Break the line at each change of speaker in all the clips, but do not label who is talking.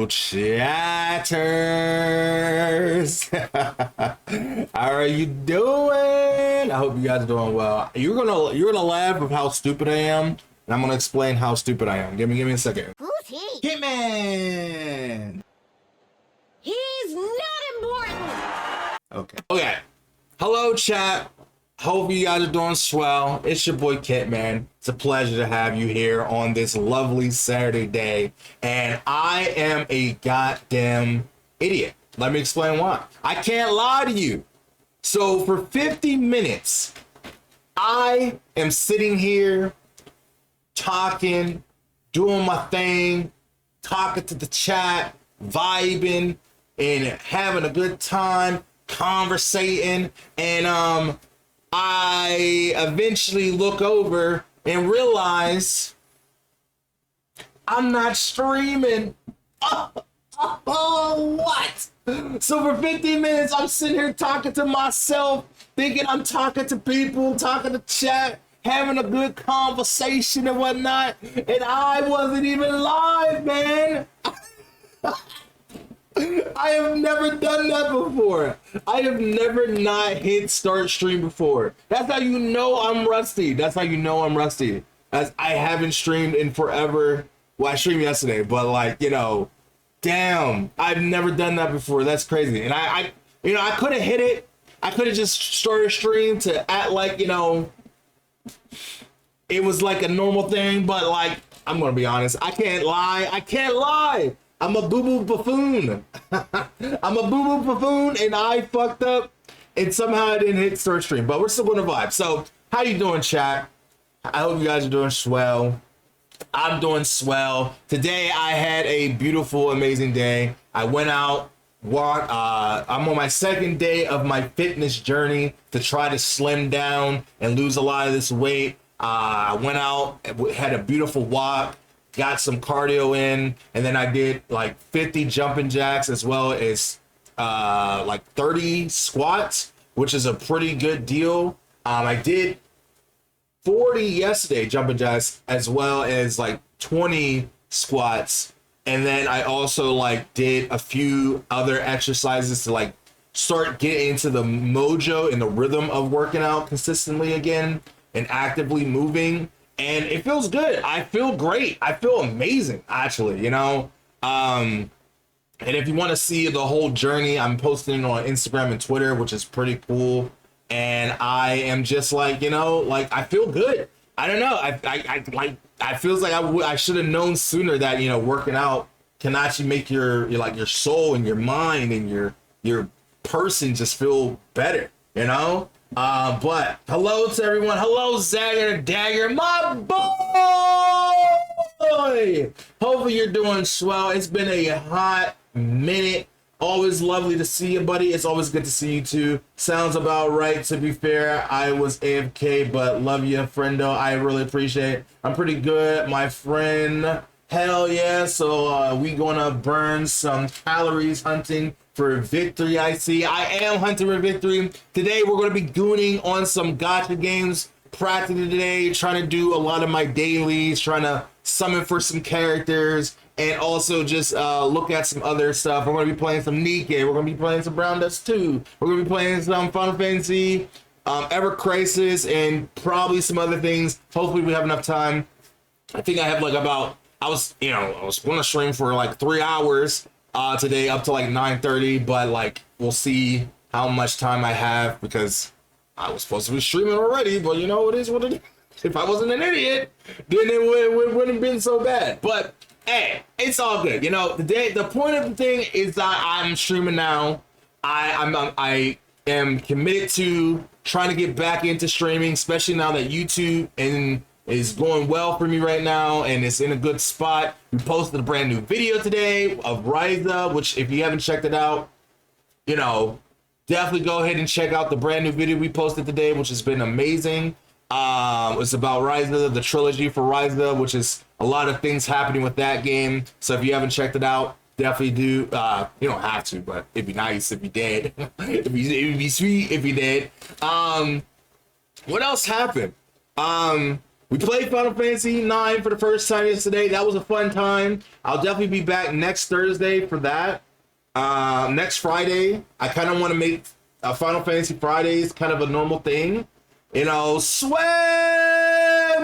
chatters. How are you doing? I hope you guys are doing well. You're gonna laugh of how stupid I am, and I'm gonna explain how stupid I am. Give me a second.
Who's he?
Hitman.
He's not important.
Okay. Hello, chat. Hope you guys are doing swell. It's your boy Kitman. It's a pleasure to have you here on this lovely Saturday day. And I am a goddamn idiot. Let me explain why. I can't lie to you. So for 50 minutes, I am sitting here talking, doing my thing, talking to the chat, vibing, and having a good time, conversating, and I eventually look over and realize I'm not streaming. Oh, what? So for 15 minutes, I'm sitting here talking to myself, thinking I'm talking to people, talking to chat, having a good conversation and whatnot, and I wasn't even live, man. I have never done that before. I have never not hit start stream before. That's how you know I'm rusty. That's how you know I'm rusty. As I haven't streamed in forever. Well, I streamed yesterday, but like, you know, damn, I've never done that before. That's crazy. And I could have hit it. I could have just started a stream to act like, you know, it was like a normal thing, but like, I'm gonna be honest, I can't lie. I'm a boo-boo buffoon. I'm a boo-boo buffoon, and I fucked up, and somehow I didn't hit start stream, but we're still gonna vibe. So, how you doing, chat? I hope you guys are doing swell. I'm doing swell. Today, I had a beautiful, amazing day. I went out, walked. I'm on my second day of my fitness journey to try to slim down and lose a lot of this weight. I went out, had a beautiful walk, got some cardio in, and then I did like 50 jumping jacks as well as like 30 squats, which is a pretty good deal. I did 40 yesterday jumping jacks as well as like 20 squats, and then I also like did a few other exercises to like start getting into the mojo and the rhythm of working out consistently again and actively moving. And it feels good. I feel great. I feel amazing, actually, you know? And if you want to see the whole journey, I'm posting it on Instagram and Twitter, which is pretty cool. And I am just like, you know, like, I feel good. I don't know. I feels like I should have known sooner that, you know, working out can actually make your soul and your mind and your person just feel better, you know? But hello to everyone. Hello, Zagger Dagger, my boy. Hopefully you're doing swell. It's been a hot minute. Always lovely to see you, buddy. It's always good to see you too. Sounds about right. To be fair, I was AFK, but love you, friendo. I really appreciate it. I'm pretty good, my friend. Hell yeah. So we gonna burn some calories hunting for victory. I see. I am hunting for victory. Today we're going to be gooning on some gacha games. Practically today, trying to do a lot of my dailies, trying to summon for some characters, and also just look at some other stuff. We're going to be playing some Nikke. We're going to be playing some Brown Dust 2. We're going to be playing some Final Fantasy, Ever Crisis, and probably some other things. Hopefully we have enough time. I think I have like about, I was going to stream for like 3 hours today up to like 9:30, but like we'll see how much time I have because I was supposed to be streaming already, but you know, it is what it is. If I wasn't an idiot, then it wouldn't have been so bad. But hey, it's all good. You know, the point of the thing is that I'm streaming now. I am committed to trying to get back into streaming, especially now that YouTube is going well for me right now, and it's in a good spot. We posted a brand new video today of Ryza, which if you haven't checked it out, you know, definitely go ahead and check out the brand new video we posted today, which has been amazing. It's about Ryza, the trilogy for Ryza, which is a lot of things happening with that game. So if you haven't checked it out, definitely do. You don't have to, but it'd be nice if you did. It'd be sweet if you did. What else happened? We played Final Fantasy 9 for the first time yesterday. That was a fun time. I'll definitely be back next Thursday for that. Next Friday, I kind of want to make Final Fantasy Fridays kind of a normal thing. You know, Sway,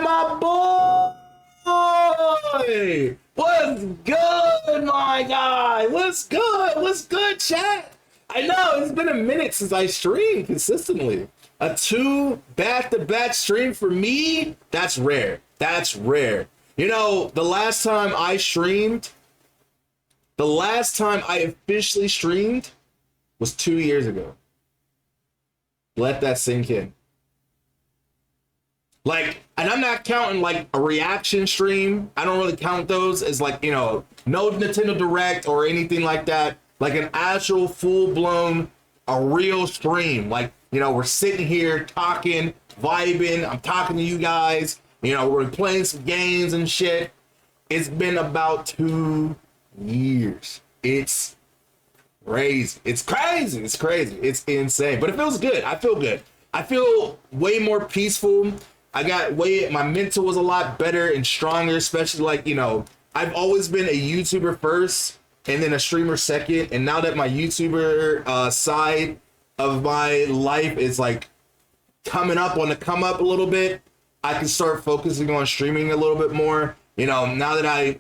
my boy! What's good, my guy? What's good? What's good, chat? I know, it's been a minute since I streamed consistently. A 2 back-to-back stream for me, that's rare. That's rare. You know, the last time I officially streamed was 2 years ago. Let that sink in. Like, and I'm not counting like a reaction stream. I don't really count those as like, you know, no Nintendo Direct or anything like that. Like an actual full-blown, a real stream. Like, you know, we're sitting here talking, vibing. I'm talking to you guys. You know, we're playing some games and shit. It's been about 2 years. It's crazy. It's crazy. It's crazy. It's insane. But it feels good. I feel good. I feel way more peaceful. My mental was a lot better and stronger, especially like, you know, I've always been a YouTuber first and then a streamer second. And now that my YouTuber side of my life is like coming up on the come up a little bit, I can start focusing on streaming a little bit more. You know, now that I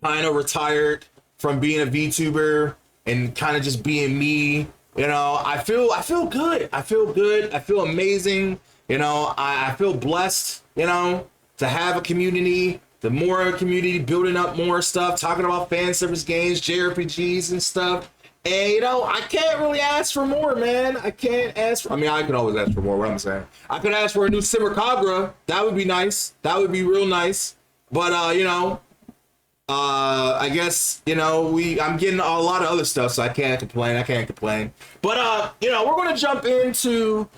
kind of retired from being a VTuber and kind of just being me, you know, I feel good. I feel good. I feel amazing. You know, I feel blessed, you know, to have a community, the more community, building up more stuff, talking about fan service games, JRPGs and stuff. And, you know, I can't really ask for more, man. I can't ask for, I mean, I could always ask for more, what I'm saying. I could ask for a new Simmer Kagra. That would be nice. That would be real nice. But, you know, I guess, you know, I'm getting a lot of other stuff, so I can't complain. But, you know, we're going to jump into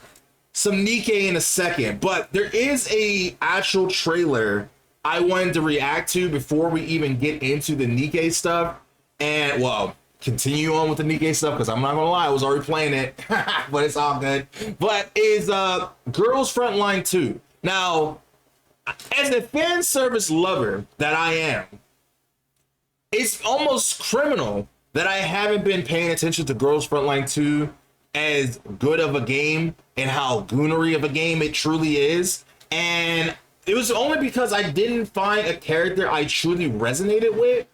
some Nikkei in a second, but there is a actual trailer I wanted to react to before we even get into the Nikkei stuff. And, well, continue on with the Nikkei stuff, because I'm not gonna lie, I was already playing it, but it's all good. But is Girls Frontline 2. Now, as a fan service lover that I am, it's almost criminal that I haven't been paying attention to Girls Frontline 2 as good of a game and how goonery of a game it truly is. And it was only because I didn't find a character I truly resonated with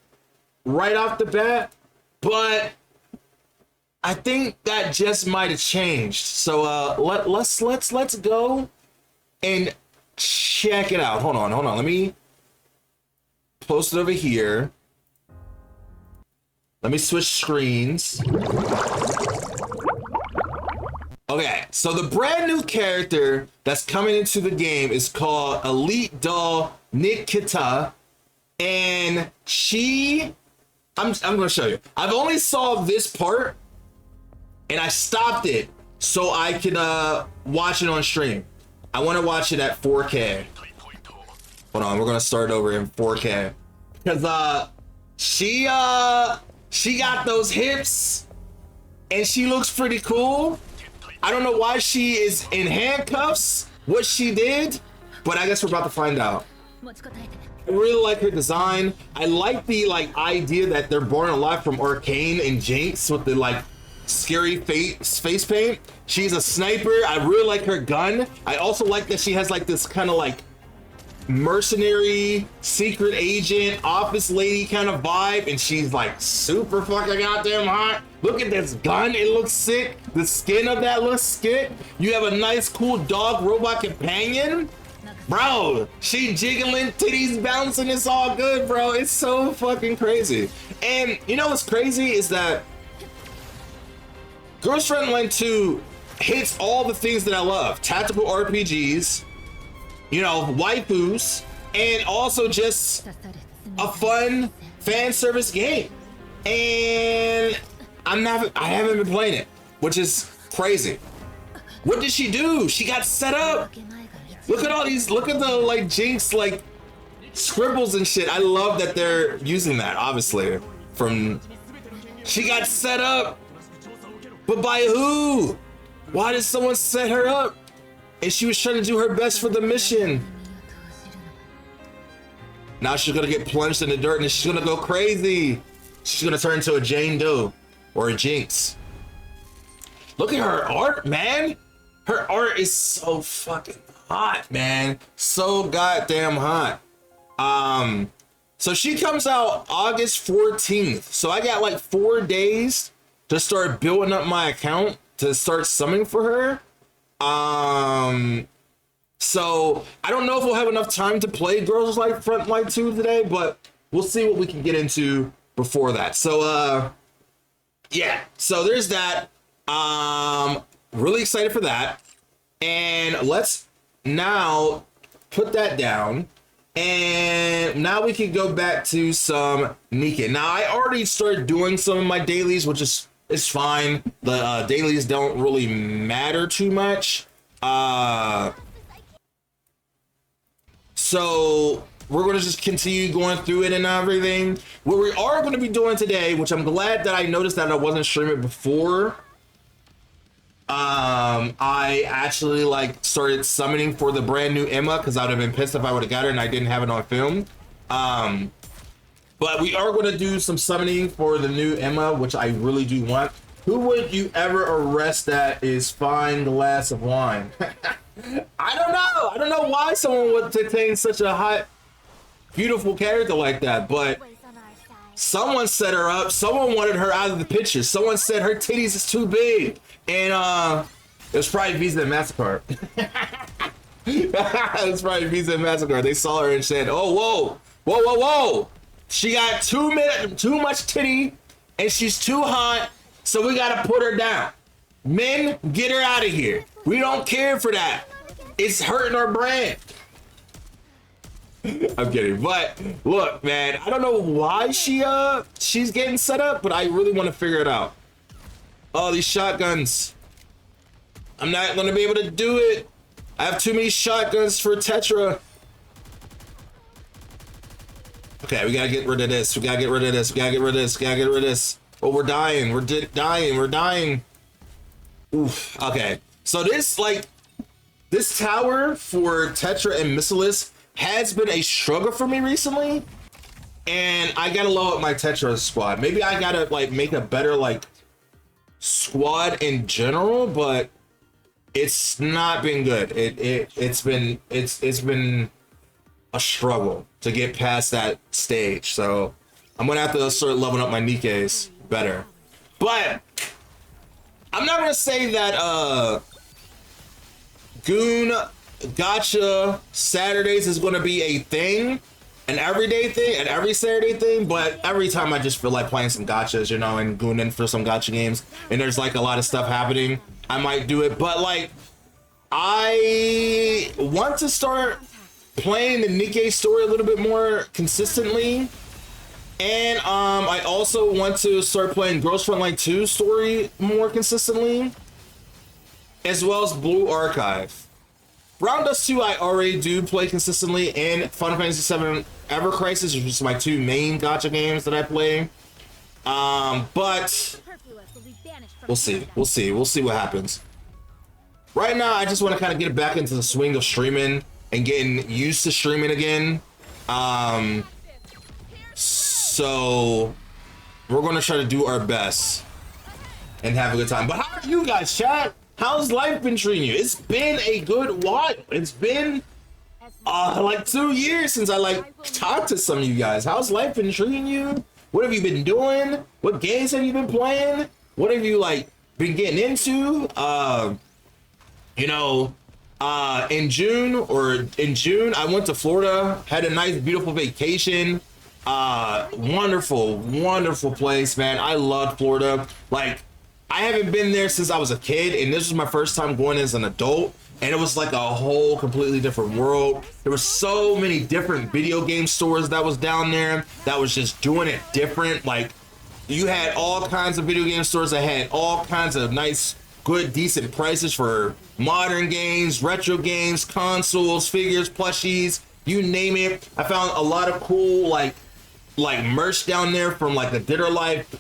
right off the bat. But I think that just might have changed. So let's go and check it out. Hold on. Let me post it over here. Let me switch screens. Okay, so the brand new character that's coming into the game is called Elite Doll Nikita, and I'm gonna show you. I've only saw this part, and I stopped it so I could watch it on stream. I want to watch it at 4K. Hold on, we're gonna start over in 4K because she got those hips, and she looks pretty cool. I don't know why she is in handcuffs, what she did, but I guess we're about to find out. I really like her design. I like the idea that they're born alive from Arcane and Jinx with the scary face paint. She's a sniper. I really like her gun. I also like that she has this kind of mercenary, secret agent, office lady kind of vibe, and she's super fucking goddamn hot. Look at this gun, it looks sick. The skin of that looks sick. You have a nice, cool dog robot companion. Bro, she jiggling, titties bouncing, it's all good, bro. It's so fucking crazy. And you know what's crazy is that Girls Frontline 2 hits all the things that I love. Tactical RPGs, you know, waifus, and also just a fun fan service game. And I haven't been playing it, which is crazy. What did she do? She got set up. Look at all these, look at the Jinx scribbles and shit. I love that they're using that, obviously. She got set up, but by who? Why did someone set her up? And she was trying to do her best for the mission. Now she's gonna get plunged in the dirt and she's gonna go crazy. She's gonna turn into a Jane Doe or a Jinx. Look at her art, man. Her art is so fucking hot, man. So goddamn hot. So she comes out August 14th. So I got like 4 days to start building up my account to start summoning for her. So I don't know if we'll have enough time to play Girls Like Frontline 2 today, but we'll see what we can get into before that. So yeah, so there's that. Really excited for that. And let's now put that down. And now we can go back to some Nika. Now I already started doing some of my dailies, which is fine. The dailies don't really matter too much. So we're going to just continue going through it and everything. What we are going to be doing today, which I'm glad that I noticed that I wasn't streaming before. I actually like started summoning for the brand new Emma because I would have been pissed if I would have got her and I didn't have it on film. But we are going to do some summoning for the new Emma, which I really do want. Who would you ever arrest that is fine glass of wine? I don't know. I don't know why someone would entertain such a hot, beautiful character like that, but someone set her up. Someone wanted her out of the picture. Someone said her titties is too big. And it was probably Visa and MasterCard. It was probably Visa and MasterCard. They saw her and said, oh, whoa, whoa, whoa, whoa. She got too much titty and she's too hot, so we gotta put her down. Men, get her out of here. We don't care for that. It's hurting our brand. I'm kidding, but look, man, I don't know why she's getting set up, but I really want to figure it out. Oh, these shotguns. I'm not gonna be able to do it. I have too many shotguns for Tetra. Okay, we gotta get rid of this. We gotta get rid of this. We gotta get rid of this. We gotta get rid of this. Oh, we're dying. We're dying. We're dying. Oof. Okay. So this tower for Tetra and Missilis has been a struggle for me recently. And I gotta load up my Tetra squad. Maybe I gotta like make a better like squad in general, but it's not been good. It's been a struggle to get past that stage. So I'm gonna have to start leveling up my Nikes better. But I'm not gonna say that Goon Gacha Saturdays is gonna be a thing, an everyday thing, an every Saturday thing, but every time I just feel like playing some gachas, you know, and gooning for some gacha games, and there's like a lot of stuff happening, I might do it. But like, I want to start playing the Nikkei story a little bit more consistently, and I also want to start playing Girls Frontline 2 story more consistently, as well as Blue Archive. Round Dust 2 I already do play consistently, and Final Fantasy VII Ever Crisis, which is my two main gacha games that I play. But we'll see what happens. Right now, I just want to kind of get back into the swing of streaming and getting used to streaming again. So we're going to try to do our best and have a good time. But how are you guys, chat? How's life been treating you? It's been a good while. It's been like 2 years since I like talked to some of you guys. How's life been treating you? What have you been doing? What games have you been playing? What have you like been getting into? In June I went to Florida, had a nice beautiful vacation. Wonderful place, man. I loved Florida. Like, I haven't been there since I was a kid, and this was my first time going as an adult, and it was like a whole completely different world. There were so many different video game stores that was down there that was just doing it different. Like, you had all kinds of video game stores that had all kinds of nice, good, decent prices for modern games, retro games, consoles, figures, plushies, you name it. I found a lot of cool like merch down there from like the Dinner Life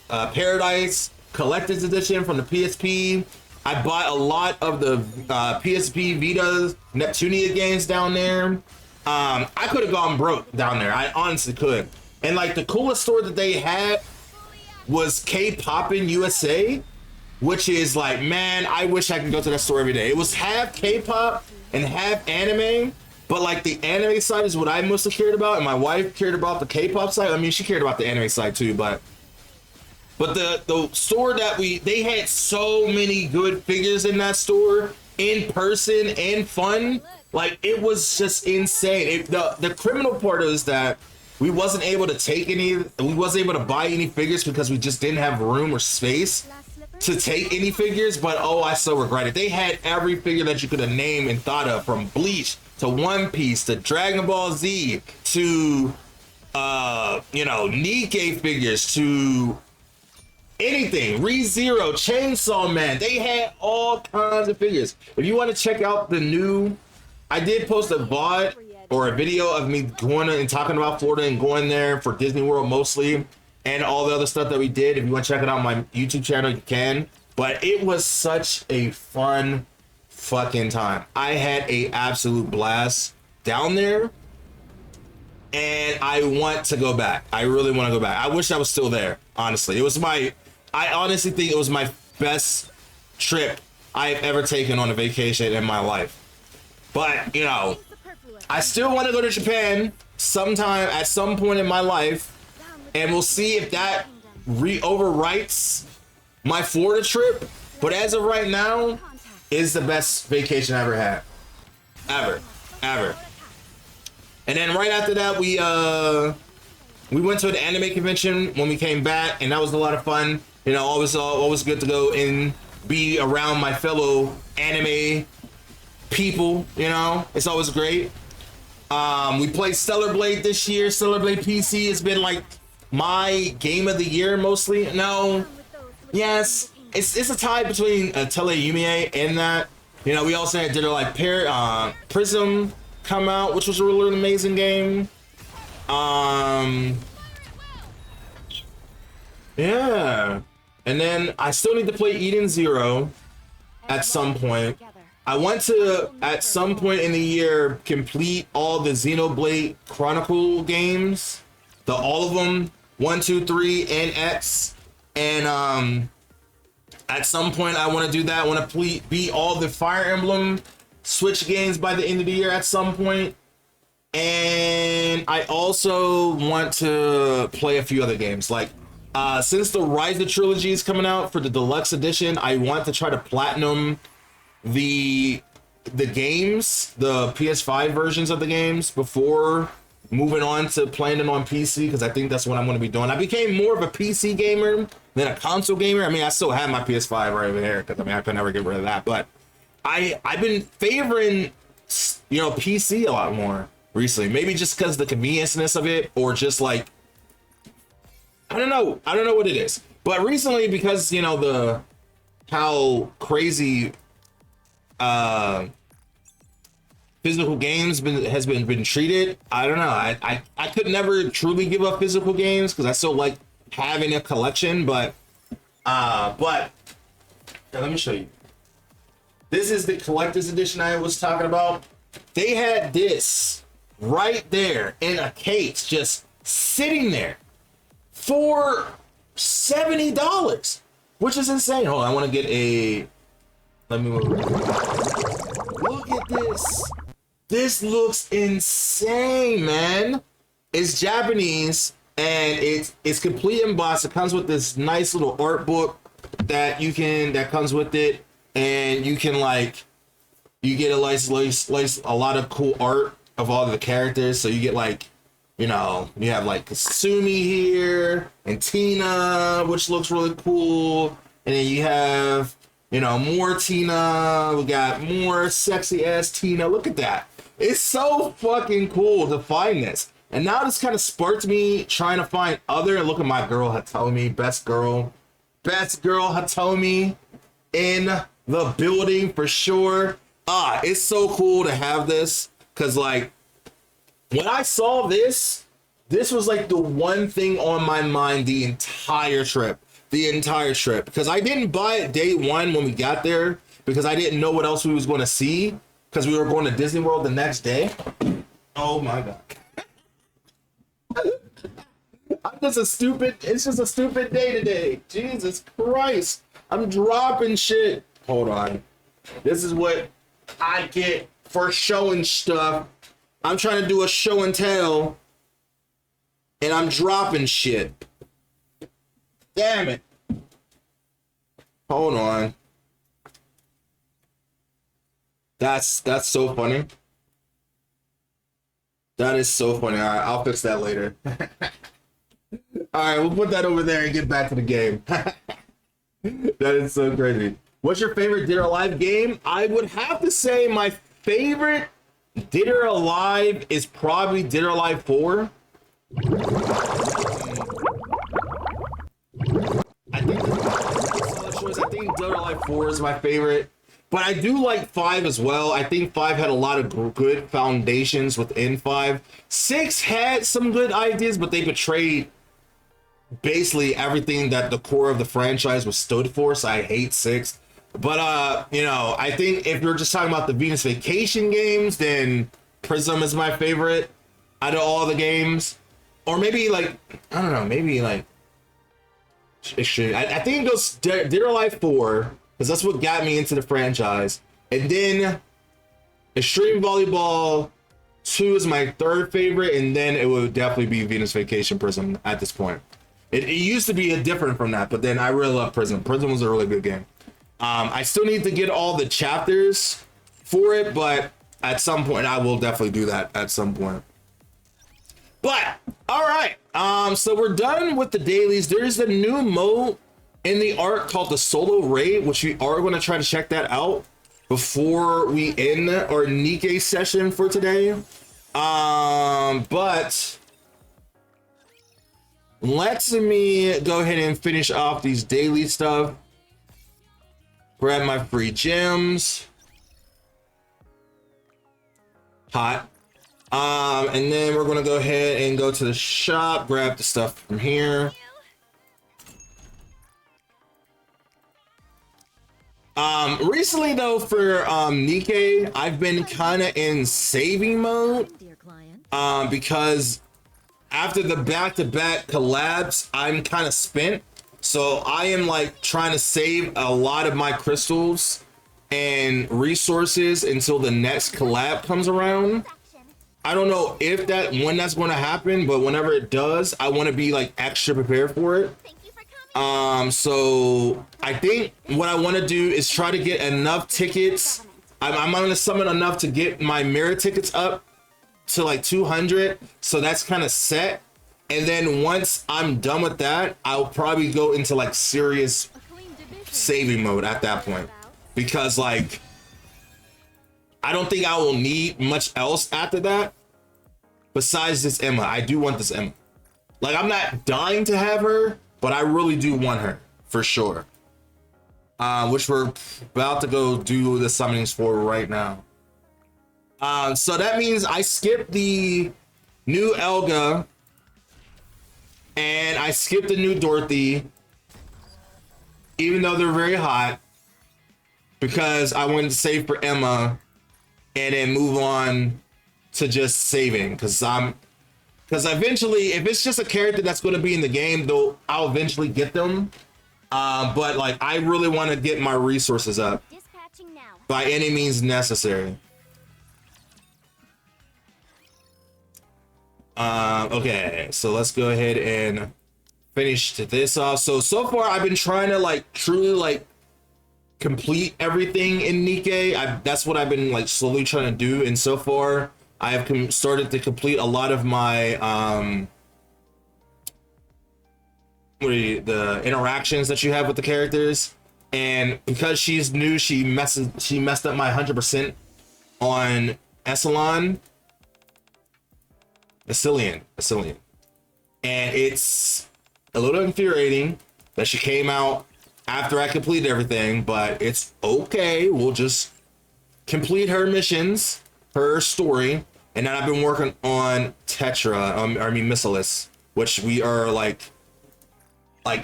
Paradise Collector's Edition from the PSP. I bought a lot of the PSP Vita Neptunia games down there. I could have gone broke down there. I honestly could. And like the coolest store that they had was K-Poppin' USA, which is like, man, I wish I could go to that store every day. It was half K-pop and half anime, but like the anime side is what I mostly cared about, and my wife cared about the K-pop side. I mean, she cared about the anime side too, but the store that they had so many good figures in that store, in person and fun. Like, it was just insane. The criminal part is that we wasn't able to buy any figures because we just didn't have room or space to take any figures. But oh, I so regret it. They had every figure that you could have named and thought of, from Bleach to One Piece to Dragon Ball Z to Nikkei figures to anything, ReZero, Chainsaw Man. They had all kinds of figures. If you want to check out the new, I did post a VOD or a video of me going and talking about Florida and going there for Disney World mostly, and all the other stuff that we did. If you want to check it out on my YouTube channel, you can. But it was such a fun fucking time. I had a absolute blast down there, and I want to go back. I really want to go back. I wish I was still there, honestly. I honestly think it was my best trip I've ever taken on a vacation in my life. But, you know, I still want to go to Japan sometime at some point in my life, and we'll see if that overwrites my Florida trip. But as of right now, it's the best vacation I ever had. Ever. And then right after that, we went to an anime convention when we came back, and that was a lot of fun. You know, always good to go and be around my fellow anime people. You know, it's always great. We played Stellar Blade this year. Stellar Blade PC has been like my game of the year mostly. No, yes, it's a tie between Teleyume and that. You know, we also did like Prism come out, which was a really amazing game. Yeah, and then I still need to play Eden Zero at some point. I want to, at some point in the year, complete all the Xenoblade Chronicle games, all of them, 1, 2, 3, and X. And at some point, I want to do that. I want to beat all the Fire Emblem Switch games by the end of the year at some point. And I also want to play a few other games. Like, since the Rise of Trilogy is coming out for the deluxe edition, I want to try to platinum the games, the PS5 versions of the games, before moving on to playing it on PC, because I think that's what I'm going to be doing. I became more of a PC gamer than a console gamer. I mean, I still have my PS5 right over here, because I mean, I could never get rid of that. But I've been favoring, you know, PC a lot more recently. Maybe just because the convenience of it, or just like, I don't know what it is. But recently, because, you know, how crazy physical games has been treated, I don't know. I could never truly give up physical games because I still like having a collection, but yeah, let me show you. This is the collector's edition I was talking about. They had this right there in a case, just sitting there for $70, which is insane. Hold on, I want to get a. Let me move. Look at this. This looks insane, man. It's Japanese and it's complete embossed. It comes with this nice little art book that comes with it, and you can you get a lot of cool art of all the characters. So you get you have Kasumi here and Tina, which looks really cool, and then you have more Tina. We got more sexy ass Tina. Look at that. It's so fucking cool to find this. And now this kind of sparked me trying to find other. Look at my girl Hatomi, best girl Hatomi in the building for sure. It's so cool to have this, because when I saw this was the one thing on my mind the entire trip, because I didn't buy it day one when we got there, because I didn't know what else we was going to see, because we were going to Disney World the next day. Oh my god. It's just a stupid day today. Jesus Christ. I'm dropping shit. Hold on. This is what I get for showing stuff. I'm trying to do a show and tell, and I'm dropping shit. Damn it. Hold on. That's so funny. That is so funny. All right, I'll fix that later. All right, we'll put that over there and get back to the game. That is so crazy. What's your favorite Dead or Alive game? I would have to say my favorite Dead or Alive is probably Dead or Alive 4. I think Dead or Alive 4 is my favorite. But I do like 5 as well. I think 5 had a lot of good foundations within 5. 6 had some good ideas, but they betrayed basically everything that the core of the franchise was stood for, so I hate 6. But, you know, I think if you're just talking about the Venus Vacation games, then Prism is my favorite out of all the games. Or maybe, like, I don't know, maybe, like, Extreme. I think it goes Dead or Alive 4, because that's what got me into the franchise. And then Extreme Volleyball 2 is my third favorite, and then it would definitely be Venus Vacation Prism at this point. It used to be different from that, but then I really love Prism. Prism was a really good game. I still need to get all the chapters for it, but at some point I will definitely do that at some point. But all right, so we're done with the dailies. There's a new mode in the arc called the Solo Raid, which we are going to try to check that out before we end our Nikkei session for today. But let me go ahead and finish off these daily stuff. Grab my free gems. Hot. And then we're gonna go ahead and go to the shop, grab the stuff from here. Recently though, for Nikkei, I've been kind of in saving mode. Because after the back-to-back collabs, I'm kind of spent. So I am like trying to save a lot of my crystals and resources until the next collab comes around. I don't know if when that's going to happen, but whenever it does, I want to be like extra prepared for it. So I think what I want to do is try to get enough tickets. I'm going to summon enough to get my mirror tickets up to like 200. So that's kind of set. And then once I'm done with that, I'll probably go into like serious saving mode at that point, because like I don't think I will need much else after that besides this Emma. I do want this Emma. Like, I'm not dying to have her, but I really do want her for sure. Which we're about to go do the summonings for right now. So that means I skipped the new Elga and I skipped the new Dorothy, even though they're very hot, because I wanted to save for Emma and then move on to just saving, because eventually, if it's just a character that's going to be in the game, though, I'll eventually get them. But like, I really want to get my resources up by any means necessary. Okay, so let's go ahead and finish this off. So far I've been trying to like truly like complete everything in Nikkei. That's what I've been like slowly trying to do, and so far I have started to complete a lot of my the interactions that you have with the characters. And because she's new, she messed up my 100% on Echelon. And it's a little infuriating that she came out after I completed everything, but it's okay. We'll just complete her missions, her story, and then I've been working on Tetra, Missilis, which we are like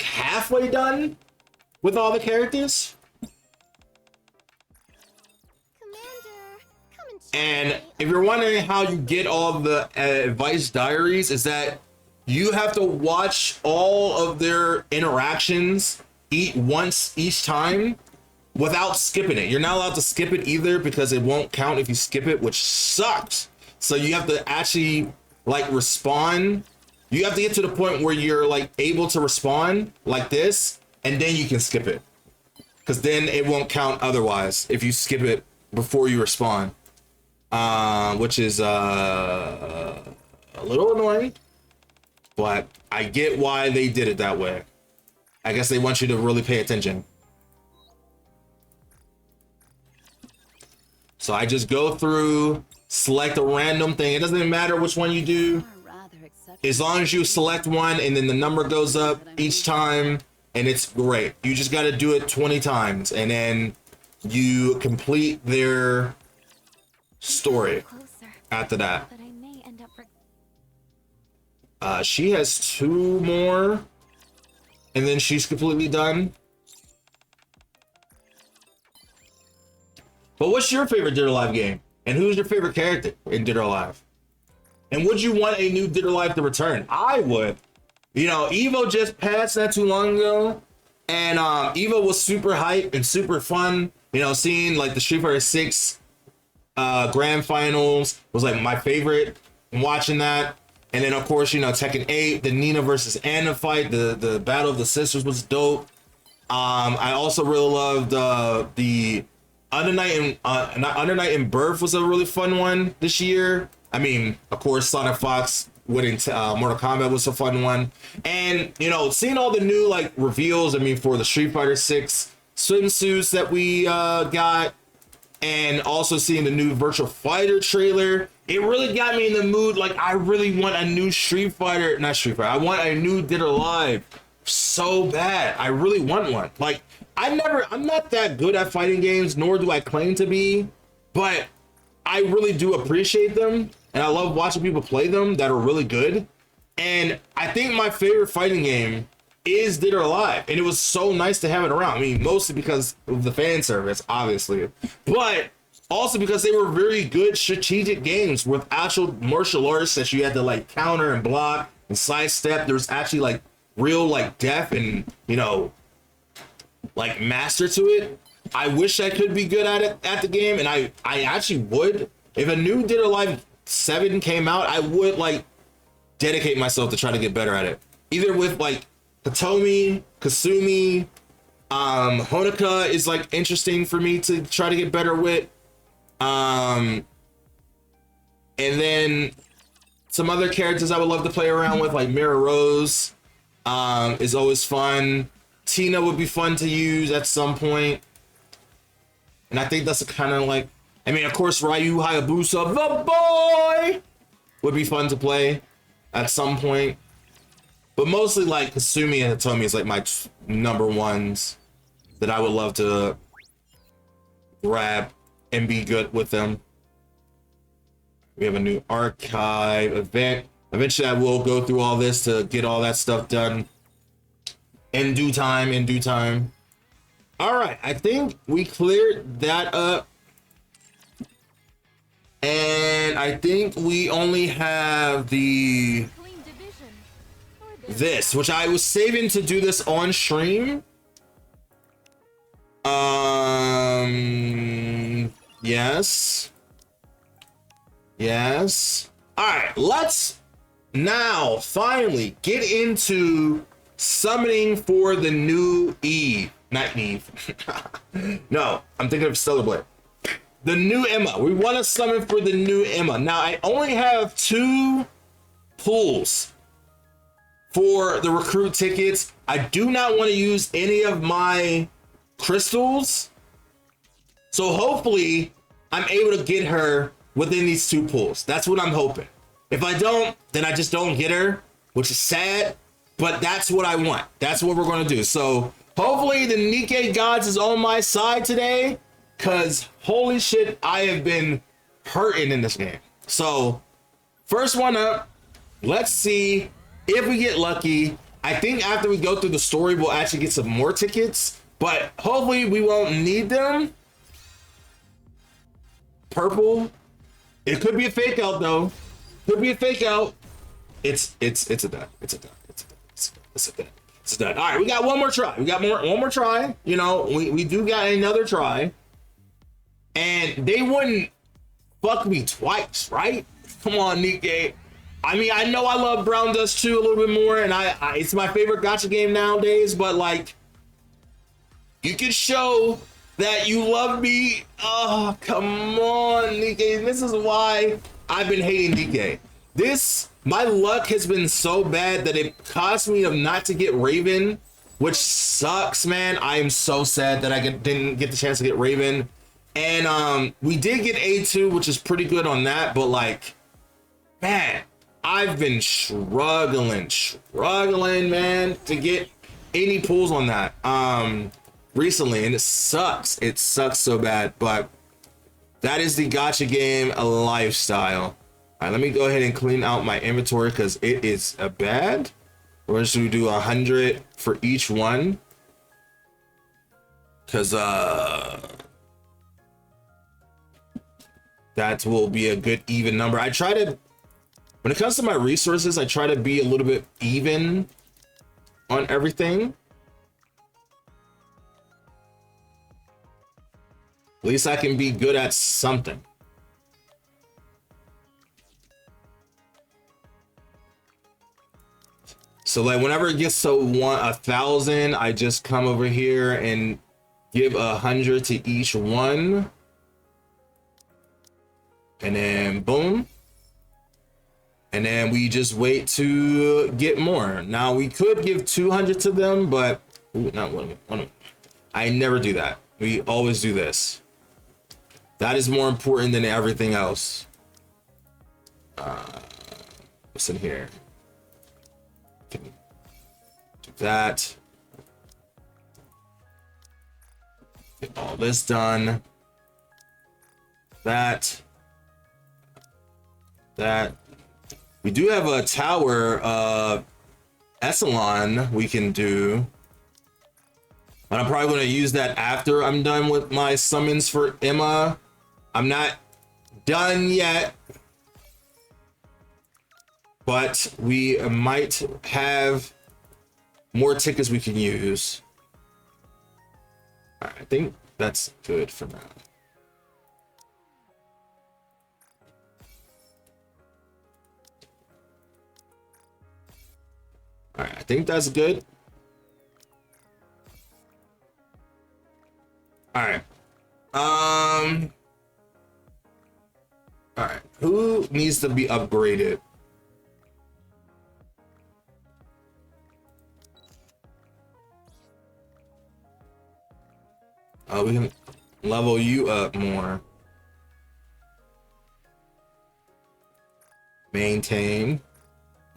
halfway done with all the characters. And if you're wondering how you get all the advice diaries, is that you have to watch all of their interactions once each time without skipping it. You're not allowed to skip it either because it won't count if you skip it, which sucks. So you have to actually like respond. You have to get to the point where you're like able to respond like this, and then you can skip it. Because then it won't count otherwise if you skip it before you respond. Which is a little annoying, but I get why they did it that way. I guess they want you to really pay attention. So I just go through, select a random thing. It doesn't matter which one you do, as long as you select one and then the number goes up each time, and it's great. You just got to do it 20 times and then you complete their story after that. She has 2 more and then she's completely done. But what's your favorite Dead or Alive game? And who's your favorite character in Dead or Alive? And would you want a new Dead or Alive to return? I would. You know, Evo just passed not too long ago. And Evo was super hype and super fun. You know, seeing like the Street Fighter 6 grand finals was like my favorite. Watching that. And then of course, you know, Tekken 8, the Nina versus Anna fight, the Battle of the Sisters was dope. I also really loved the Under Night and Birth was a really fun one this year. I mean, of course, Sonic Fox winning Mortal Kombat was a fun one. And, you know, seeing all the new, like, reveals, I mean, for the Street Fighter 6 swimsuits that we got, and also seeing the new Virtual Fighter trailer, it really got me in the mood. Like, I really want a new I want a new Dead or Alive so bad. I really want one. Like, I'm not that good at fighting games, nor do I claim to be, but I really do appreciate them, and I love watching people play them that are really good. And I think my favorite fighting game is Dead or Alive, and it was so nice to have it around. I mean, mostly because of the fan service, obviously, but also because they were very good strategic games with actual martial arts that you had to like counter and block and sidestep. There's actually like real like depth and, you know, like master to it. I wish I could be good at it at the game, and I actually would. If a new Dead or Alive 7 came out, I would like dedicate myself to try to get better at it. Either with like Hitomi, Kasumi, Honoka is like interesting for me to try to get better with. And then some other characters I would love to play around with, like Mira Rose, is always fun. Tina would be fun to use at some point. And I think that's a kind of like, I mean, of course, Ryu Hayabusa, the boy, would be fun to play at some point. But mostly like Kasumi and Hitomi is like my number ones that I would love to grab and be good with them. We have a new archive event. Eventually I will go through all this to get all that stuff done in due time. All right, I think we cleared that up. And I think we only have this, which I was saving to do this on stream. Yes. All right, let's now finally get into summoning for the new Eve. Not Eve. No, I'm thinking of Stellar Blade. The new Emma. We want to summon for the new Emma. Now, I only have 2 pulls for the recruit tickets. I do not want to use any of my crystals. So hopefully I'm able to get her within these 2 pulls. That's what I'm hoping. If I don't, then I just don't get her, which is sad, but that's what I want. That's what we're going to do. So hopefully the Nikkei gods is on my side today, because holy shit, I have been hurting in this game. So first one up, let's see if we get lucky. I think after we go through the story, we'll actually get some more tickets, but hopefully we won't need them. Purple. It could be a fake out though. Could be a fake out. It's a dud. It's a dud. It's a dud. It's a dud. All right, we got one more try. We got one more try. You know, we do got another try. And they wouldn't fuck me twice, right? Come on, Nikkei. I mean, I know I love Brown Dust 2 a little bit more, and I it's my favorite gacha game nowadays, but like, you can show that you love me. Oh, come on, Nikkei. This is why I've been hating Nikkei. My luck has been so bad that it cost me not to get Raven, which sucks, man. I am so sad that I didn't get the chance to get Raven. And we did get A2, which is pretty good on that, but like, man, I've been struggling, man, to get any pulls on that recently, and it sucks. It sucks so bad, but that is the gacha game lifestyle. All right, let me go ahead and clean out my inventory because it is bad. We're just gonna do 100 for each one, because that will be a good even number. I try to, when it comes to my resources, I try to be a little bit even on everything. At least I can be good at something. So like whenever it gets to 1,000, I just come over here and give 100 to each one. And then boom. And then we just wait to get more. Now we could give 200 to them, but not one. I never do that. We always do this. That is more important than everything else. What's in here? Do that. Get all this done. That. We do have a tower echelon we can do, but I'm probably going to use that after I'm done with my summons for Emma. I'm not done yet, but we might have more tickets we can use. All right, I think that's good for now. All right, I think that's good. All right. All right. Who needs to be upgraded? We can level you up more. Maintain.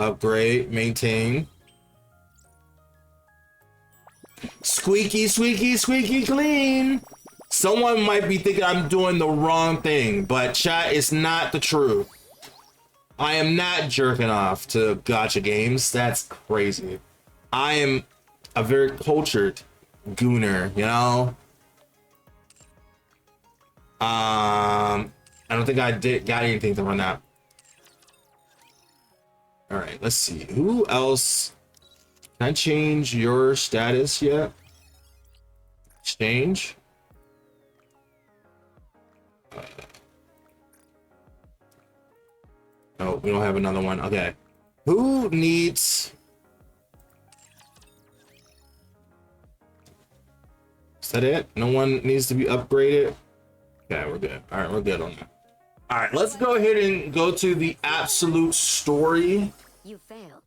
Upgrade. Maintain. Squeaky, squeaky, squeaky clean. Someone might be thinking I'm doing the wrong thing, but chat, is not the truth. I am not jerking off to gacha games. That's crazy. I am a very cultured gooner, you know? I don't think I got anything to run out. All right, let's see. Who else? Can I change your status yet? Change. Oh, we don't have another one. Okay. Who needs... Is that it? No one needs to be upgraded? Okay, we're good. All right, we're good on that. All right, let's go ahead and go to the absolute story.
You failed.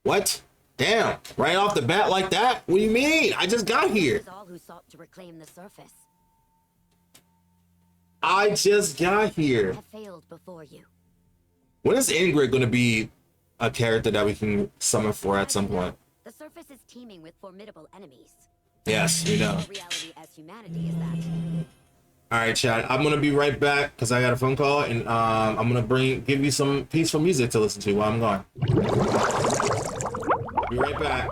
What? Damn, right off the bat like that? What do you mean? I just got here.
All who sought to reclaim the surface
I just got here.
have failed before you.
When is Ingrid going to be a character that we can summon for at some point?
The surface is teeming with formidable enemies.
Yes, we know.
Reality as humanity is that.
All right, chat. I'm gonna be right back because I got a phone call, and I'm gonna give you some peaceful music to listen to while I'm gone. Be right back.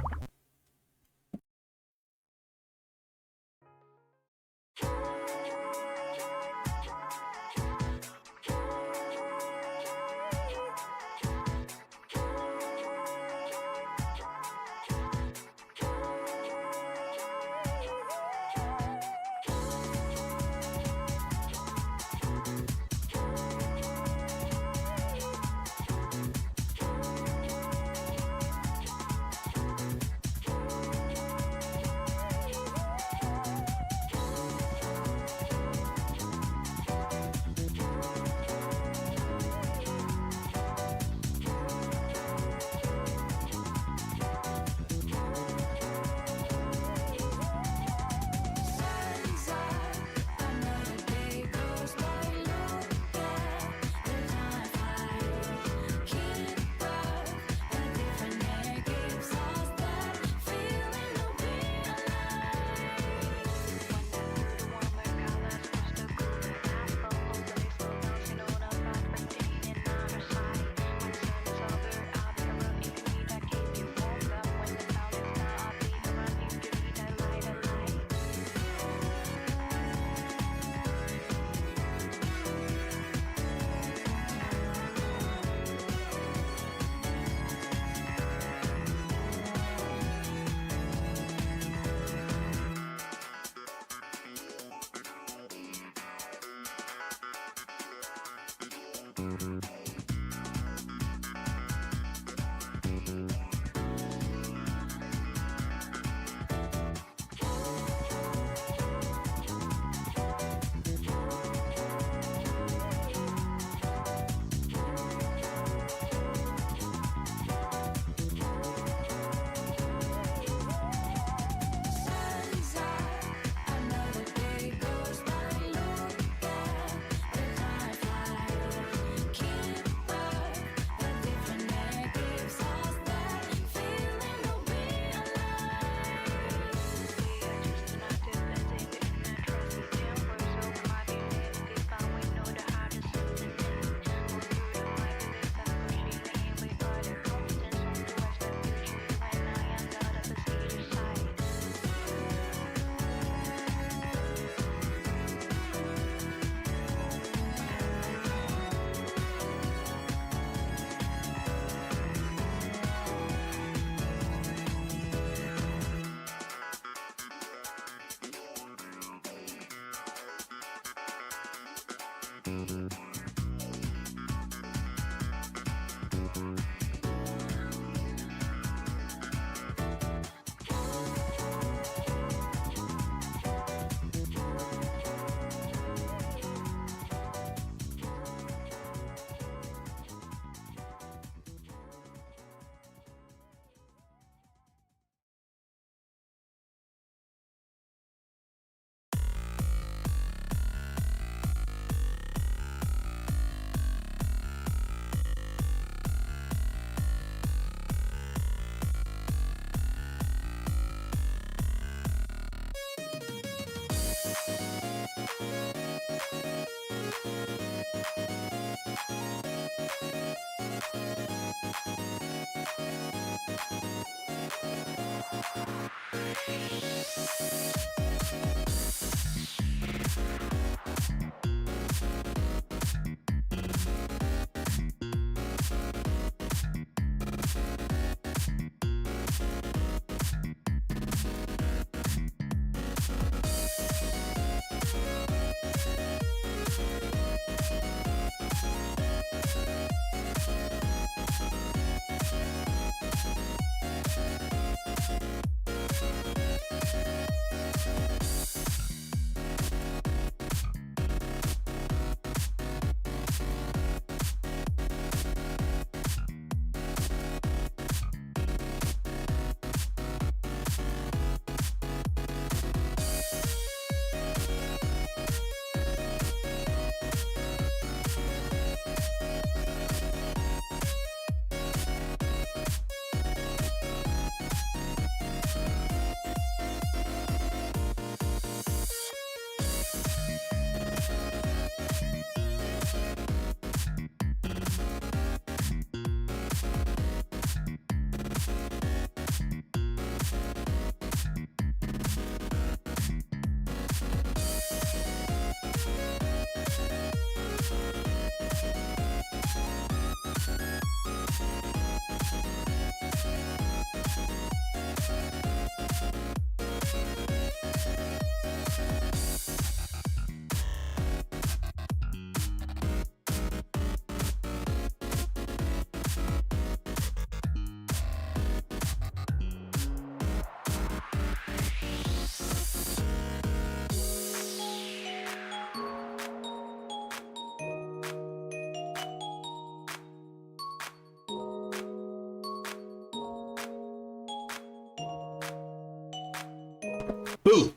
Boo!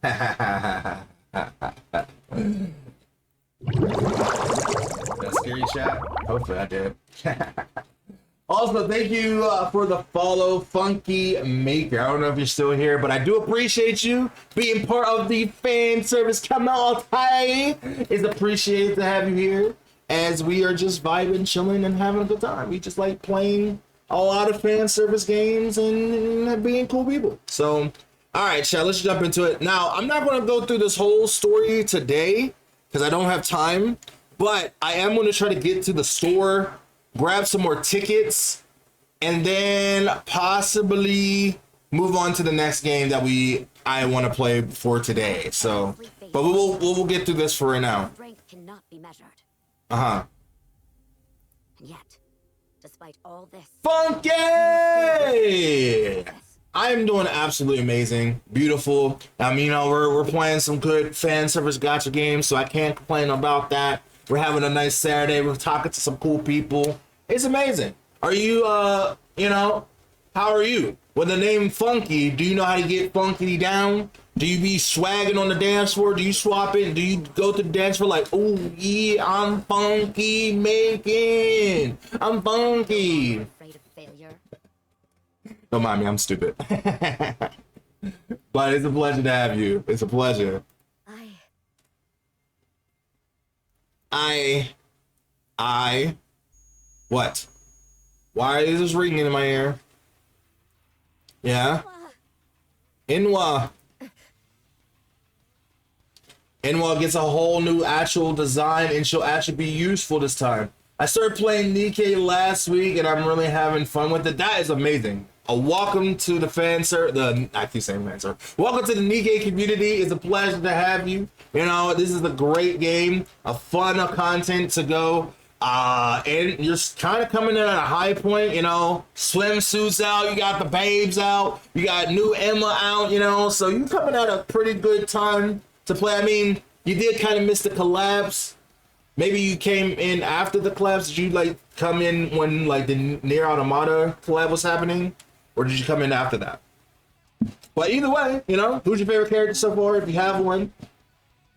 Did I scare you, chat? Hopefully I did. Also, thank you for the follow, Funky Maker. I don't know if you're still here, but I do appreciate you being part of the fan service community. It's appreciated to have you here as we are just vibing, chilling, and having a good time. We just like playing a lot of fan service games and being cool people. So, all right, chat, let's jump into it. Now, I'm not going to go through this whole story today because I don't have time, but I am going to try to get to the store, grab some more tickets, and then possibly move on to the next game that I want to play for today. So, but we'll get through this for right now.
Strength cannot be measured.
Uh-huh.
despite all this.
Funky! I am doing absolutely amazing, beautiful. I mean, we're playing some good fan service gacha games, so I can't complain about that. We're having a nice Saturday. We're talking to some cool people. It's amazing. Are you, how are you? With the name Funky, do you know how to get funky down? Do you be swagging on the dance floor? Do you swap it? Do you go to the dance floor like, oh yeah, I'm funky making. I'm funky.
Afraid of failure?
Don't mind me, I'm stupid. But it's a pleasure to have you. It's a pleasure. What? Why is this ringing in my ear? Yeah? Inwa gets a whole new actual design and she'll actually be useful this time. I started playing Nikkei last week and I'm really having fun with it. That is amazing. Welcome to the I keep saying fan service. Welcome to the Nikkei community. It's a pleasure to have you. You know, this is a great game, a fun content to go. And you're kind of coming in at a high point, you know, swimsuits out, you got the babes out, you got new Emma out, you know, so you coming at a pretty good time to play. I mean, you did kind of miss the collabs. Maybe you came in after the collabs. Did you like come in when like the Nier Automata collab was happening, or did you come in after that? But either way, you know, who's your favorite character so far? If you have one,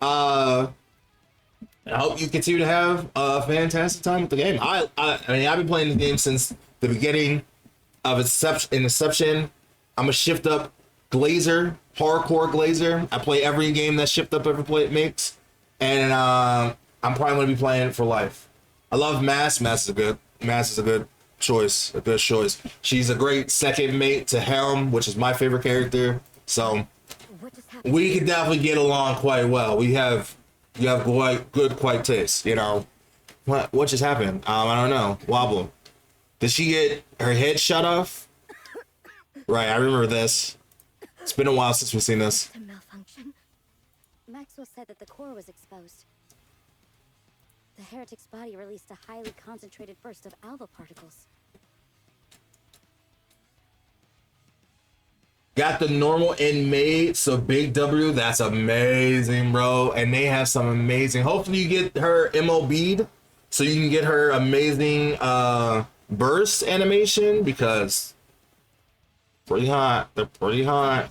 I hope you continue to have a fantastic time with the game. I mean, I've been playing the game since the beginning of Inception. I'm a shift up glazer, hardcore glazer. I play every game that shift up ever makes, and I'm probably going to be playing it for life. I love Mass. Mass is a good choice. A good choice. She's a great second mate to Helm, which is my favorite character. So we could definitely get along quite well. You have quite good taste, you know. What just happened? I don't know. Wobble. Did she get her head shut off? Right, I remember this. It's been a while since we've seen this.
A malfunction. Maxwell said that the core was exposed. The heretic's body released a highly concentrated burst of alpha particles.
Got the normal inmate, so Big W, that's amazing, bro. And they have some amazing, hopefully you get her MOB'd so you can get her amazing burst animation, because pretty hot. They're pretty hot.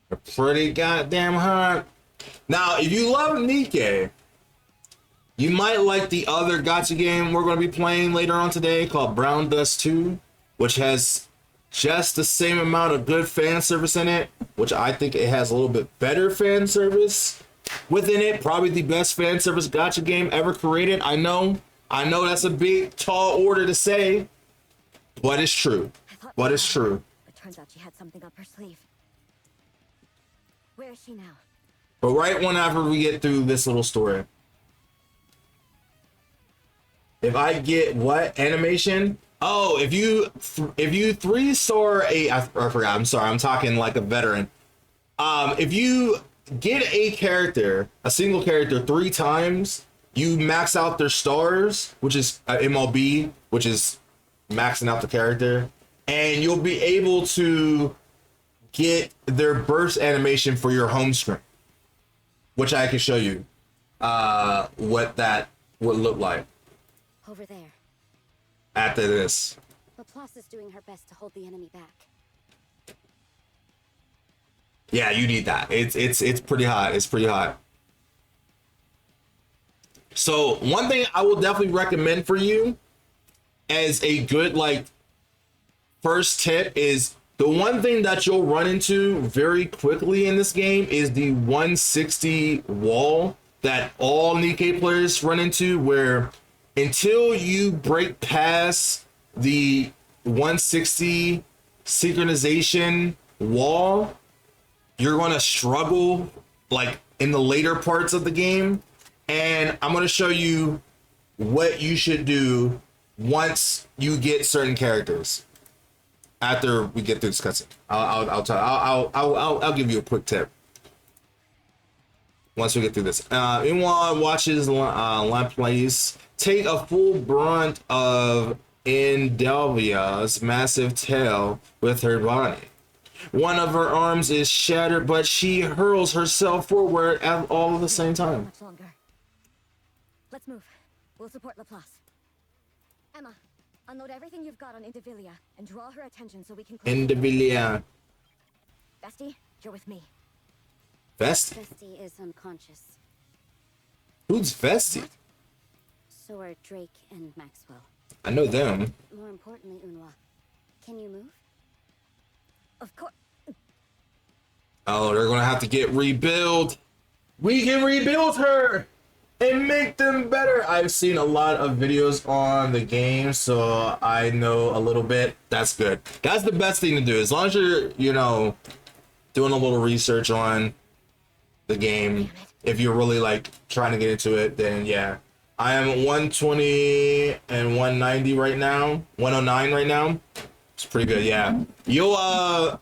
They're pretty goddamn hot. Now, if you love Nikkei, you might like the other gacha game we're going to be playing later on today called Brown Dust 2, which has just the same amount of good fan service in it, which I think it has a little bit better fan service within it. Probably the best fan service gacha game ever created. I know that's a big, tall order to say, but it's true. But it's true.
It turns out she had something up her sleeve. Where is she now?
But right whenever we get through this little story, if I get what animation? Oh, if you 3-star I forgot. I'm sorry. I'm talking like a veteran. If you get a single character 3 times, you max out their stars, which is MLB, which is maxing out the character, and you'll be able to get their burst animation for your home screen, which I can show you what that would look like.
Over there.
After this.
Laplace is doing her best to hold the enemy back.
Yeah, you need that. It's pretty hot. It's pretty hot. So one thing I will definitely recommend for you as a good first tip is the one thing that you'll run into very quickly in this game is the 160 wall that all Nikkei players run into, where until you break past the 160 synchronization wall, you're going to struggle in the later parts of the game. And I'm going to show you what you should do once you get certain characters after we get through this cutscene. I'll give you a quick tip once we get through this. Anyone watches Lamp plays take a full brunt of Indelvia's massive tail with her body. One of her arms is shattered, but she hurls herself forward at all at the same time.
Much longer. Let's move. We'll support Laplace. Emma, unload everything you've got on Indivilia and draw her attention so we can.
Indivilia.
Vesti, you're with me.
Vesti?
Vesti is unconscious.
Who's Vesti?
What? So are Drake and Maxwell.
I know them.
More importantly, Unwa, can you move? Of course.
Oh, they're gonna have to get rebuilt. We can rebuild her and make them better. I've seen a lot of videos on the game, so I know a little bit. That's good. That's the best thing to do. As long as you're, you know, doing a little research on the game. If you're really like trying to get into it, then yeah. I am 120 and 190 right now. 109 right now. It's pretty good, yeah. You'll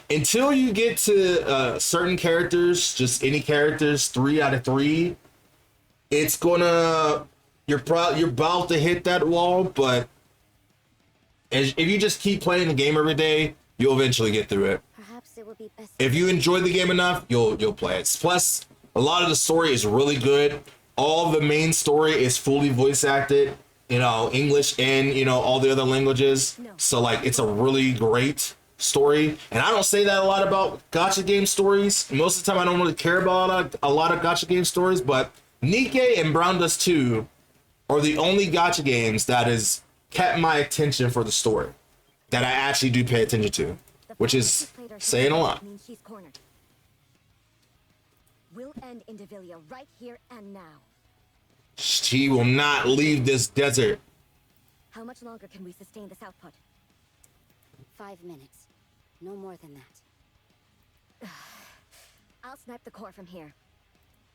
until you get to certain characters, just any characters, 3 out of 3, it's gonna you're about to hit that wall, but if you just keep playing the game every day, you'll eventually get through it.
Perhaps it would be best
If you enjoy the game enough, you'll play it. Plus, a lot of the story is really good. All the main story is fully voice acted, you know, English and, you know, all the other languages. So like it's a really great story. And I don't say that a lot about gacha game stories. Most of the time I don't really care about a lot of gacha game stories, but Nikkei and Brown Dust 2 are the only gacha games that has kept my attention for the story, that I actually do pay attention to, which is saying a lot.
means she's cornered. We'll end Indivilia right here and now.
She will not leave this desert.
How much longer can we sustain this output? 5 minutes. No more than that. I'll snipe the core from here.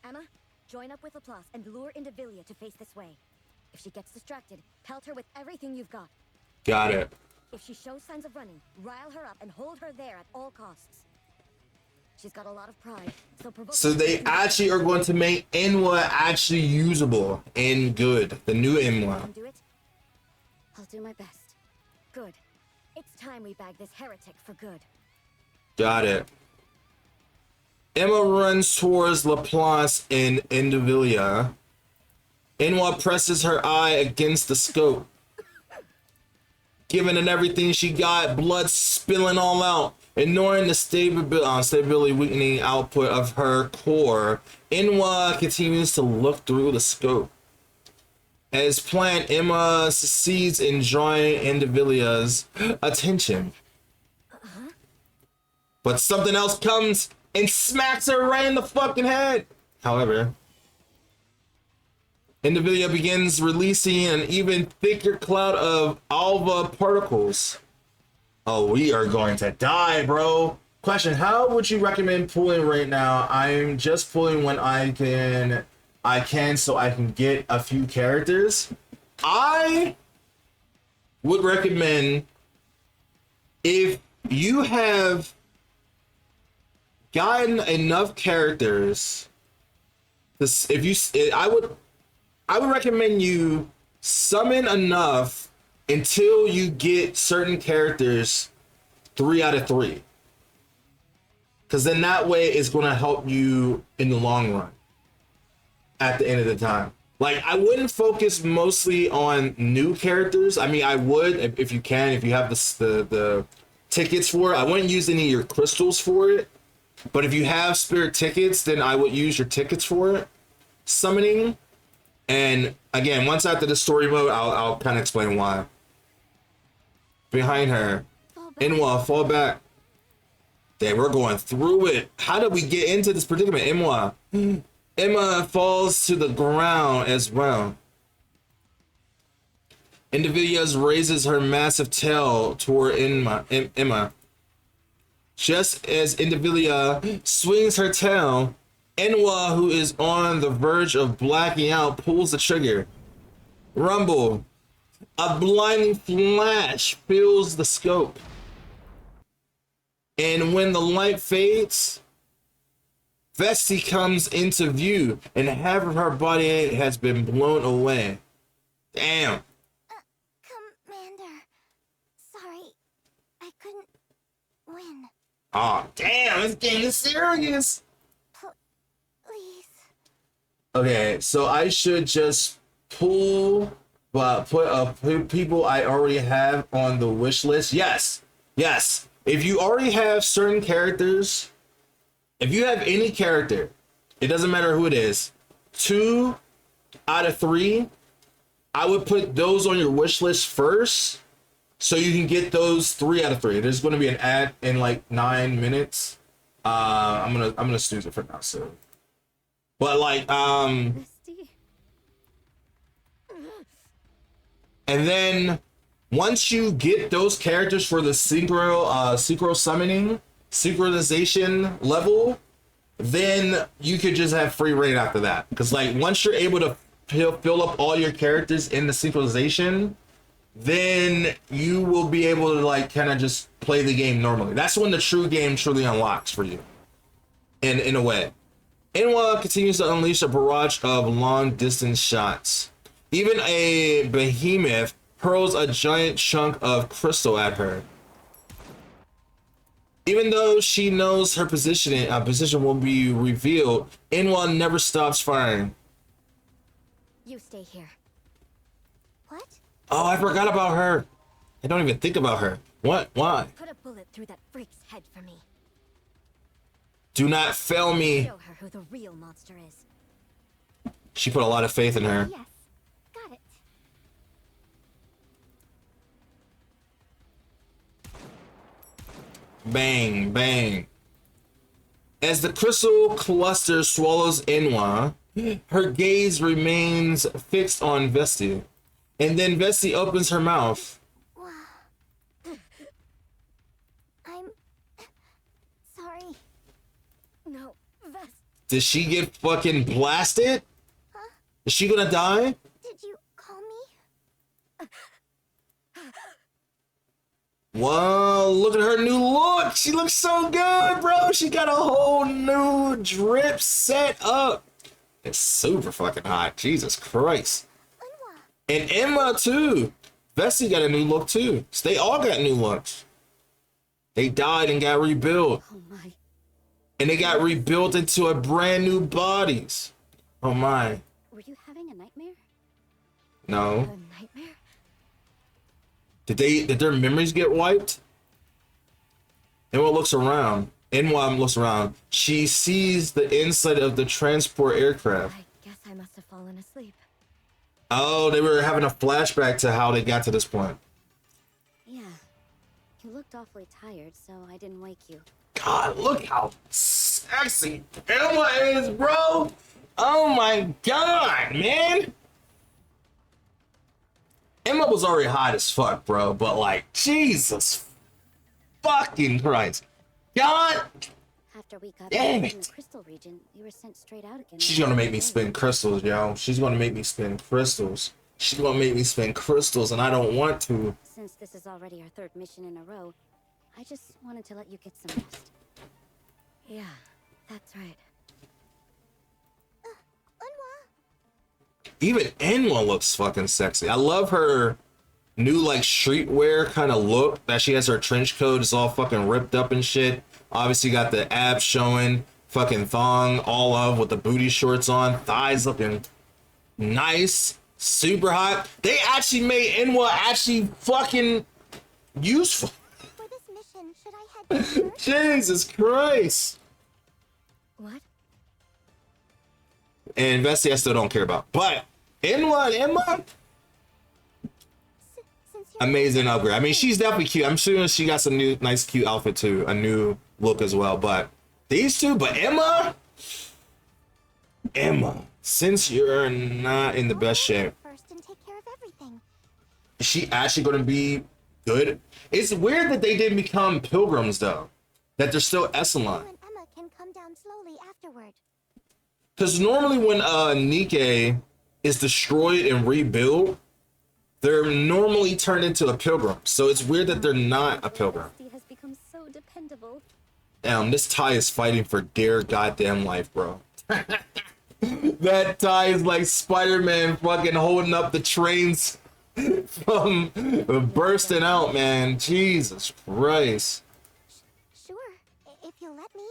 Emma, join up with Laplace and lure Indivilia to face this way. If she gets distracted, pelt her with everything you've got.
Got it.
If she shows signs of running, rile her up and hold her there at all costs. She's got a lot of pride, so provoke.
So they actually are going to make Enwa actually usable and good. The new Enwa.
Do it? I'll do my best. Good. It's time we bag this heretic for good.
Got it. Emma runs towards Laplace and Indivilia. Enwa presses her eye against the scope. Giving it everything she got, blood spilling all out. Ignoring the stability weakening output of her core, Enwa continues to look through the scope. As planned, Emma succeeds in drawing Indivilia's attention. But something else comes and smacks her right in the fucking head. However, Indivilia begins releasing an even thicker cloud of alpha particles. Oh, we are going to die, bro. Question, how would you recommend pulling right now? I'm just pulling when I can so I can get a few characters. I would recommend, if you have gotten enough characters, I would recommend you summon enough until you get certain characters 3 out of 3. Because then that way it's going to help you in the long run at the end of the time. Like, I wouldn't focus mostly on new characters. I mean, I would if you can, if you have the tickets for it. I wouldn't use any of your crystals for it. But if you have spirit tickets, then I would use your tickets for it. Summoning. And again, once after the story mode, I'll kind of explain why. Behind her. Enwa, fall back. Damn, we're going through it. How did we get into this predicament? Emma falls to the ground as well. Indivilia raises her massive tail toward Emma. Just as Indivilia swings her tail, Enwa, who is on the verge of blacking out, pulls the trigger. Rumble. A blinding flash fills the scope. And when the light fades, Vesti comes into view, and half of her body has been blown away. Damn.
Come
Oh, damn, this game is serious.
Please.
Okay, so I should just pull, put people I already have on the wish list. Yes, yes. If you already have certain characters, if you have any character, it doesn't matter who it is, 2 out of 3, I would put those on your wish list first, so you can get those 3 out of 3. There's going to be an ad in like 9 minutes. I'm gonna snooze it for now. So, but like
Misty.
and then once you get those characters for the synchro synchronization level, then you could just have free reign after that. Because like once you're able to fill up all your characters in the synchronization, then you will be able to like kind of just play the game normally. That's when the true game truly unlocks for you. In a way. Inwa continues to unleash a barrage of long distance shots. Even a behemoth hurls a giant chunk of crystal at her. Even though she knows her position will be revealed, Inwa never stops firing.
You stay here. What?
Oh, I forgot about her. I don't even think about her. What? Why?
Put a bullet through that freak's head for me.
Do not fail me.
Show her who the real monster is.
She put a lot of faith in her.
Yes. Got it.
Bang, bang. As the crystal cluster swallows Inwa, her gaze remains fixed on Vesti. And then Vesti opens her mouth.
Wow. I'm sorry. No, Vest.
Did she get fucking blasted?
Huh?
Is she gonna die?
Did you call me?
Whoa, look at her new look. She looks so good, bro. She got a whole new drip set up. It's super fucking hot. Jesus Christ.
Unwa.
And Emma too. Vesti got a new look too. So they all got new looks. They died and got rebuilt.
Oh my.
And they got rebuilt into a brand new bodies. Oh my.
Were you having a nightmare?
No.
A nightmare?
Did their memories get wiped? Emma looks around. Enwa looks around. She sees the inside of the transport aircraft.
I guess I must have fallen asleep.
Oh, they were having a flashback to how they got to this point.
Yeah. You looked awfully tired, so I didn't wake you.
God, look how sexy Emma is, bro. Oh my God, man. Emma was already hot as fuck, bro, but like, Jesus fucking Christ. God
After we got
damn
back from
it.
the crystal region, you were sent straight out again.
She's gonna make me spin crystals, yo. She's gonna make me spin crystals. She's gonna make me spin crystals, and I don't want to.
Since this is already our 3rd mission in a row, I just wanted to let you get some rest. Yeah, that's right.
Even Enwa looks fucking sexy. I love her new like streetwear kind of look that she has. Her trench coat is all fucking ripped up and shit. Obviously got the abs showing, fucking thong all of with the booty shorts on, thighs looking nice, super hot. They actually made Enwa actually fucking useful.
For this mission, should I head to
Jesus Christ.
What?
And Vesti I still don't care about. But Enwa and Emma,
Since you're
amazing upgrade. I mean, she's definitely cute. I'm sure she got some new, nice, cute outfit too. A new look as well. But these two, but Emma, since you're not in the best shape,
first and take care of everything.
is she actually going to be good? It's weird that they didn't become pilgrims though. That they're still Essalon.
You and Emma can come down slowly afterward.
Because normally when Nike is destroyed and rebuilt, they're normally turned into a pilgrim. So it's weird that they're not a pilgrim.
Misty has become so dependable.
Damn, this Ty is fighting for dear goddamn life, bro. That Ty is like Spider-Man fucking holding up the trains from bursting out, man. Jesus Christ.
Sure, If you'll let me.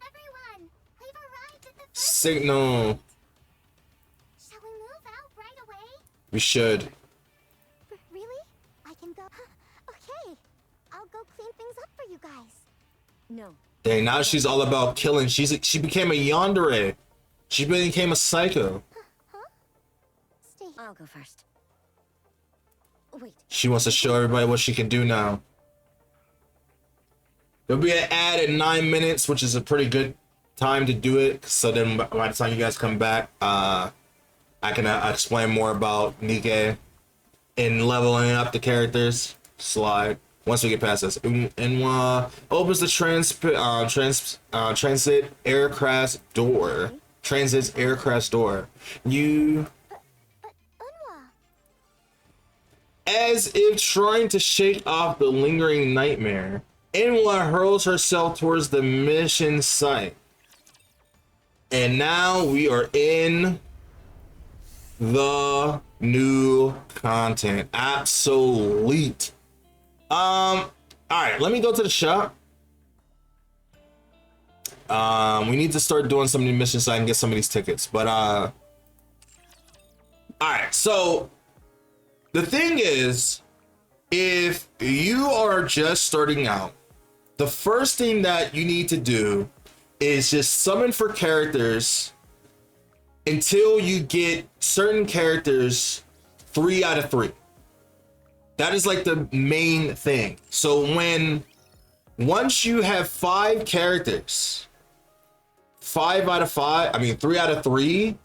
Everyone, we've arrived at the
Signal.
Shall we move out right away?
We should.
Really? I can go. Okay. I'll go clean things up for you guys. No.
Dang, now she's all about killing. She became a yandere. She became a psycho.
Huh? Stay. I'll go first. Wait.
She wants to show everybody what she can do now. There'll be an ad at 9 minutes, which is a pretty good time to do it. So then by the time you guys come back, I can explain more about Nikke and leveling up the characters. Slide. Once we get past this. And opens the transit aircraft door. Transit's aircraft door. You...
But Unwa.
As if trying to shake off the lingering nightmare, Inwa hurls herself towards the mission site. And now we are in the new content. Absolute. Alright, let me go to the shop. We need to start doing some new missions so I can get some of these tickets. But alright, so the thing is, if you are just starting out, the first thing that you need to do is just summon for characters until you get certain characters 3 out of 3. That is like the main thing. So once you have 5 characters, 3 out of 3,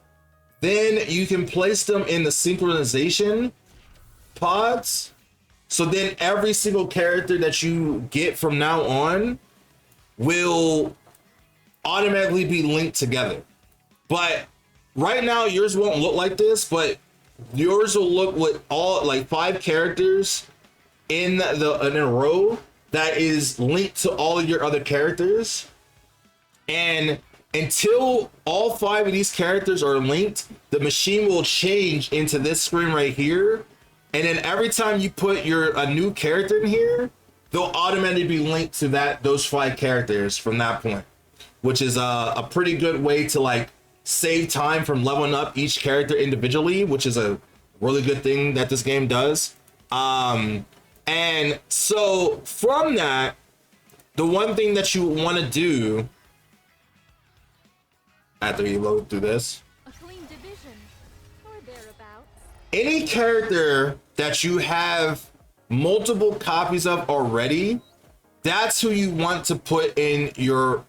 then you can place them in the synchronization pods. So then every single character that you get from now on will automatically be linked together. But right now yours won't look like this, but yours will look with all like 5 characters in a row that is linked to all of your other characters. And until all 5 of these characters are linked, the machine will change into this screen right here. And then every time you put a new character in here, they'll automatically be linked to those 5 characters from that point, which is a pretty good way to like save time from leveling up each character individually, which is a really good thing that this game does. And so from that, the one thing that you want to do after you load through this,
A clean division, or thereabouts.
any character that you have multiple copies of already, that's who you want to put in your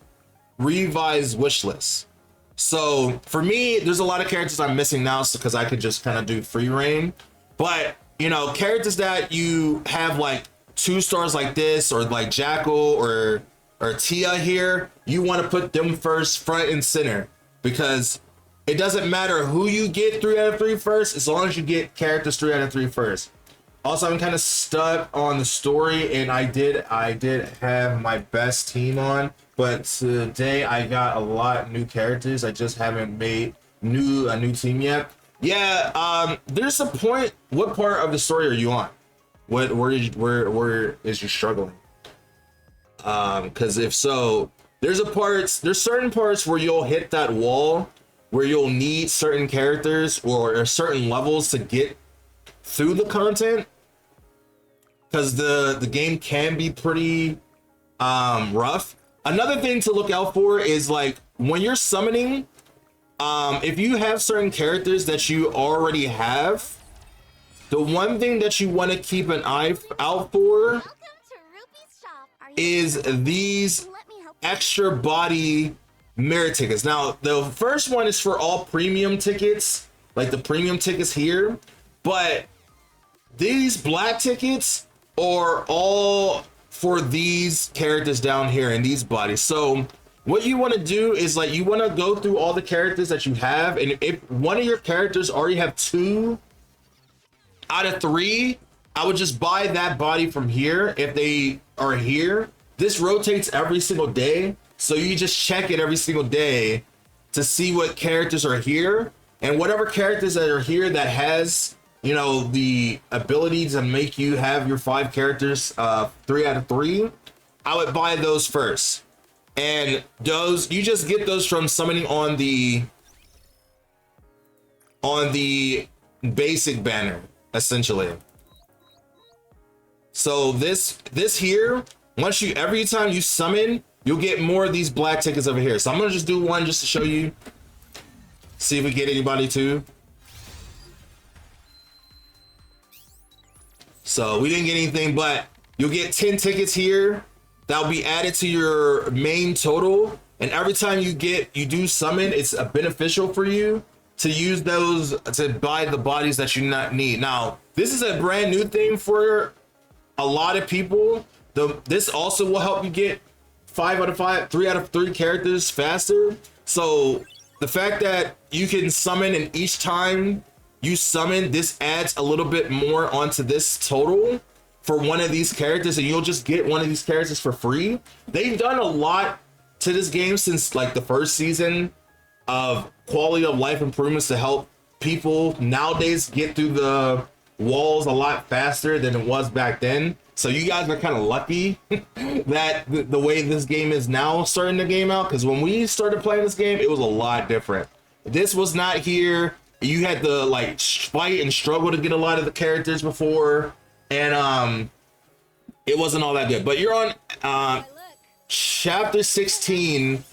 revised wish list. So for me, there's a lot of characters I'm missing now because I could just kind of do free reign. But you know, characters that you have like 2 stars like this, or like Jackal or Tia here, you want to put them first, front and center, because it doesn't matter who you get 3 out of 3 first, as long as you get characters 3 out of 3 first. Also, I'm kind of stuck on the story, and I did have my best team on, but today I got a lot of new characters. I just haven't made a new team yet. Yeah, there's a point. What part of the story are you on? Where is you struggling? Because if so, there's certain parts where you'll hit that wall where you'll need certain characters or certain levels to get through the content, because the game can be pretty rough. Another thing to look out for is like when you're summoning, if you have certain characters that you already have, the one thing that you want to keep an eye out for is these extra body mirror tickets. Now, the first one is for all premium tickets, like the premium tickets here, but these black tickets are all for these characters down here in these bodies. So what you want to do is like you want to go through all the characters that you have, and if one of your characters already have 2 out of 3, I would just buy that body from here if they are here. This rotates every single day, so you just check it every single day to see what characters are here, and whatever characters that are here that has, you know, the ability to make you have your 5 characters 3 out of 3, I would buy those first. And those, you just get those from summoning on the basic banner, essentially. So this here, once you, every time you summon, you'll get more of these black tickets over here. So I'm gonna just do one just to show you. See if we get anybody too. So we didn't get anything, but you'll get 10 tickets here. That'll be added to your main total. And every time you do summon, it's beneficial for you to use those to buy the bodies that you not need. Now, this is a brand new thing for a lot of people. This also will help you get 5 out of 5, 3 out of 3 characters faster. So the fact that you can summon, and each time you summon, this adds a little bit more onto this total for one of these characters, and you'll just get one of these characters for free. They've done a lot to this game since like the first season of quality of life improvements to help people nowadays get through the walls a lot faster than it was back then. So you guys are kind of lucky that the way this game is now starting the game out, because when we started playing this game, it was a lot different. This was not here. You had to like fight and struggle to get a lot of the characters before, and it wasn't all that good. But you're on chapter 16,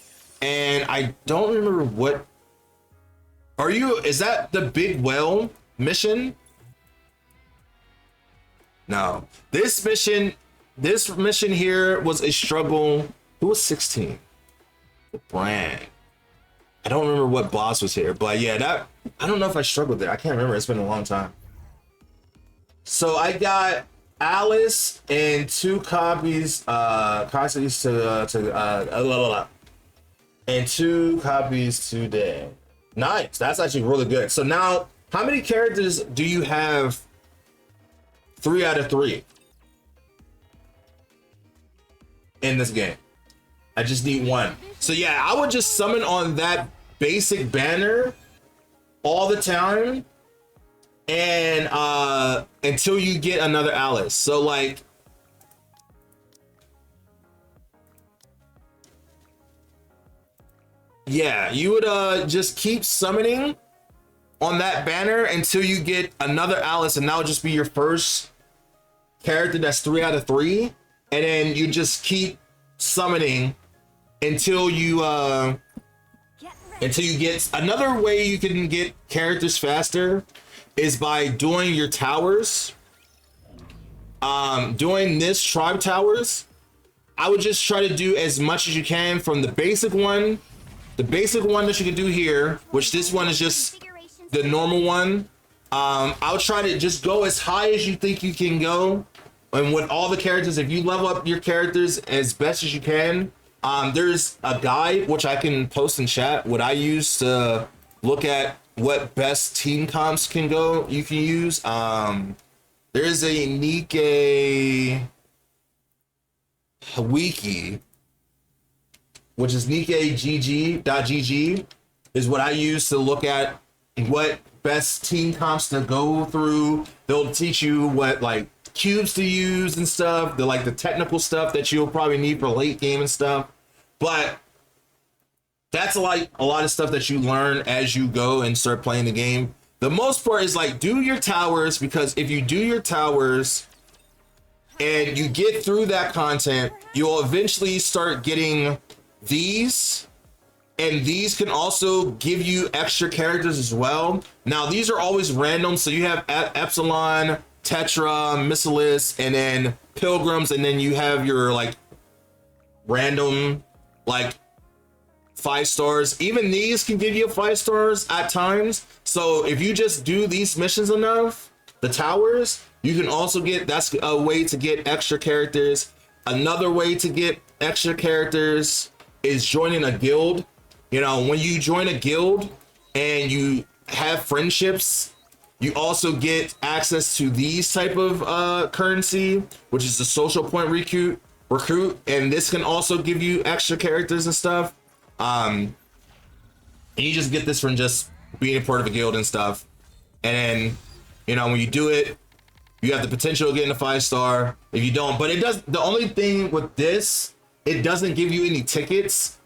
and I don't remember what are you, is that the big whale mission? No, this mission here was a struggle. Who was 16? The brand. I don't remember what boss was here, but yeah, that, I don't know if I struggled there. I can't remember. It's been a long time. So I got Alice and 2 copies, and 2 copies today. Nice. That's actually really good. So now, how many characters do you have? 3 out of 3 in this game. I just need 1. So yeah, I would just summon on that basic banner all the time, and until you get another Alice. So like, yeah, you would just keep summoning on that banner until you get another Alice, and that would just be your first character that's 3 out of 3, and then you just keep summoning until you get another way you can get characters faster is by doing your towers. Doing this tribe towers, I would just try to do as much as you can from the basic one that you can do here, which this one is just the normal one. I'll try to just go as high as you think you can go, and with all the characters, if you level up your characters as best as you can, there's a guide which I can post in chat, what I use to look at what best team comps can go. You can use there's a Nikkei wiki, which is nikkei.gg, is what I use to look at what best team comps to go through. They'll teach you what like cubes to use and stuff. They're like the technical stuff that you'll probably need for late game and stuff. But that's like a lot of stuff that you learn as you go and start playing the game. The most part is like, do your towers, because if you do your towers and you get through that content, you'll eventually start getting these. And these can also give you extra characters as well. Now, these are always random. So you have Epsilon, Tetra, Missilis, and then Pilgrims. And then you have your like random like 5 stars. Even these can give you 5 stars at times. So if you just do these missions enough, the towers, you can also get, that's a way to get extra characters. Another way to get extra characters is joining a guild. You know, when you join a guild and you have friendships, you also get access to these type of currency, which is the social point recruit, and this can also give you extra characters and stuff. And you just get this from just being a part of a guild and stuff. And then, you know, when you do it, you have the potential of getting a 5-star. If you don't, but it does. The only thing with this, it doesn't give you any tickets.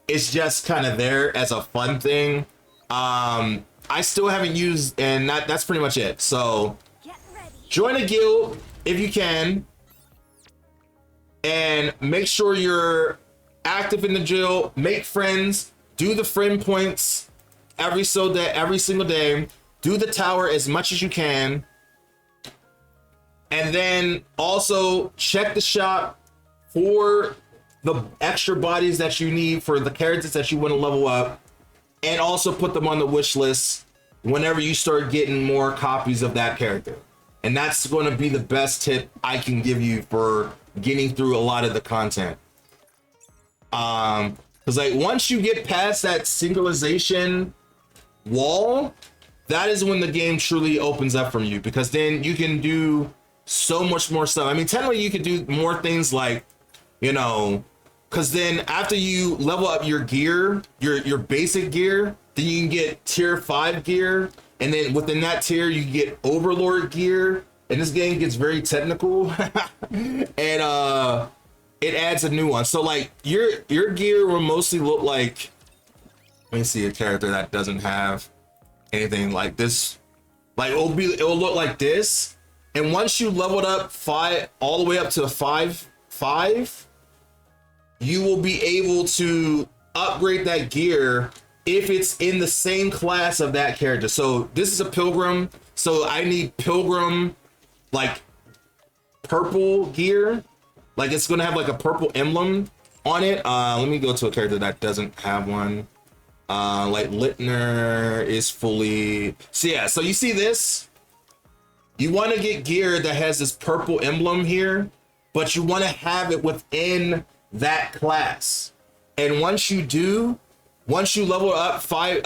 It's just kind of there as a fun thing. I still haven't used, and that's pretty much it. So join a guild if you can, and make sure you're active in the guild. Make friends. Do the friend points every single day. Do the tower as much as you can. And then also check the shop for the extra bodies that you need for the characters that you want to level up. And also put them on the wish list whenever you start getting more copies of that character. And that's going to be the best tip I can give you for getting through a lot of the content. Because like once you get past that singularization wall, that is when the game truly opens up from you, because then you can do so much more stuff. I mean, technically you could do more things like, you know, because then after you level up your gear, your basic gear, then you can get tier 5 gear, and then within that tier you can get overlord gear, and this game gets very technical. And it adds a new one. So like your gear will mostly look like, let me see a character that doesn't have anything like this. Like it will look like this. And once you leveled up 5 all the way up to 5, you will be able to upgrade that gear if it's in the same class of that character. So this is a pilgrim, so I need pilgrim like purple gear. Like it's gonna have like a purple emblem on it. Let me go to a character that doesn't have one. Like Littner is fully, so yeah, so you see this, you want to get gear that has this purple emblem here, but you want to have it within that class. And once you level up 5,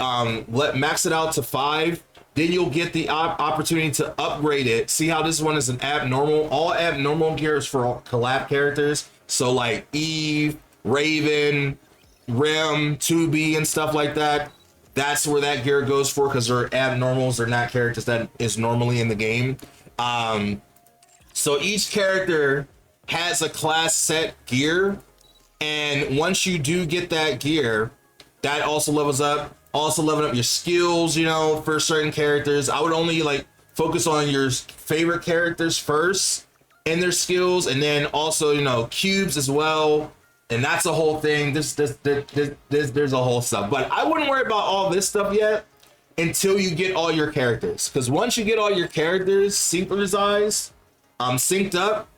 max it out to 5, then you'll get the opportunity to upgrade it. See how this one is an abnormal? All abnormal gear is for collab characters. So like Eve, Raven, Rem, 2B, and stuff like that. That's where that gear goes for, because they're abnormals. They're not characters that is normally in the game. So each character has a class set gear, and once you do get that gear, that also levels up. Also leveling up your skills, you know, for certain characters. I would only like focus on your favorite characters first and their skills, and then also, you know, cubes as well. And that's a whole thing. There's a whole stuff, but I wouldn't worry about all this stuff yet until you get all your characters. Because once you get all your characters synchronized, synced up,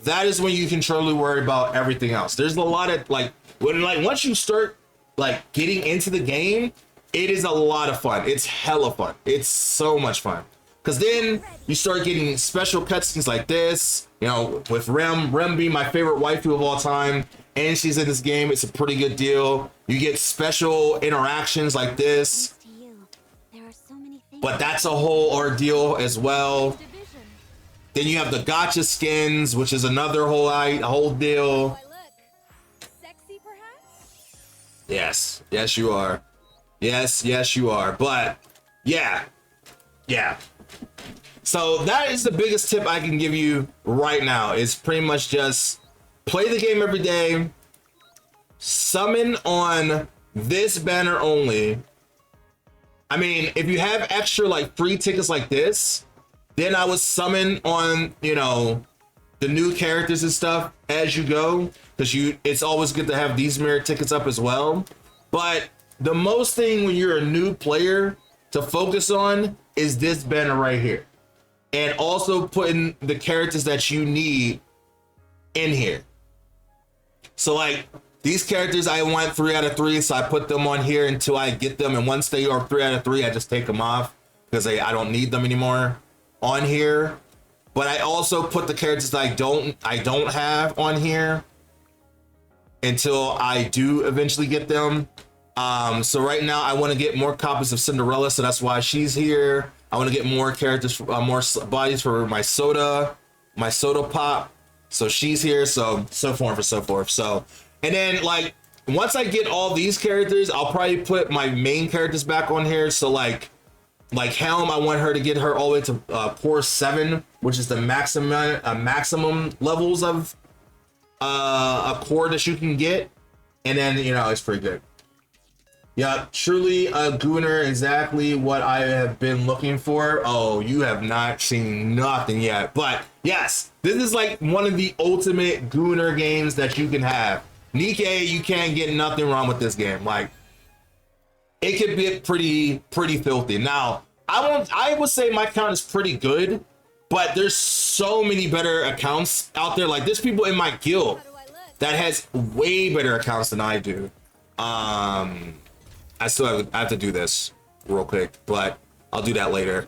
that is when you can truly worry about everything else. There's a lot of like once you start like getting into the game, it is a lot of fun. It's hella fun. It's so much fun. Because then you start getting special cutscenes like this, you know, with Rem being my favorite waifu of all time, and she's in this game. It's a pretty good deal. You get special interactions like this, but that's a whole ordeal as well. Then you have the gacha skins, which is another whole deal.
Sexy, perhaps?
Yes, you are. Yes, you are. But yeah. So that is the biggest tip I can give you right now. Is pretty much just play the game every day, summon on this banner only. I mean, if you have extra like free tickets like this, then I would summon on, you know, the new characters and stuff as you go, because it's always good to have these mirror tickets up as well. But the most thing when you're a new player to focus on is this banner right here. And also putting the characters that you need in here. So like these characters, I want 3 out of 3, so I put them on here until I get them. And once they are 3 out of 3, I just take them off because I don't need them anymore on here. But I also put the characters that I don't have on here until I do eventually get them. So right now I want to get more copies of Cinderella, so that's why she's here. I want to get more characters, more bodies for my soda pop. So she's here. So forth. So, and then like once I get all these characters, I'll probably put my main characters back on here. So like Like Helm, I want her to get her all the way to core 7, which is the maximum levels of a core that you can get, and then you know it's pretty good. Yeah, truly a Gooner, exactly what I have been looking for. Oh, you have not seen nothing yet, but yes, this is like one of the ultimate Gooner games that you can have. Nikkei, you can't get nothing wrong with this game. Like, it could be pretty filthy. Now, I would say my count is pretty good, but there's so many better accounts out there. Like, there's people in my guild that has way better accounts than I do. I have to do this real quick, but I'll do that later.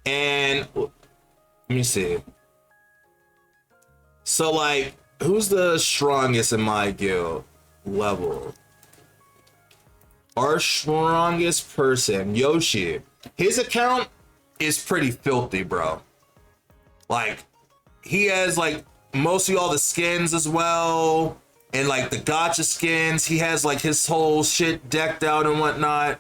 And let me see. So like, who's the strongest in my guild level? Our strongest person, Yoshi. His account is pretty filthy, bro. Like, he has like mostly all the skins as well. And like the gacha skins, he has like his whole shit decked out and whatnot.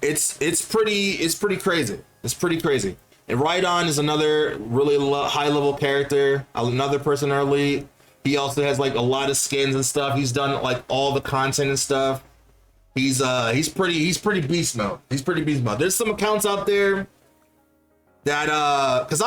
It's pretty crazy. It's pretty crazy. And Rhydon is another really high level character, another person in our league. He also has like a lot of skins and stuff. He's done like all the content and stuff. He's pretty beast mode. He's pretty beast mode. There's some accounts out there that because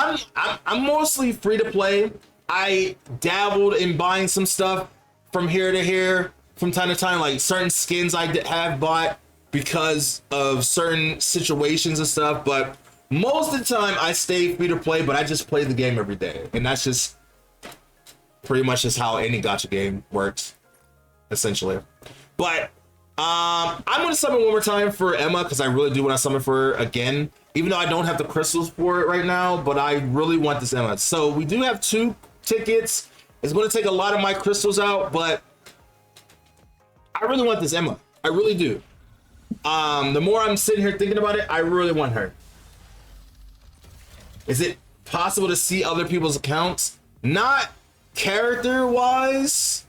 I'm mostly free to play. I dabbled in buying some stuff from here to here from time to time, like certain skins I have bought because of certain situations and stuff. But most of the time I stay free to play, but I just play the game every day. And that's just pretty much just how any gacha game works, essentially. But I'm going to summon one more time for Emma because I really do want to summon for her again, even though I don't have the crystals for it right now, but I really want this Emma. So we do have 2 tickets. It's going to take a lot of my crystals out, but I really want this Emma. I really do. The more I'm sitting here thinking about it, I really want her. Is it possible to see other people's accounts? Not character wise.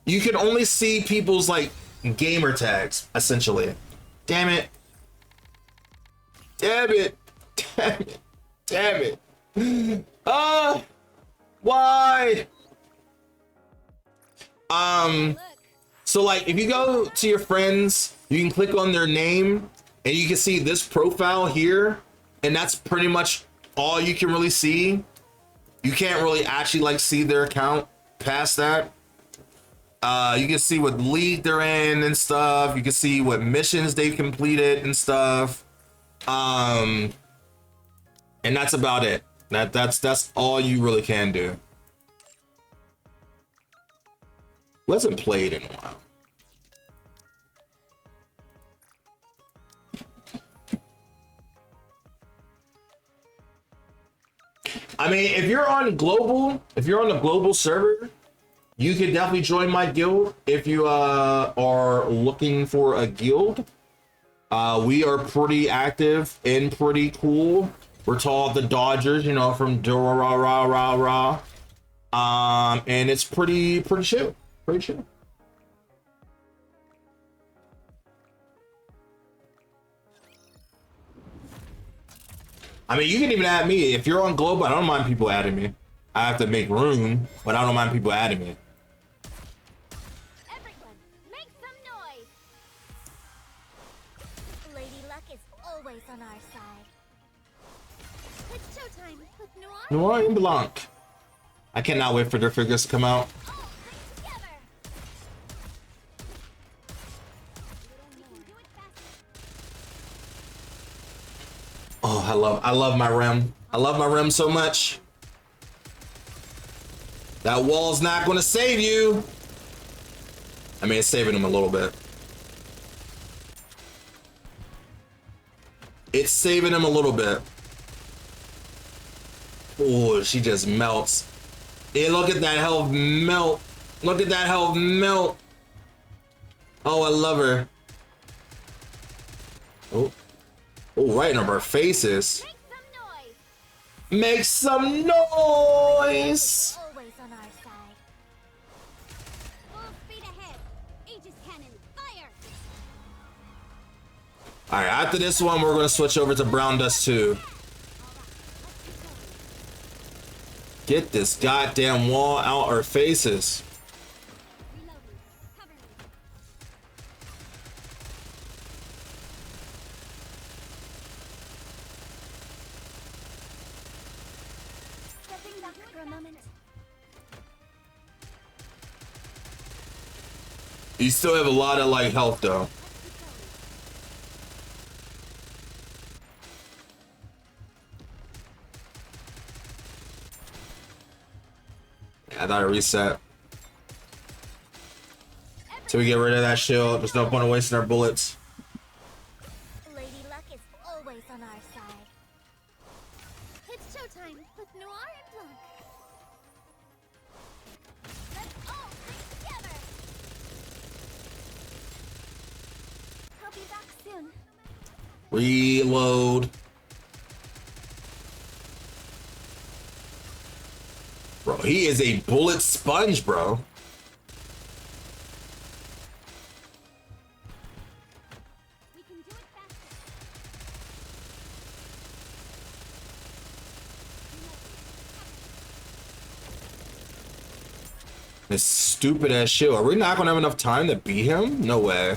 You can only see people's like gamer tags, essentially. Damn it. Damn it. Damn it. Damn it. Why? So like if you go to your friends, you can click on their name and you can see this profile here, and that's pretty much all you can really see. You can't really actually like see their account past that. You can see what league they're in and stuff. You can see what missions they've completed and stuff. And that's about it. That's all you really can do. Wasn't played in a while. I mean, if you're on the global server, you can definitely join my guild if you are looking for a guild. We are pretty active and pretty cool. We're called the Dodgers, you know, from Dora Ra Ra Ra Ra. And it's pretty chill. Pretty chill. I mean, you can even add me. If you're on global, I don't mind people adding me. I have to make room, but I don't mind people adding me.
Everyone, make some noise. Lady Luck is always on our side. It's showtime with Noir.
Noir and Blanc. I cannot wait for their figures to come out.
All together. We can do it faster.
Oh, I love my Rem. I love my Rem so much. That wall's not going to save you. I mean, it's saving him a little bit. It's saving him a little bit. Oh, she just melts. Yeah, look at that health melt. Look at that health melt. Oh, I love her. Oh. Oh, right in her faces. Make some noise.
Always on our side. Full speed ahead. Aegis cannon, fire.
All right, after this one, we're gonna switch over to Brown Dust 2. Get this goddamn wall out our faces.
Stepping back for a moment.
You still have a lot of like health though. I thought I reset. So we get rid of that shield. There's no point in wasting our bullets.
Lady Luck is always on our side. It's showtime with Noir and Blanc. Let's all stick together. I'll be back soon.
Reload. Bro, he is a bullet sponge, bro.
We can do it faster.
This stupid ass shield. Are we not gonna have enough time to beat him? No way.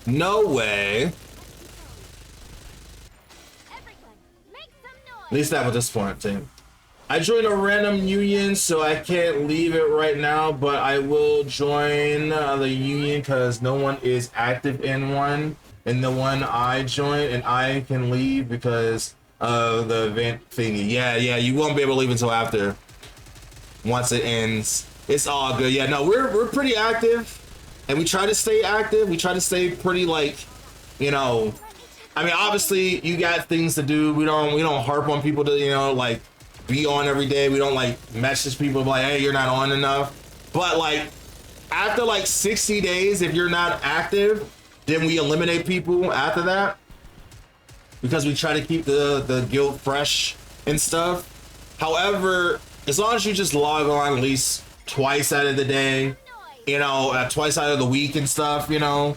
No way.
Everyone, make some noise.
At least not at this point, team. I joined a random union, so I can't leave it right now, but I will join the union because no one is active in one. And the one I joined, and I can leave because of the event thingy. Yeah, you won't be able to leave until after. Once it ends. It's all good. Yeah, no, we're pretty active. And we try to stay active. We try to stay pretty like, you know, I mean, obviously you got things to do. We don't harp on people to, you know, like be on every day. We don't like message people like, hey, you're not on enough. But like after like 60 days, if you're not active, then we eliminate people after that because we try to keep the guild fresh and stuff. However, as long as you just log on at least twice out of the day, you know, twice out of the week and stuff, you know,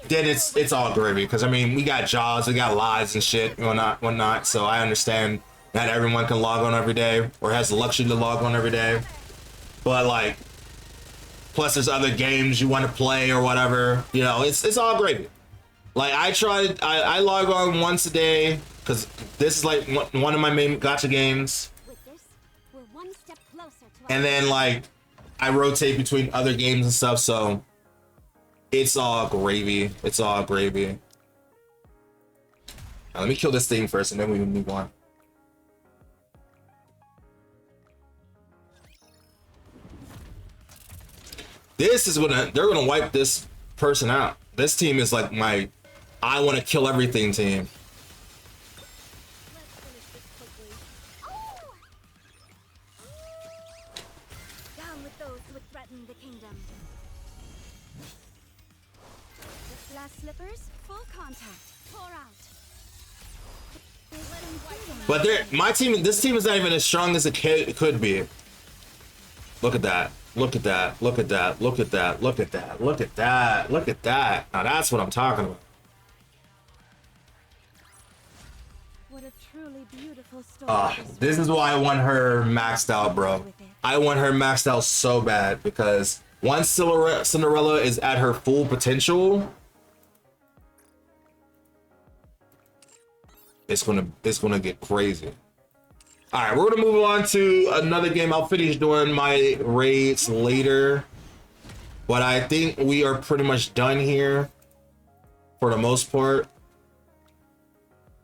then it's all gravy. Because I mean, we got jobs, we got lives and shit, whatnot. So I understand not everyone can log on every day or has the luxury to log on every day. But like, plus there's other games you want to play or whatever. You know, it's all gravy. Like I log on once a day because this is like one of my main gacha games.
With this, we're one step closer to
And then like I rotate between other games and stuff, so it's all gravy. It's all gravy. Now, let me kill this thing first, and then we can move on. This is they're gonna wipe this person out. This team is like my I want to kill everything team.
Let's finish this quickly. Oh! Down with those who would threaten the kingdom. The glass slippers, full contact. Pour out. Let him wipe them out.
But this team is not even as strong as it could be. Look at that. Look at that. Look at that. Look at that. Look at that. Look at that. Look at that. Now that's what I'm talking about.
What a truly beautiful story.
This is why I want her maxed out, bro. I want her maxed out so bad because once Cinderella is at her full potential, it's gonna get crazy. All right, we're gonna move on to another game. I'll finish doing my raids later, but I think we are pretty much done here for the most part.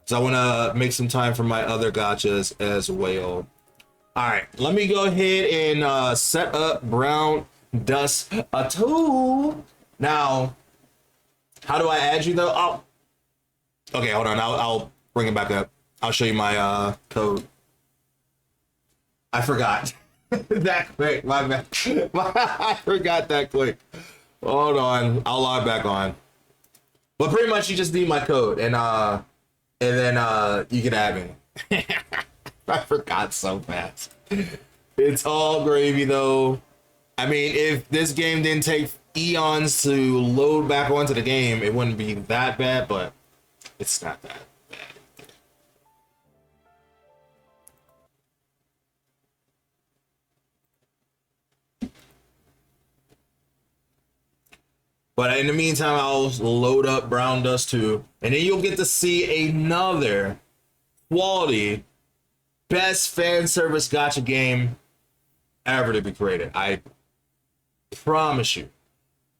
So I want to make some time for my other gachas as well. All right, let me go ahead and set up Brown Dust 2. Now, how do I add you though? Oh, okay, hold on. I'll bring it back up. I'll show you my code. I forgot that quick. My bad. I forgot that quick. Hold on. I'll log back on. But pretty much, you just need my code, and then you can add me. I forgot so fast. It's all gravy though. I mean, if this game didn't take eons to load back onto the game, it wouldn't be that bad, but it's not that bad. But in the meantime, I'll load up Brown Dust 2, and then you'll get to see another quality best fan service gacha game ever to be created. I promise you.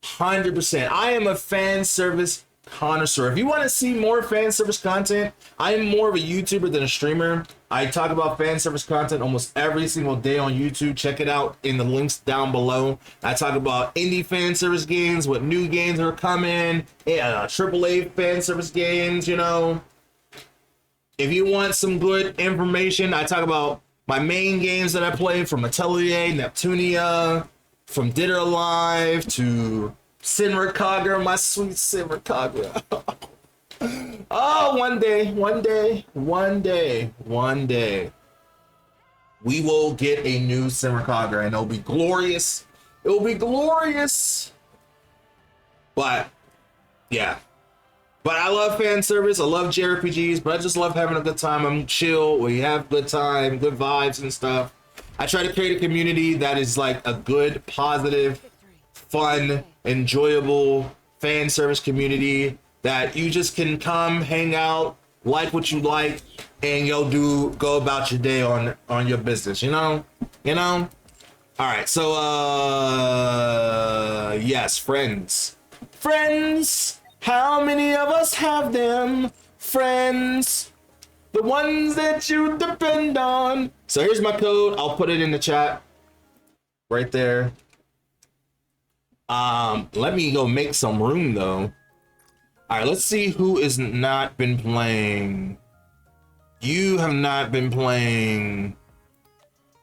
100%. I am a fan service connoisseur. If you want to see more fan service content, I am more of a YouTuber than a streamer. I talk about fan service content almost every single day on YouTube. Check it out in the links down below. I talk about indie fan service games, what new games are coming, AAA fan service games, you know. If you want some good information, I talk about my main games that I play, from Atelier, Neptunia, from Dead or Alive to Senra Kagura, my sweet Senra Kagura. Oh, one day, we will get a new Senra Kagura, and it'll be glorious. It will be glorious. But, yeah. But I love fan service. I love JRPGs, but I just love having a good time. I'm chill. We have good time, good vibes and stuff. I try to create a community that is like a good, positive, fun, enjoyable fan service community that you just can come, hang out, like what you like, and you'll go about your day on your business, you know? All right, so yes, friends. How many of us have them? Friends, the ones that you depend on. So here's my code. I'll put it in the chat right there. Let me go make some room though. All right, let's see who has not been playing. You have not been playing,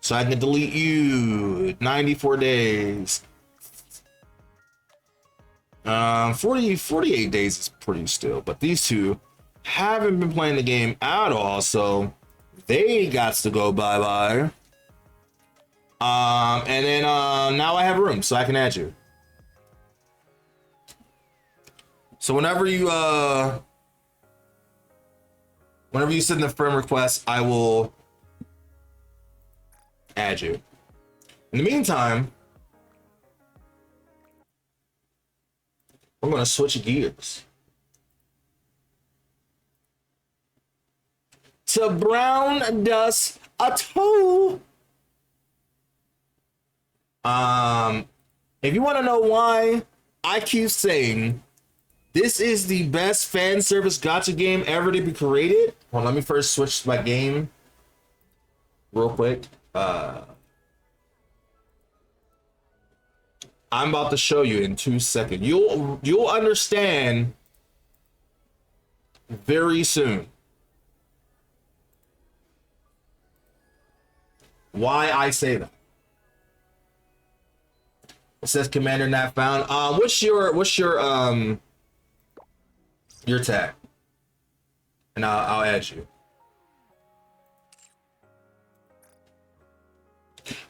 so I can delete you. 94 days. 48 days is pretty still, but these two haven't been playing the game at all, so they got to go bye-bye. And then now I have room, so I can add you. So whenever you send the friend request, I will add you. In the meantime, I'm gonna switch gears to Brown Dust 2. If you want to know why I keep saying this is the best fan service gacha game ever to be created, well, let me first switch my game real quick. I'm about to show you in 2 seconds. You'll understand very soon why I say that. It says commander not found. What's your tag? And I'll add you.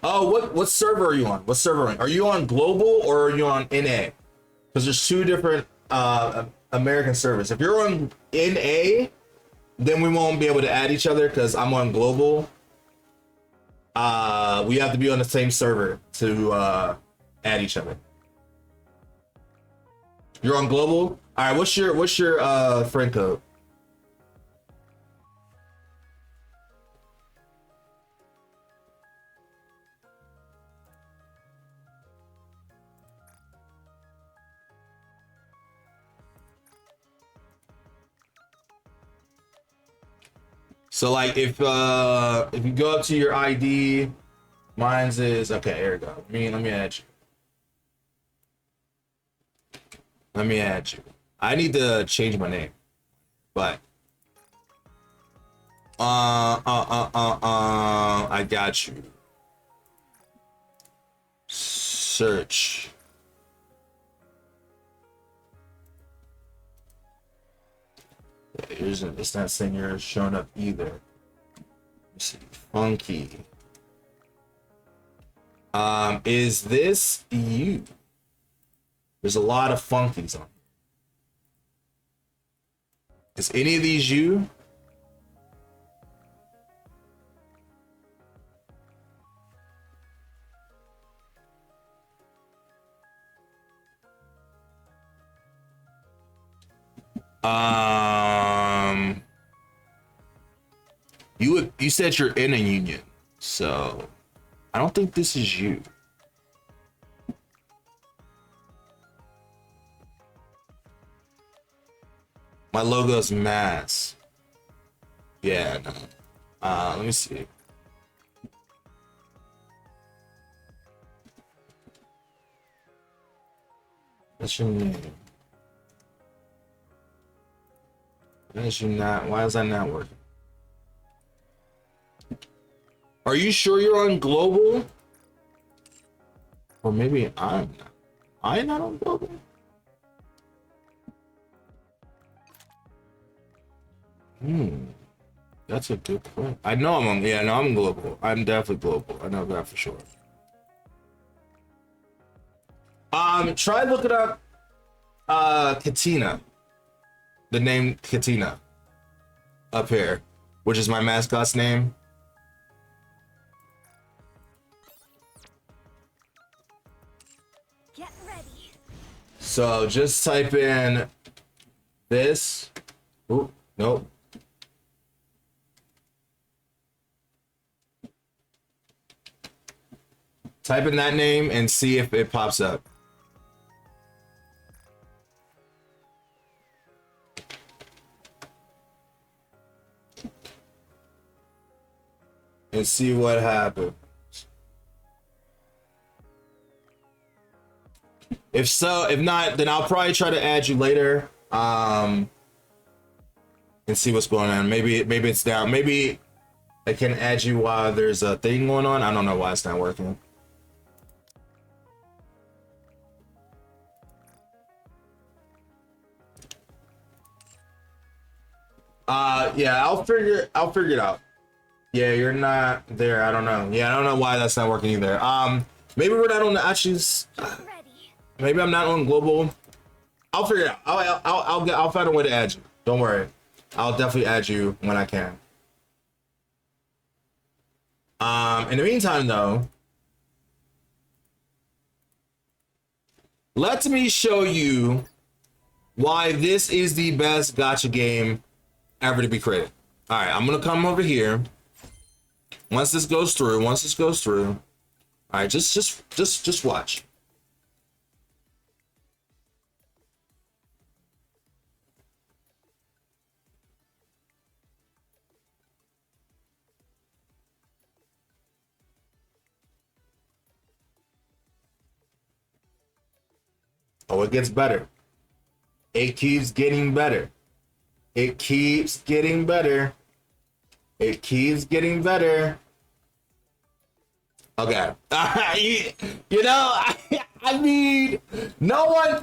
Oh, what server are you on? What server are you on? Global or are you on NA? Because there's two different American servers. If you're on NA, then we won't be able to add each other because I'm on global. We have to be on the same server to add each other. You're on global? All right, what's your friend code? So like if you go up to your ID, mine's is okay, here we go. Let me add you. Let me add you. I need to change my name. But I got you. Search. It's not saying you're showing up either. Let's see. Funky. Is this you? There's a lot of funkies on. Is any of these you? You said you're in a union, so I don't think this is you. My logo's mass. Yeah, no. Let me see. What's your name? Why is that not working? Are you sure you're on global? Or maybe I'm not. I'm not on global? That's a good point. I know I'm on, yeah, no, I'm global. I'm definitely global. I know that for sure. Try looking up Katina. The name Katina up here, which is my mascot's name.
Get ready.
So just type in this. Oop, nope. Type in that name and see if it pops up. And see what happens. If so, if not, then I'll probably try to add you later. And see what's going on. Maybe it's down. Maybe I can add you while there's a thing going on. I don't know why it's not working. Yeah, I'll figure it out. Yeah, you're not there. I don't know. Yeah, I don't know why that's not working either. Maybe we're not on the actions. Maybe I'm not on global. I'll figure it out. I'll find a way to add you. Don't worry. I'll definitely add you when I can. In the meantime, though, let me show you why this is the best gacha game ever to be created. All right, I'm gonna come over here. Once this goes through. All right, just watch. Oh, it gets better. It keeps getting better. It keeps getting better. It keeps getting better. Okay. You know, I mean, no one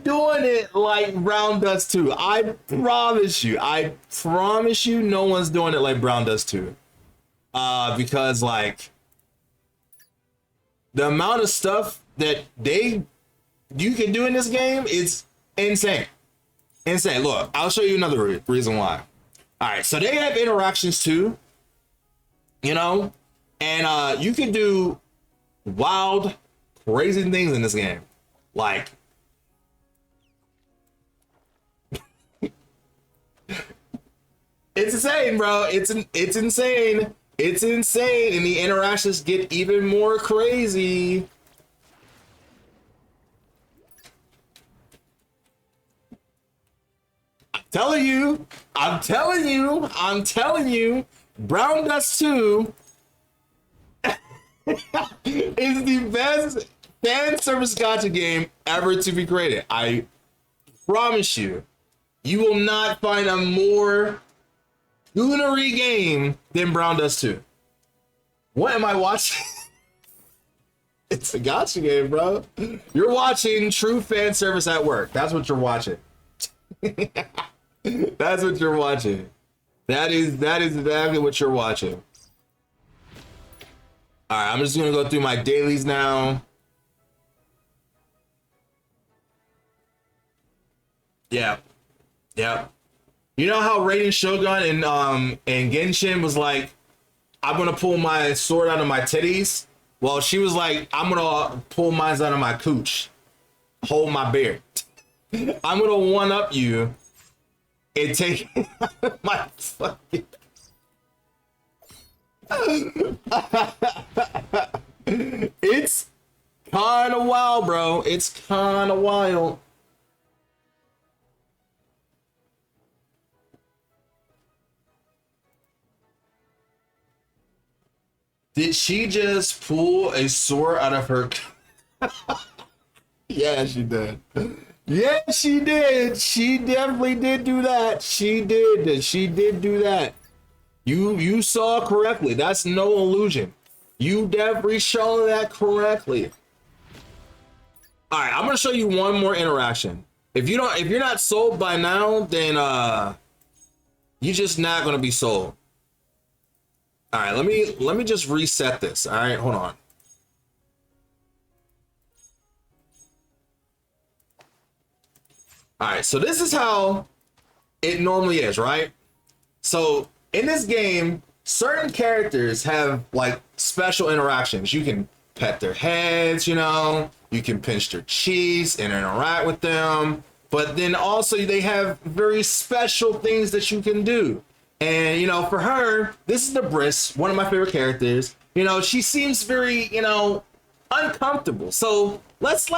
doing it like Brown does too. I promise you, no one's doing it like Brown does too. Because like the amount of stuff that you can do in this game is insane. Insane. Look, I'll show you another reason why. All right, so they have interactions too, you know, and you can do wild, crazy things in this game. Like, it's insane, bro. It's insane. It's insane, and the interactions get even more crazy. I'm telling you, Brown Dust 2 is the best fan service gacha game ever to be created. I promise you, you will not find a more goonery game than Brown Dust 2. What am I watching? It's a gacha game, bro. You're watching true fan service at work. That's what you're watching. That's what you're watching. That is exactly what you're watching. All right, I'm just gonna go through my dailies now. Yeah. Yeah. You know how Raiden Shogun and Genshin was like, I'm gonna pull my sword out of my titties? Well, she was like, I'm gonna pull mine out of my cooch. Hold my beer. I'm gonna one up you and take my fucking. It's kind of wild, bro. It's kind of wild. Did she just pull a sword out of her? Yeah, she did. Yeah, she did. She definitely did do that. She did. She did do that. You saw correctly. That's no illusion. You definitely saw that correctly. All right, I'm gonna show you one more interaction. If you're not sold by now, then you're just not gonna be sold. All right, let me just reset this. All right, hold on. All right, so this is how it normally is, right? So in this game, certain characters have like special interactions. You can pet their heads, you know, you can pinch their cheeks and interact with them. But then also they have very special things that you can do. And, you know, for her, this is the Briss, one of my favorite characters. You know, she seems very, you know, uncomfortable. So let's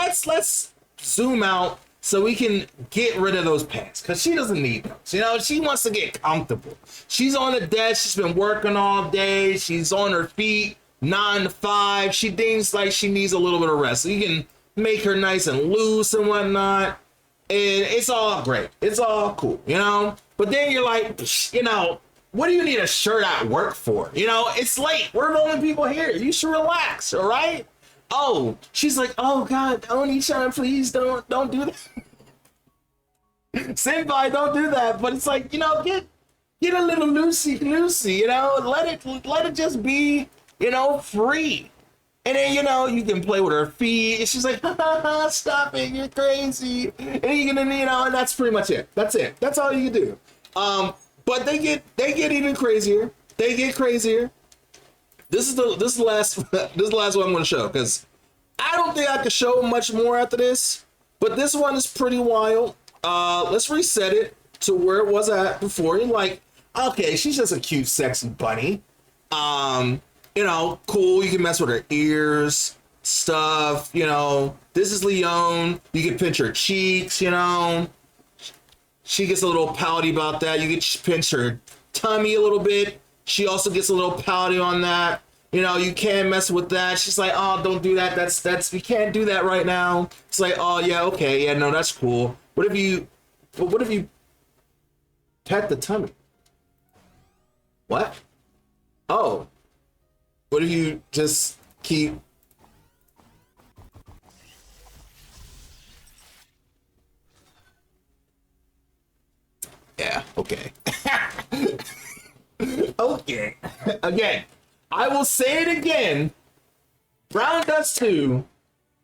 zoom out so we can get rid of those pants, because she doesn't need those. You know, she wants to get comfortable. She's on the desk. She's been working all day. She's on her feet 9 to 5. She thinks like she needs a little bit of rest. So you can make her nice and loose and whatnot. And it's all great. It's all cool, you know? But then you're like, you know, what do you need a shirt at work for? You know, it's late. We're the only people here. You should relax, all right? Oh, she's like, oh God, Oni-chan, please don't do that. Senpai, don't do that. But it's like, you know, get a little loosey, you know, let it just be, you know, free. And then, you know, you can play with her feet. And she's like, ha, ha, ha, stop it, you're crazy. And you can, you know, and that's pretty much it. That's it. That's all you can do. But they get even crazier. They get crazier. This is the last one I'm going to show, because I don't think I could show much more after this. But this one is pretty wild. Let's reset it to where it was at before. You're like, okay, she's just a cute, sexy bunny. You know, cool. You can mess with her ears, stuff. You know, this is Leon. You can pinch her cheeks. You know, she gets a little pouty about that. You can pinch her tummy a little bit. She also gets a little pouty on that. You know, you can't mess with that. She's like, oh, don't do that. That's we can't do that right now. It's like, oh yeah, okay, yeah, no, that's cool. What if you pet the tummy? What? Oh. What if you just keep... Yeah, okay. Okay. Again, I will say it again. Brown Dust 2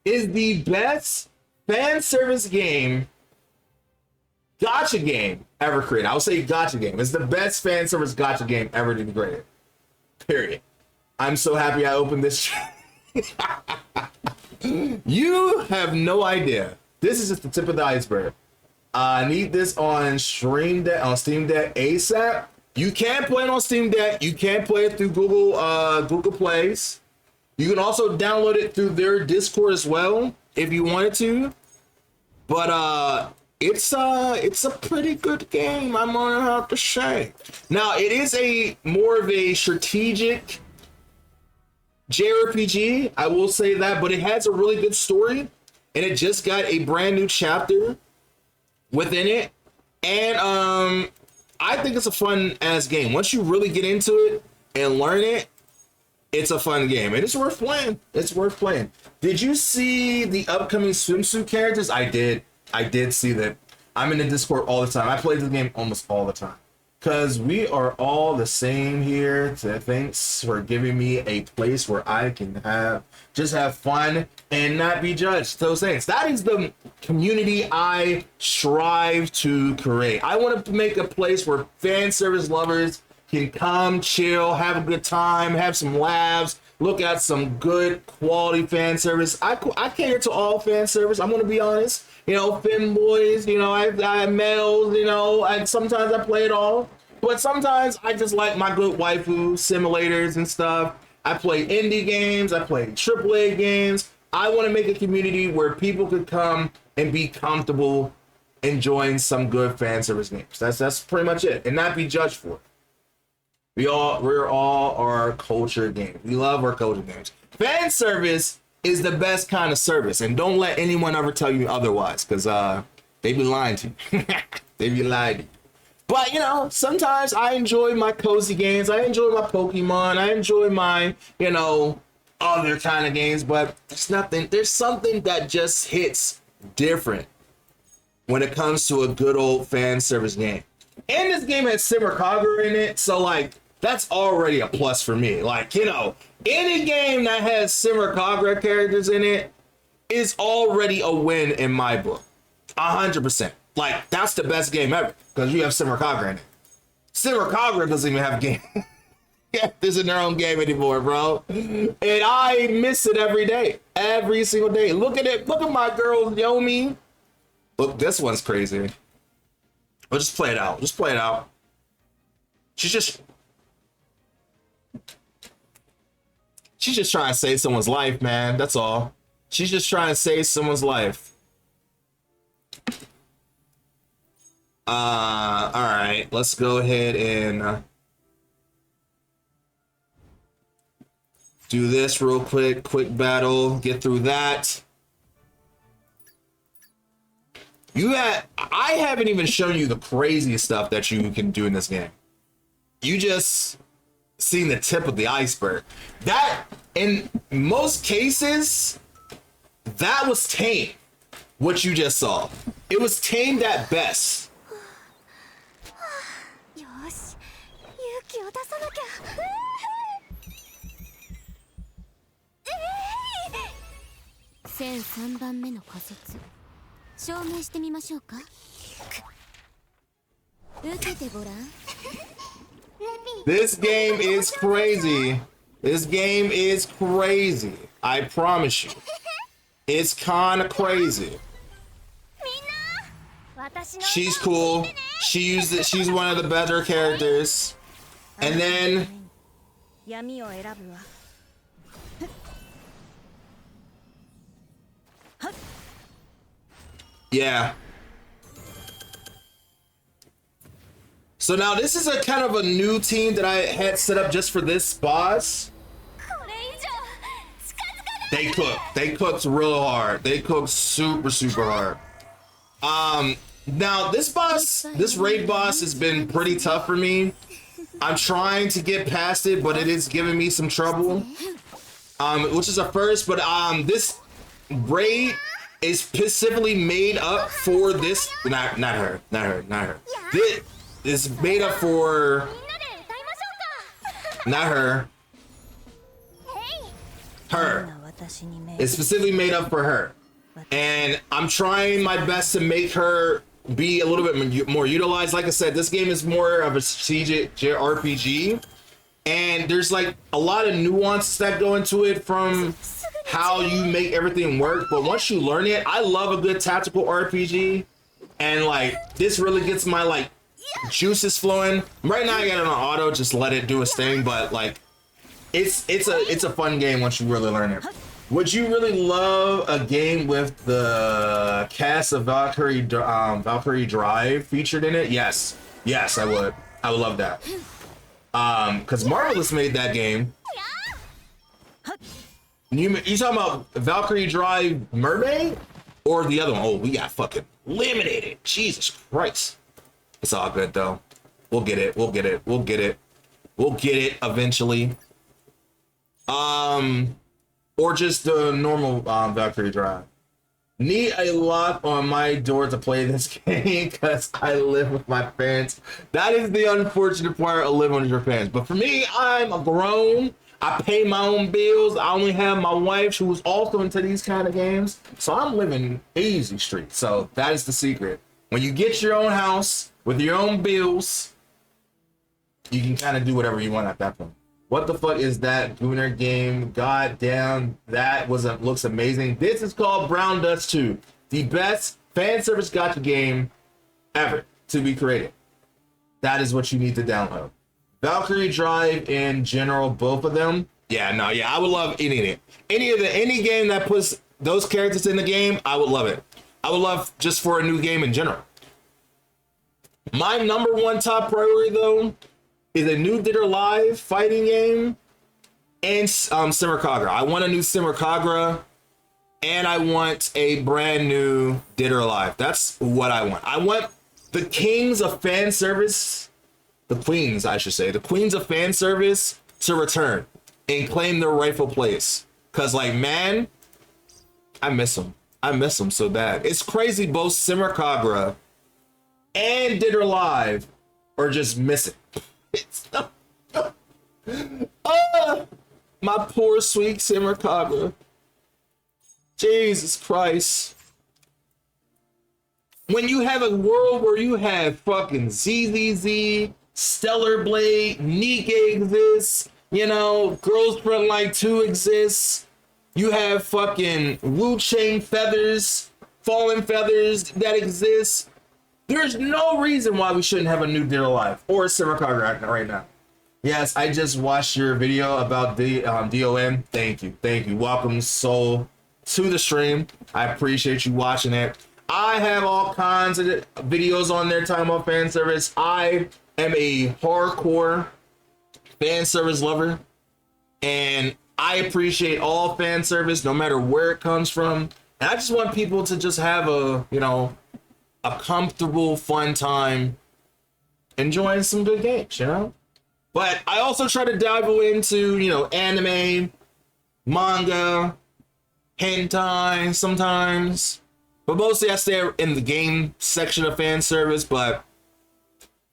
is the best fan service game, gacha game ever created. I will say gacha game. It's the best fan service gacha game ever to be created. Period. I'm so happy I opened this. You have no idea. This is just the tip of the iceberg. I need this on Steam Deck ASAP. You can play it on Steam Deck. You can play it through Google Plays. You can also download it through their Discord as well if you wanted to. But it's a pretty good game, I'm gonna have to say. Now it is a more of a strategic JRPG, I will say that, but it has a really good story, and it just got a brand new chapter within it. And I think it's a fun ass game. Once you really get into it and learn it, it's a fun game, and it's worth playing. It's worth playing. Did you see the upcoming swimsuit characters? I did see that. I'm in the Discord all the time. I play this game almost all the time. because we are all the same here. So thanks for giving me a place where I can have fun and not be judged. So thanks. That is the community I strive to create. I want to make a place where fan service lovers can come, chill, have a good time, have some laughs, look at some good quality fan service. I cater to all fan service. I'm gonna be honest. You know, femboys, you know, I males, you know, and sometimes I play it all. But sometimes I just like my good waifu simulators and stuff. I play indie games, I play AAA games. I want to make a community where people could come and be comfortable enjoying some good fan service games. That's pretty much it, and not be judged for it. We're all our culture games. We love our culture games. Fan service is the best kind of service, and don't let anyone ever tell you otherwise, because they be lying to you. They be lying to you. But you know, sometimes I enjoy my cozy games. I enjoy my Pokemon. I enjoy my, you know, other kind of games. But there's something that just hits different when it comes to a good old fan service game. And this game has Simmer Kagura in it, so like that's already a plus for me. Like, you know, any game that has Simmer Kagura characters in it is already a win in my book. 100%. Like, that's the best game ever, because you have Simmer Kagura in it. Simmer Kagura doesn't even have a game. This isn't their own game anymore, bro. And I miss it every day. Every single day. Look at it. Look at my girl, Yomi. Look, this one's crazy. We'll just play it out. Just play it out. She's just trying to save someone's life, man. That's all. She's just trying to save someone's life. All right. Let's go ahead and do this real quick. Quick battle. Get through that. I haven't even shown you the craziest stuff that you can do in this game. You just seen the tip of the iceberg. That, in most cases, that was tame. What you just saw. It was tamed at best. This game is crazy. This game is crazy. I promise you. It's kind of crazy. She's cool. She's one of the better characters. And then yeah. So now this is a kind of a new team that I had set up just for this boss. They cooked real hard. They cooked super hard. Now this raid boss has been pretty tough for me. I'm trying to get past it, but it is giving me some trouble. Which is a first, but this raid is specifically made up for this. Not her. This is made up for not her. Her. It's specifically made up for her. And I'm trying my best to make her be a little bit more utilized. Like I said, this game is more of a strategic JRPG. And there's like a lot of nuances that go into it from how you make everything work. But once you learn it, I love a good tactical RPG. And like, this really gets my like juices flowing. Right now I got it on auto, just let it do its thing. But like, it's a fun game once you really learn it. Would you really love a game with the cast of Valkyrie Drive featured in it? Yes, I would. I would love that. Because Marvelous made that game. You talking about Valkyrie Drive Mermaid or the other one? Oh, we got fucking eliminated. Jesus Christ. It's all good though. We'll get it. We'll get it eventually. Or just the normal Valkyrie Drive. Need a lock on my door to play this game because I live with my parents. That is the unfortunate part of living with your parents. But for me, I'm a grown. I pay my own bills. I only have my wife who is also into these kind of games. So I'm living easy street. So that is the secret. When you get your own house with your own bills, you can kind of do whatever you want at that point. What the fuck is that Gooner game? God damn, that looks amazing. This is called Brown Dust 2, the best fan service gacha game ever to be created. That is what you need to download. Valkyrie Drive in general, both of them. Yeah, I would love eating it. Any game that puts those characters in the game, I would love it. I would love just for a new game in general. My number one top priority though is a new Dead or Alive fighting game and Simmer Kagura. I want a new Simmer Kagura and I want a brand new Dead or Alive. That's what I want. I want the kings of fan service, the queens, I should say, the queens of fan service to return and claim their rightful place. Cause like, man, I miss them. I miss them so bad. It's crazy. Both Simmer Kagura and Dead or Alive are just missing. It's my poor sweet Simmer Kagura. Jesus Christ. When you have a world where you have fucking ZZZ, Stellar Blade, Nikke exists, you know, Girls Frontline 2 exists, you have fucking Wu Chain Feathers, Fallen Feathers that exists. There's no reason why we shouldn't have a new Dead or Alive or a Simmer Kagura right now. Yes, I just watched your video about the DOM. Thank you. Welcome, Soul, to the stream. I appreciate you watching it. I have all kinds of videos on there talking about fan service. I am a hardcore fan service lover, and I appreciate all fan service, no matter where it comes from. And I just want people to just have a, you know, a comfortable, fun time enjoying some good games, you know? But I also try to dive into, you know, anime, manga, hentai sometimes. But mostly I stay in the game section of fan service, but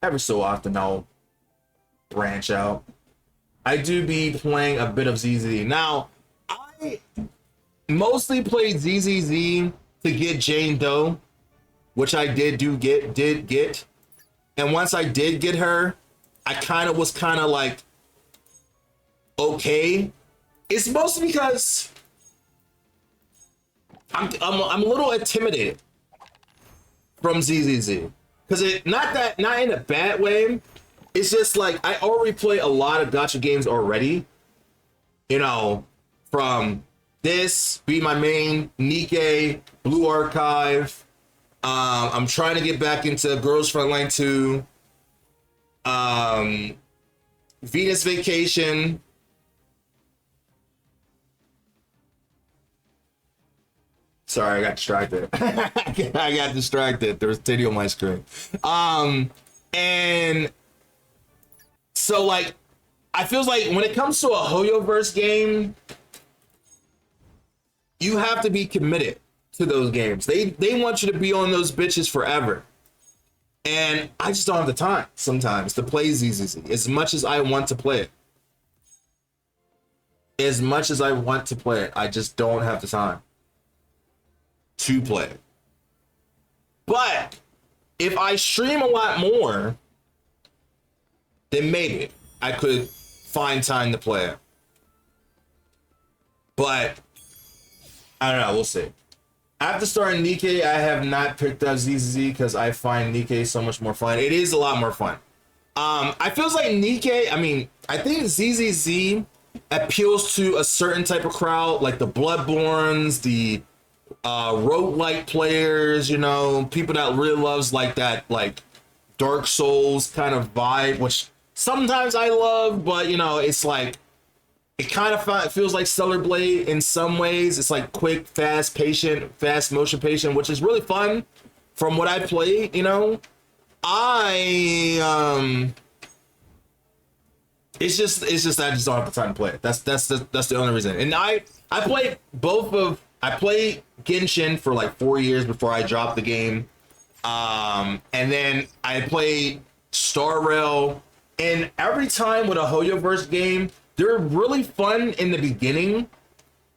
every so often I'll branch out. I do be playing a bit of ZZZ. Now, I mostly played ZZZ to get Jane Doe, which I did get. And once I did get her, I was kind of like, okay. It's mostly because I'm a little intimidated from ZZZ. Because not in a bad way. It's just like, I already play a lot of gacha games already. You know, from this, Be My Main, Nikke, Blue Archive. I'm trying to get back into Girls Frontline 2, Venus Vacation. Sorry, I got distracted. I got distracted. There was titty on my screen. And so like, I feels like when it comes to a Hoyoverse game, you have to be committed to those games. They want you to be on those bitches forever. And I just don't have the time sometimes to play ZZZ as much as I want to play it. As much as I want to play it, I just don't have the time to play it. But if I stream a lot more, then maybe I could find time to play it. But I don't know, we'll see. After starting Nikke, I have not picked up ZZZ because I find Nikke so much more fun. It is a lot more fun. I feels like Nikke, I think ZZZ appeals to a certain type of crowd, like the Bloodborns, the roguelike players, you know, people that really loves like that, like Dark Souls kind of vibe, which sometimes I love, but you know, it's like, it kind of feels like Stellar Blade in some ways. It's like quick, fast, patient, fast motion patient, which is really fun from what I play, you know. It's just I just don't have the time to play it. That's the only reason. And I played both of I played Genshin for like 4 years before I dropped the game. And then I played Star Rail, and every time with a Hoyoverse game, they're really fun in the beginning,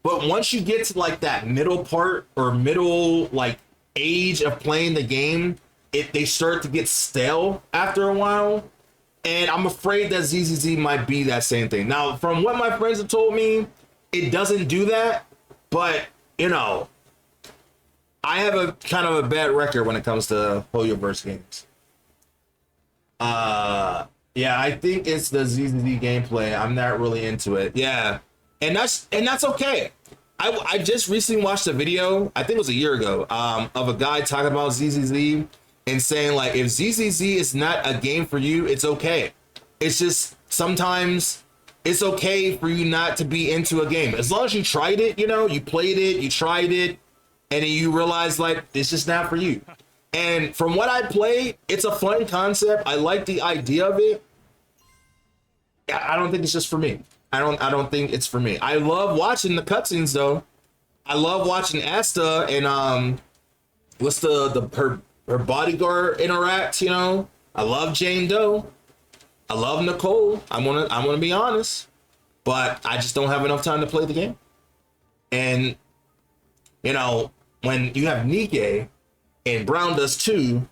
but once you get to like that middle part or middle like age of playing the game, they start to get stale after a while. And I'm afraid that ZZZ might be that same thing. Now, from what my friends have told me, it doesn't do that, but you know, I have a kind of a bad record when it comes to Hoyoverse games. Yeah, I think it's the ZZZ gameplay. I'm not really into it. Yeah, and that's okay. I just recently watched a video, I think it was a year ago, of a guy talking about ZZZ and saying like, if ZZZ is not a game for you, it's okay. It's just sometimes it's okay for you not to be into a game as long as you tried it. You know, you played it, you tried it, and then you realize like it's just not for you. And from what I played, it's a fun concept. I like the idea of it. I don't think it's just for me. I don't think it's for me. I love watching the cutscenes though. I love watching Asta and what's her bodyguard interact, you know. I love Jane Doe. I love Nicole. I wanna be honest. But I just don't have enough time to play the game. And you know, when you have Nikke and Brown Does 2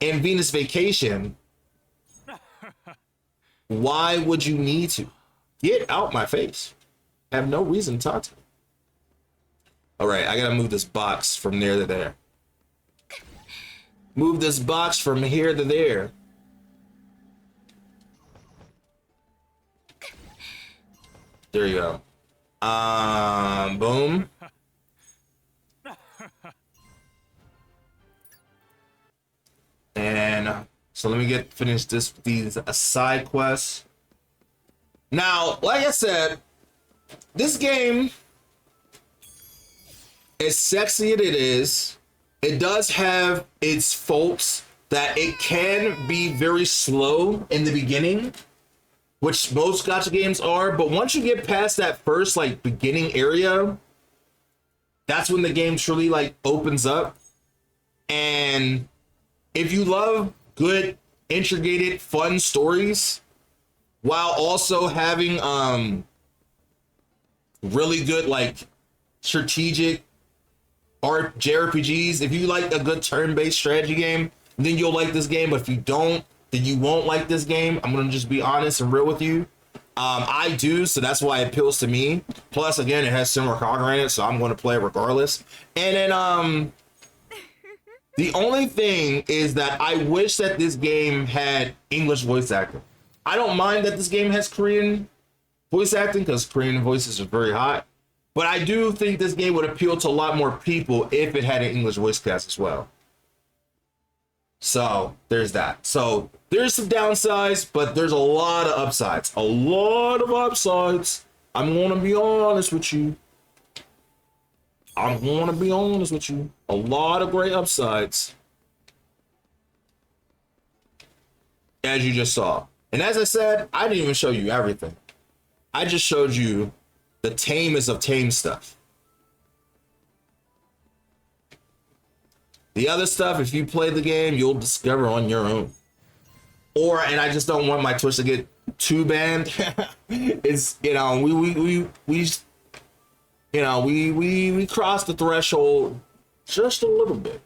and Venus Vacation, why would you need to? Get out my face. I have no reason to talk to you. All right, I gotta move this box from there to there. Move this box from here to there. There you go. Boom. And so let me finish these side quests. Now, like I said, this game, as sexy as it is, it does have its faults that it can be very slow in the beginning, which most gacha games are. But once you get past that first like beginning area, that's when the game truly like opens up. And if you love good, intricated, fun stories, while also having really good like strategic JRPGs, if you like a good turn-based strategy game, then you'll like this game. But if you don't, then you won't like this game. I'm gonna just be honest and real with you. I do, so that's why it appeals to me. Plus, again, it has Summer Cogger in it, so I'm gonna play it regardless. And then the only thing is that I wish that this game had English voice acting. I don't mind that this game has Korean voice acting because Korean voices are very hot. But I do think this game would appeal to a lot more people if it had an English voice cast as well. So there's that. So there's some downsides, but there's a lot of upsides. A lot of upsides. I'm going to be honest with you. I'm going to be honest with you. A lot of great upsides. As you just saw. And as I said, I didn't even show you everything. I just showed you the tamest of tame stuff. The other stuff, if you play the game, you'll discover on your own. And I just don't want my Twitch to get too banned. It's, you know, we crossed the threshold just a little bit.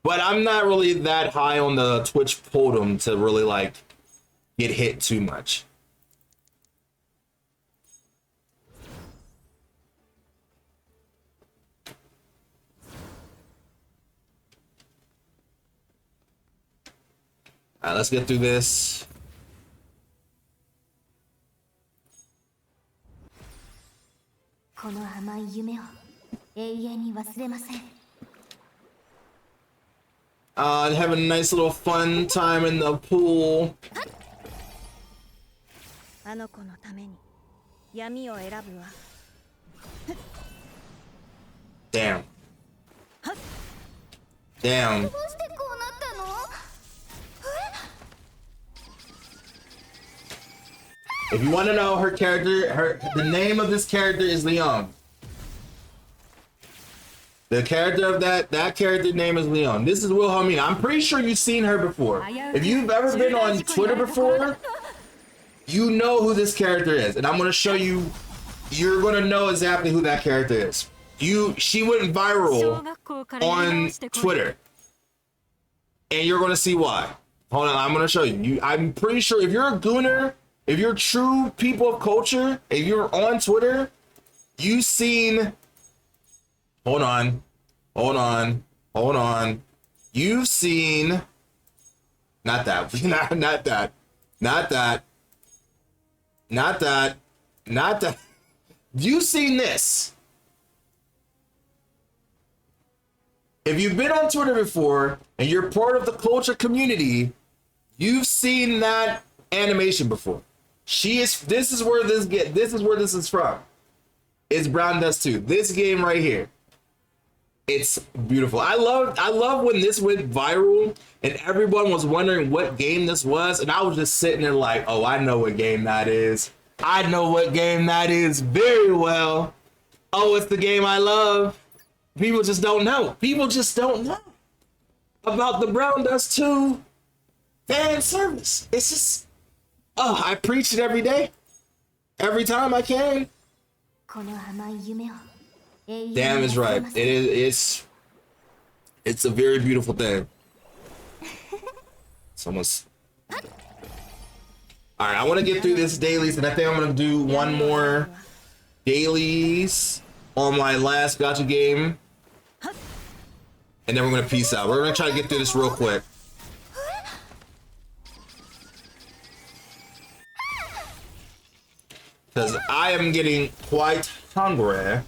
But I'm not really that high on the Twitch podium to really like get hit too much. All right, let's get through this. Have a nice little fun time in the pool. Damn. Damn. If you want to know her character, the name of this character is Leon. The character of that character name is Leon. This is Wilhelmina. I'm pretty sure you've seen her before. If you've ever been on Twitter before, you know who this character is, and I'm gonna show you. You're gonna know exactly who that character is. She went viral on Twitter, and you're gonna see why. Hold on, I'm gonna show you. I'm pretty sure if you're a gooner, if you're true people of culture, if you're on Twitter, you've seen. Hold on. You've seen. Not that. You've seen this. If you've been on Twitter before and you're part of the culture community, you've seen that animation before. This is where this is from. It's Brown Dust 2. This game right here. It's beautiful. I love when this went viral and everyone was wondering what game this was, and I was just sitting there like, oh, I know what game that is. I know what game that is very well. Oh, it's the game I love. People just don't know. People just don't know about the Brown Dust 2 fan service. It's just, oh, I preach it every day. Every time I can. Damn is right. It's a very beautiful thing. It's almost. All right, I want to get through this dailies, and I think I'm gonna do one more dailies on my last Gacha game, and then we're gonna peace out. We're gonna try to get through this real quick. Because I am getting quite hungry.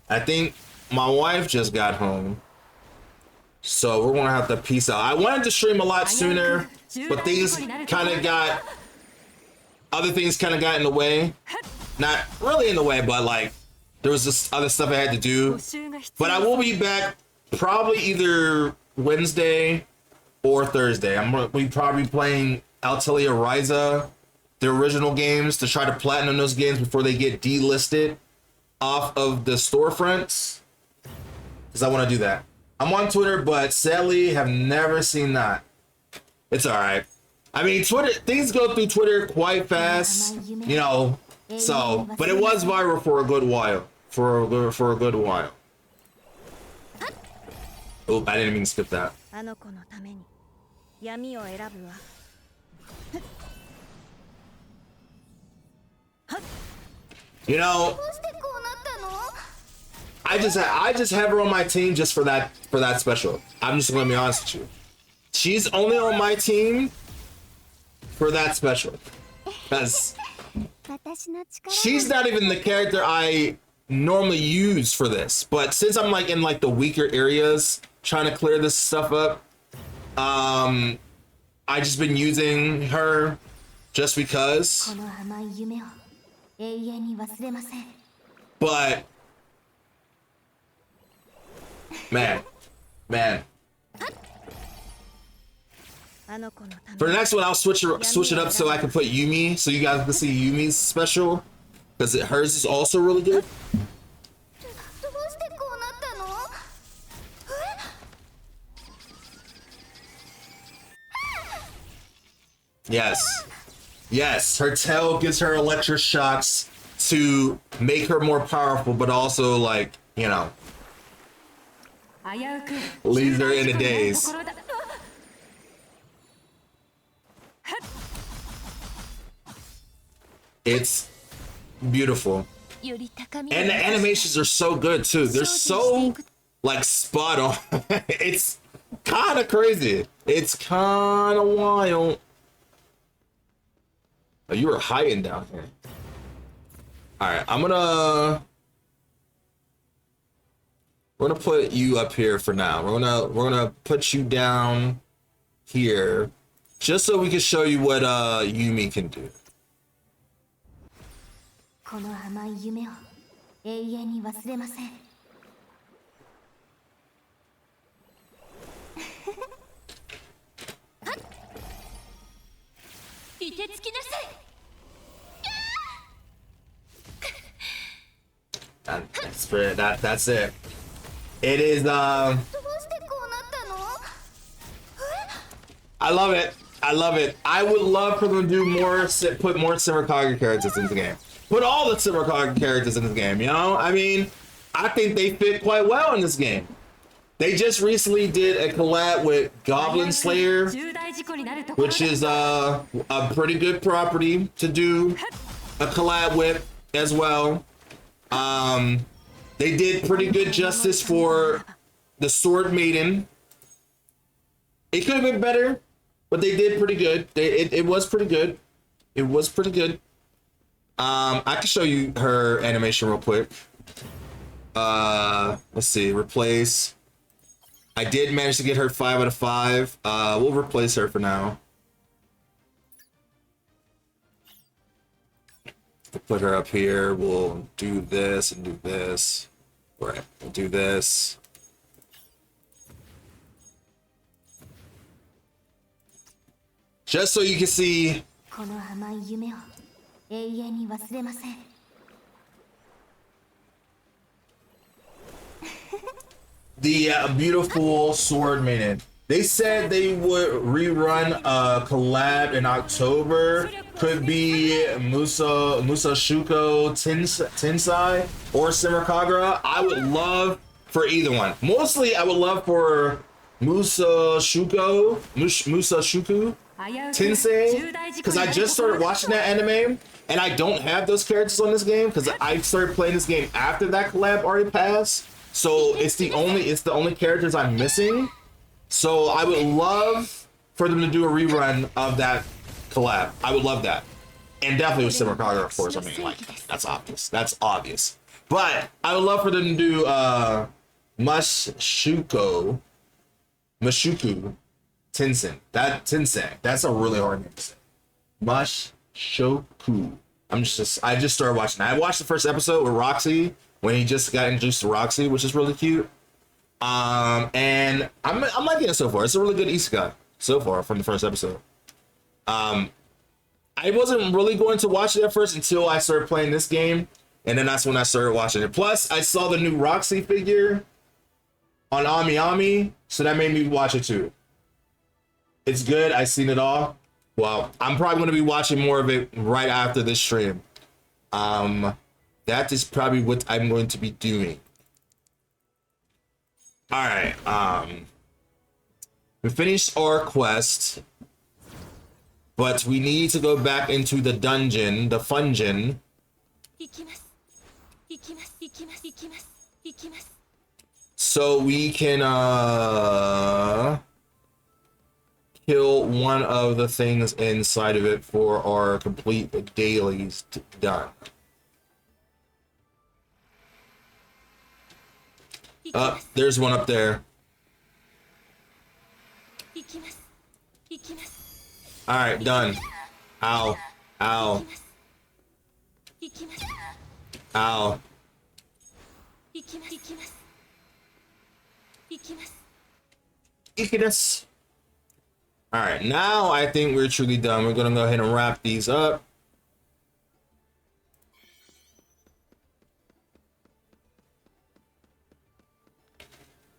I think my wife just got home, so we're gonna have to peace out. I wanted to stream a lot sooner, but other things kind of got in the way. Not really in the way, but like there was this other stuff I had to do. But I will be back probably either Wednesday or Thursday. I'm gonna be probably playing Altalia Ryza, the original games, to try to platinum those games before they get delisted off of the storefronts, because I want to do that. I'm on Twitter, but sadly have never seen that. It's all right. I mean, Twitter, things go through Twitter quite fast, you know. So, but it was viral for a good while. For a good while. Oh, I didn't mean to skip that. You know, I just have her on my team just for that special. I'm just gonna be honest with you. She's only on my team for that special, because she's not even the character I normally use for this. But since I'm like in like the weaker areas trying to clear this stuff up, I just been using her just because. But man. For the next one, I'll switch it up so I can put Yumi, so you guys can see Yumi's special, because hers is also really good. Yes, her tail gives her electric shocks to make her more powerful, but also, like, you know, leaves her in a daze. It's beautiful. And the animations are so good too. They're so like spot on. It's kind of crazy. It's kind of wild. Oh, you were hiding down here. All right, we're gonna put you up here for now. We're gonna put you down here just so we can show you what Yumi can do. That's it. It is I love it. I love it. I would love for them to do more, put more Simmercogger characters in the game. Put all the Simmercogger characters in this game, you know? I mean, I think they fit quite well in this game. They just recently did a collab with Goblin Slayer, which is a pretty good property to do a collab with as well. They did pretty good justice for the Sword Maiden. It could have been better, but they did pretty good. It was pretty good. It was pretty good. I can show you her animation real quick. Let's see, replace. I did manage to get her 5 out of 5. We'll replace her for now. Put her up here. We'll do this and do this. All right, we'll do this. Just so you can see. The beautiful Sword Maiden. They said they would rerun a collab in October. Could be Musashuko Tensei or Simmercogger. I would love for either one. Mostly, I would love for Musashuko Tensei, because I just started watching that anime and I don't have those characters on this game because I started playing this game after that collab already passed. So it's the only characters I'm missing. So I would love for them to do a rerun of that collab. I would love that. And definitely with Simmercogger, of course. I mean, like, that's obvious. That's obvious. But I would love for them to do Mushuku Tensei. That's a really hard name to say. Mushoku. I just started watching that. I watched the first episode with Roxy when he just got introduced to Roxy, which is really cute. And I'm liking it so far. It's a really good isekai so far from the first episode. I wasn't really going to watch it at first until I started playing this game, and then that's when I started watching it. Plus, I saw the new Roxy figure on Ami Ami, so that made me watch it too. It's good. I've seen it all. Well, I'm probably going to be watching more of it right after this stream. That is probably what I'm going to be doing. All right. We finished our quest, but we need to go back into the dungeon, the fungeon. So we can kill one of the things inside of it for our complete dailies done. There's one up there. All right, done. Ow. Ow. Ow. Ikinas. All right, now I think we're truly done. We're gonna go ahead and wrap these up.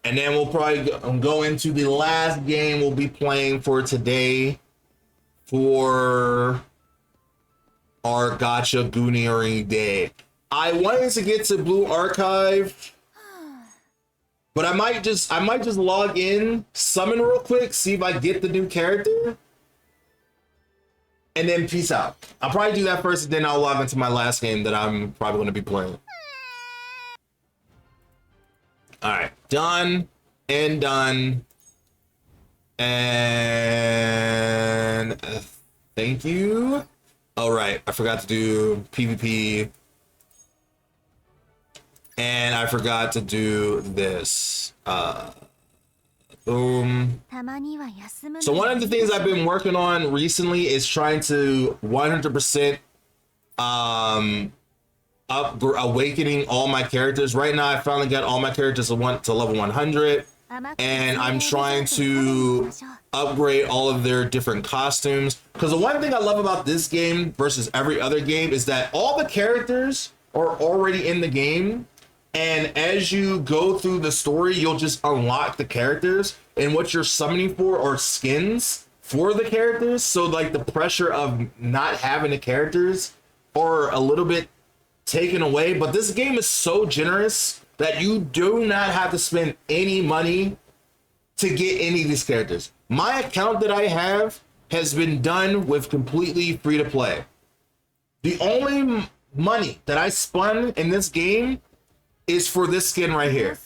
And then we'll probably go into the last game we'll be playing for today for our Gacha Gooning day. I wanted to get to Blue Archive, but I might just log in, summon real quick, see if I get the new character, and then peace out. I'll probably do that first, and then I'll log into my last game that I'm probably going to be playing. All right, done and done. And thank you. All right, I forgot to do PvP. And I forgot to do this. Boom. So one of the things I've been working on recently is trying to 100% awakening all my characters. Right now, I finally got all my characters to level 100, and I'm trying to upgrade all of their different costumes. Because the one thing I love about this game versus every other game is that all the characters are already in the game. And as you go through the story, you'll just unlock the characters, and what you're summoning for are skins for the characters. So like the pressure of not having the characters are a little bit taken away. But this game is so generous that you do not have to spend any money to get any of these characters. My account that I have has been done with completely free to play. The only money that I spun in this game is for this skin right here,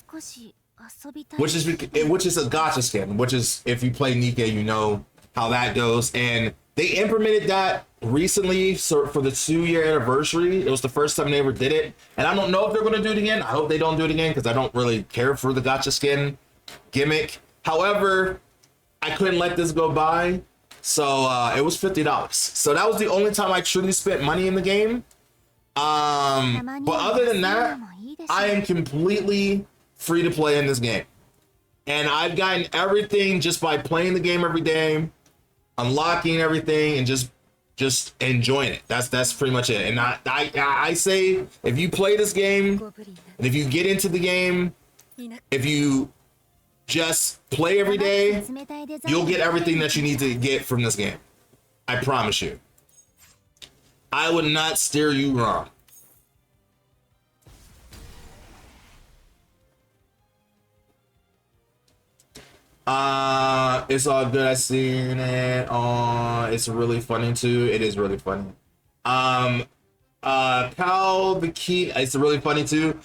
which is a gacha skin, which is, if you play Nikke, you know how that goes. And they implemented that recently, so for the 2-year anniversary. It was the first time they ever did it, and I don't know if they're going to do it again. I hope they don't do it again, because I don't really care for the gacha skin gimmick. However, I couldn't let this go by, so it was $50. So that was the only time I truly spent money in the game. But other than that, I am completely free to play in this game, and I've gotten everything just by playing the game every day, unlocking everything, and just enjoying it. That's pretty much it. And I say, if you play this game, and if you get into the game, if you just play every day, you'll get everything that you need to get from this game. I promise you. I would not steer you wrong. It's all good. I seen it. It's really funny too. It is really funny. Cal Bikini, it's really funny too.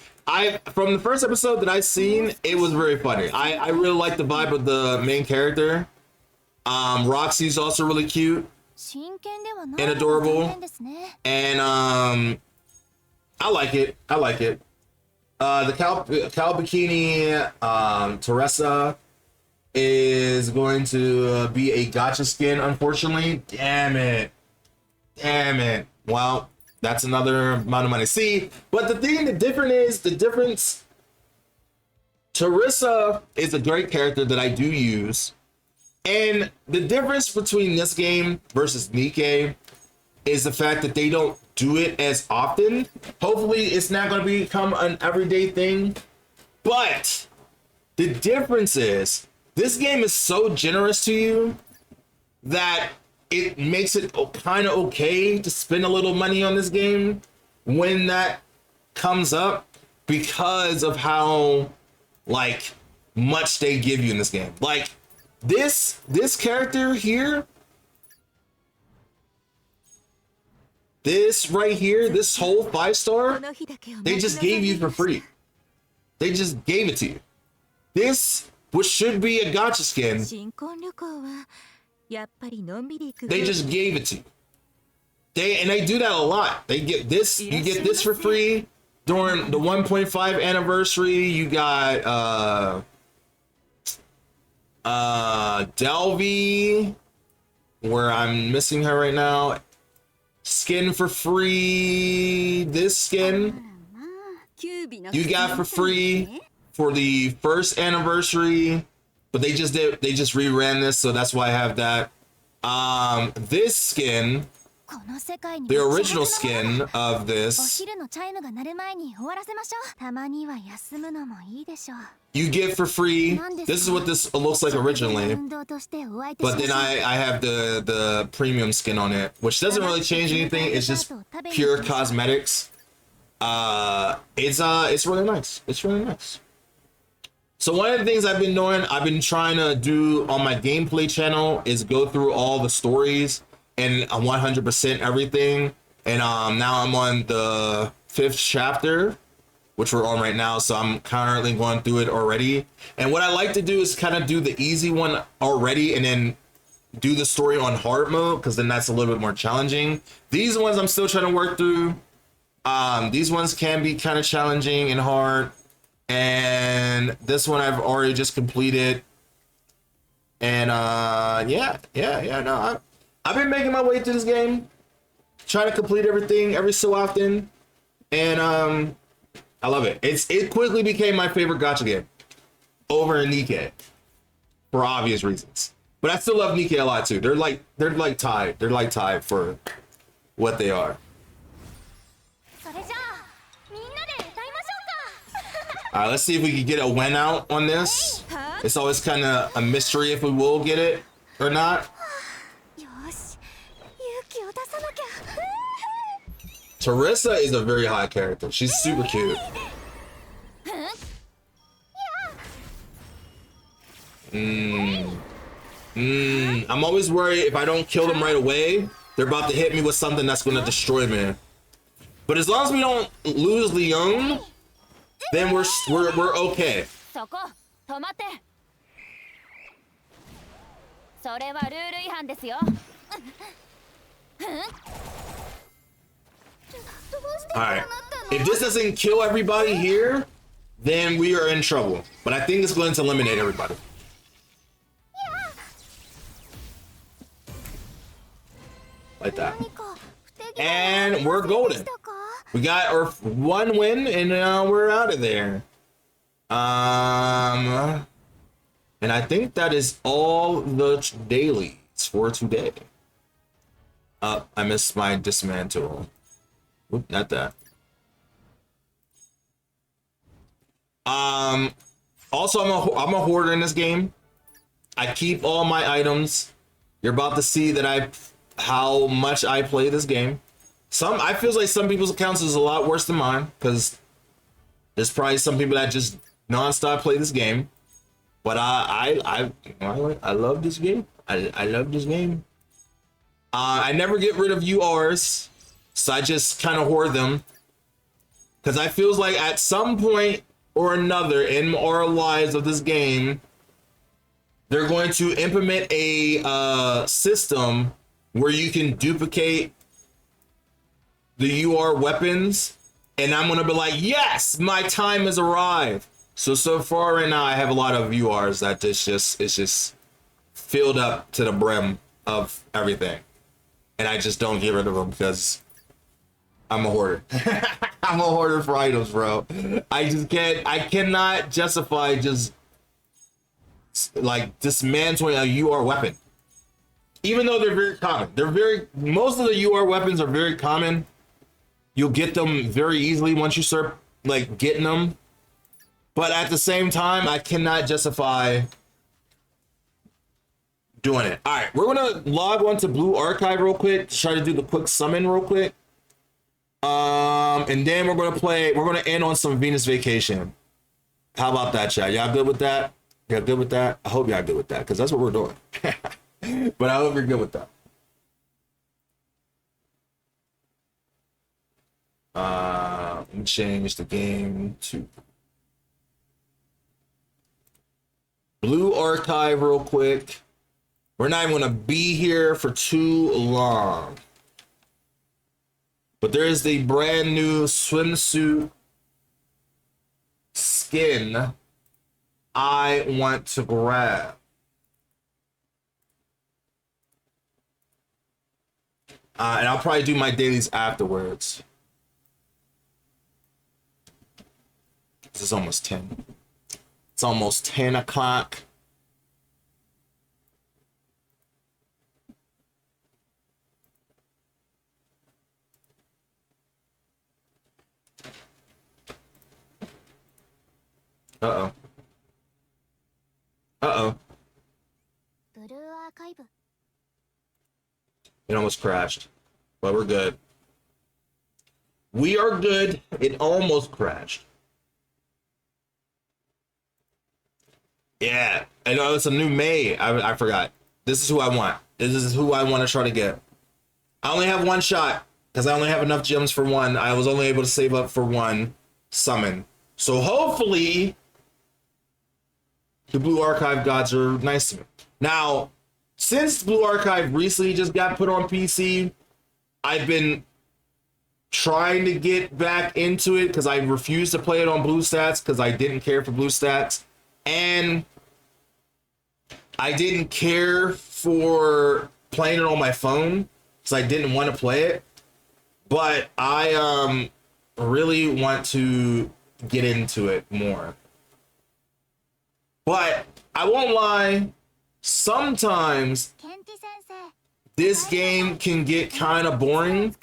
From the first episode that I seen, it was very funny. I really like the vibe of the main character. Roxy's also really cute and adorable, and I like it. The Cal Bikini, Teresa is going to be a gacha skin, unfortunately. Damn it. Well, that's another amount of money. See, but the difference, Teresa is a great character that I do use. And the difference between this game versus Nikke is the fact that they don't do it as often. Hopefully it's not going to become an everyday thing. But the difference is, this game is so generous to you that it makes it kind of okay to spend a little money on this game when that comes up, because of how like much they give you in this game. Like this character here, this right here, this whole 5-star, they just gave you for free. They just gave it to you. This, which should be a gacha skin, they just gave it to you. They do that a lot. They get this, you get this for free during the 1.5 anniversary. You got Delvey, where I'm missing her right now, skin for free. This skin you got for free for the first anniversary, but they just reran this, so that's why I have that. This skin, the original skin of this, you get for free. This is what this looks like originally, but then I have the premium skin on it, which doesn't really change anything. It's just pure cosmetics. It's really nice. It's really nice. So one of the things I've been doing, I've been trying to do on my gameplay channel, is go through all the stories and 100% everything. And now I'm on the 5th chapter, which we're on right now. So I'm currently going through it already. And what I like to do is kind of do the easy one already and then do the story on hard mode, because then that's a little bit more challenging. These ones I'm still trying to work through. These ones can be kind of challenging and hard. And this one I've already just completed. And no, I've been making my way through this game, trying to complete everything every so often, and I love it. It quickly became my favorite gacha game over Nikke for obvious reasons. But I still love Nikke a lot too. They're like tied. They're like tied for what they are. All right, let's see if we can get a win out on this. It's always kind of a mystery if we will get it or not. Teresa is a very hot character. She's super cute. I'm always worried if I don't kill them right away, they're about to hit me with something that's going to destroy me. But as long as we don't lose Leon, then we're okay. Alright, if this doesn't kill everybody here, then we are in trouble. But I think it's going to eliminate everybody. Like that. And we're golden. We got our one win and we're out of there. And I think that is all the dailies for today. I missed my dismantle. Oop, not that. Also, I'm a hoarder in this game. I keep all my items. You're about to see that how much I play this game. I feel like some people's accounts is a lot worse than mine because there's probably some people that just nonstop play this game. But I love this game. I love this game. I never get rid of URs, so I just kind of hoard them because I feels like at some point or another in our lives of this game, they're going to implement a system where you can duplicate the UR weapons, and I'm gonna be like, yes, my time has arrived. So far right now, I have a lot of URs that it's just filled up to the brim of everything, and I just don't get rid of them because I'm a hoarder. I'm a hoarder for items, bro. I cannot justify just like dismantling a UR weapon. Even though they're very common. Most of the UR weapons are very common. You'll get them very easily once you start like getting them. But at the same time, I cannot justify doing it. All right, we're gonna log on to Blue Archive real quick to try to do the quick summon real quick. And then we're gonna end on some Venus Vacation. How about that, chat? Y'all good with that? Y'all good with that? I hope y'all good with that, because that's what we're doing. But I hope you're good with that. Let me change the game to Blue Archive real quick. We're not even gonna be here for too long. But there is the brand new swimsuit skin I want to grab. And I'll probably do my dailies afterwards. This is almost 10. It's almost 10 o'clock. Uh-oh. Uh-oh. It almost crashed, but we're good. We are good. It almost crashed. Yeah, I know it's a new May. I forgot. This is who I want. This is who I want to try to get. I only have one shot because I only have enough gems for one. I was only able to save up for one summon. So hopefully the Blue Archive gods are nice to me. Now, since Blue Archive recently just got put on PC, I've been trying to get back into it because I refused to play it on Blue Stats because I didn't care for Blue Stats. And I didn't care for playing it on my phone because I didn't want to play it. But I really want to get into it more. But I won't lie, sometimes this game can get kind of boring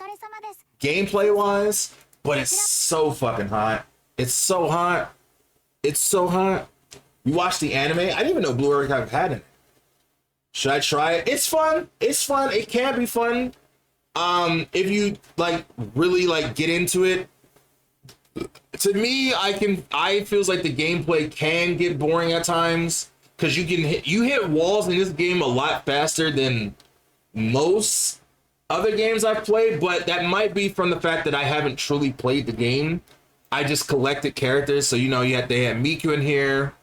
gameplay wise, but it's so fucking hot. It's so hot. It's so hot. You watch the anime? I didn't even know Blue Archive had it. Should I try it? It's fun. It's fun. It can be fun. If you like really like get into it. To me, I feels like the gameplay can get boring at times because you hit walls in this game a lot faster than most other games I've played, but that might be from the fact that I haven't truly played the game. I just collected characters, so you know, they had Miku in here.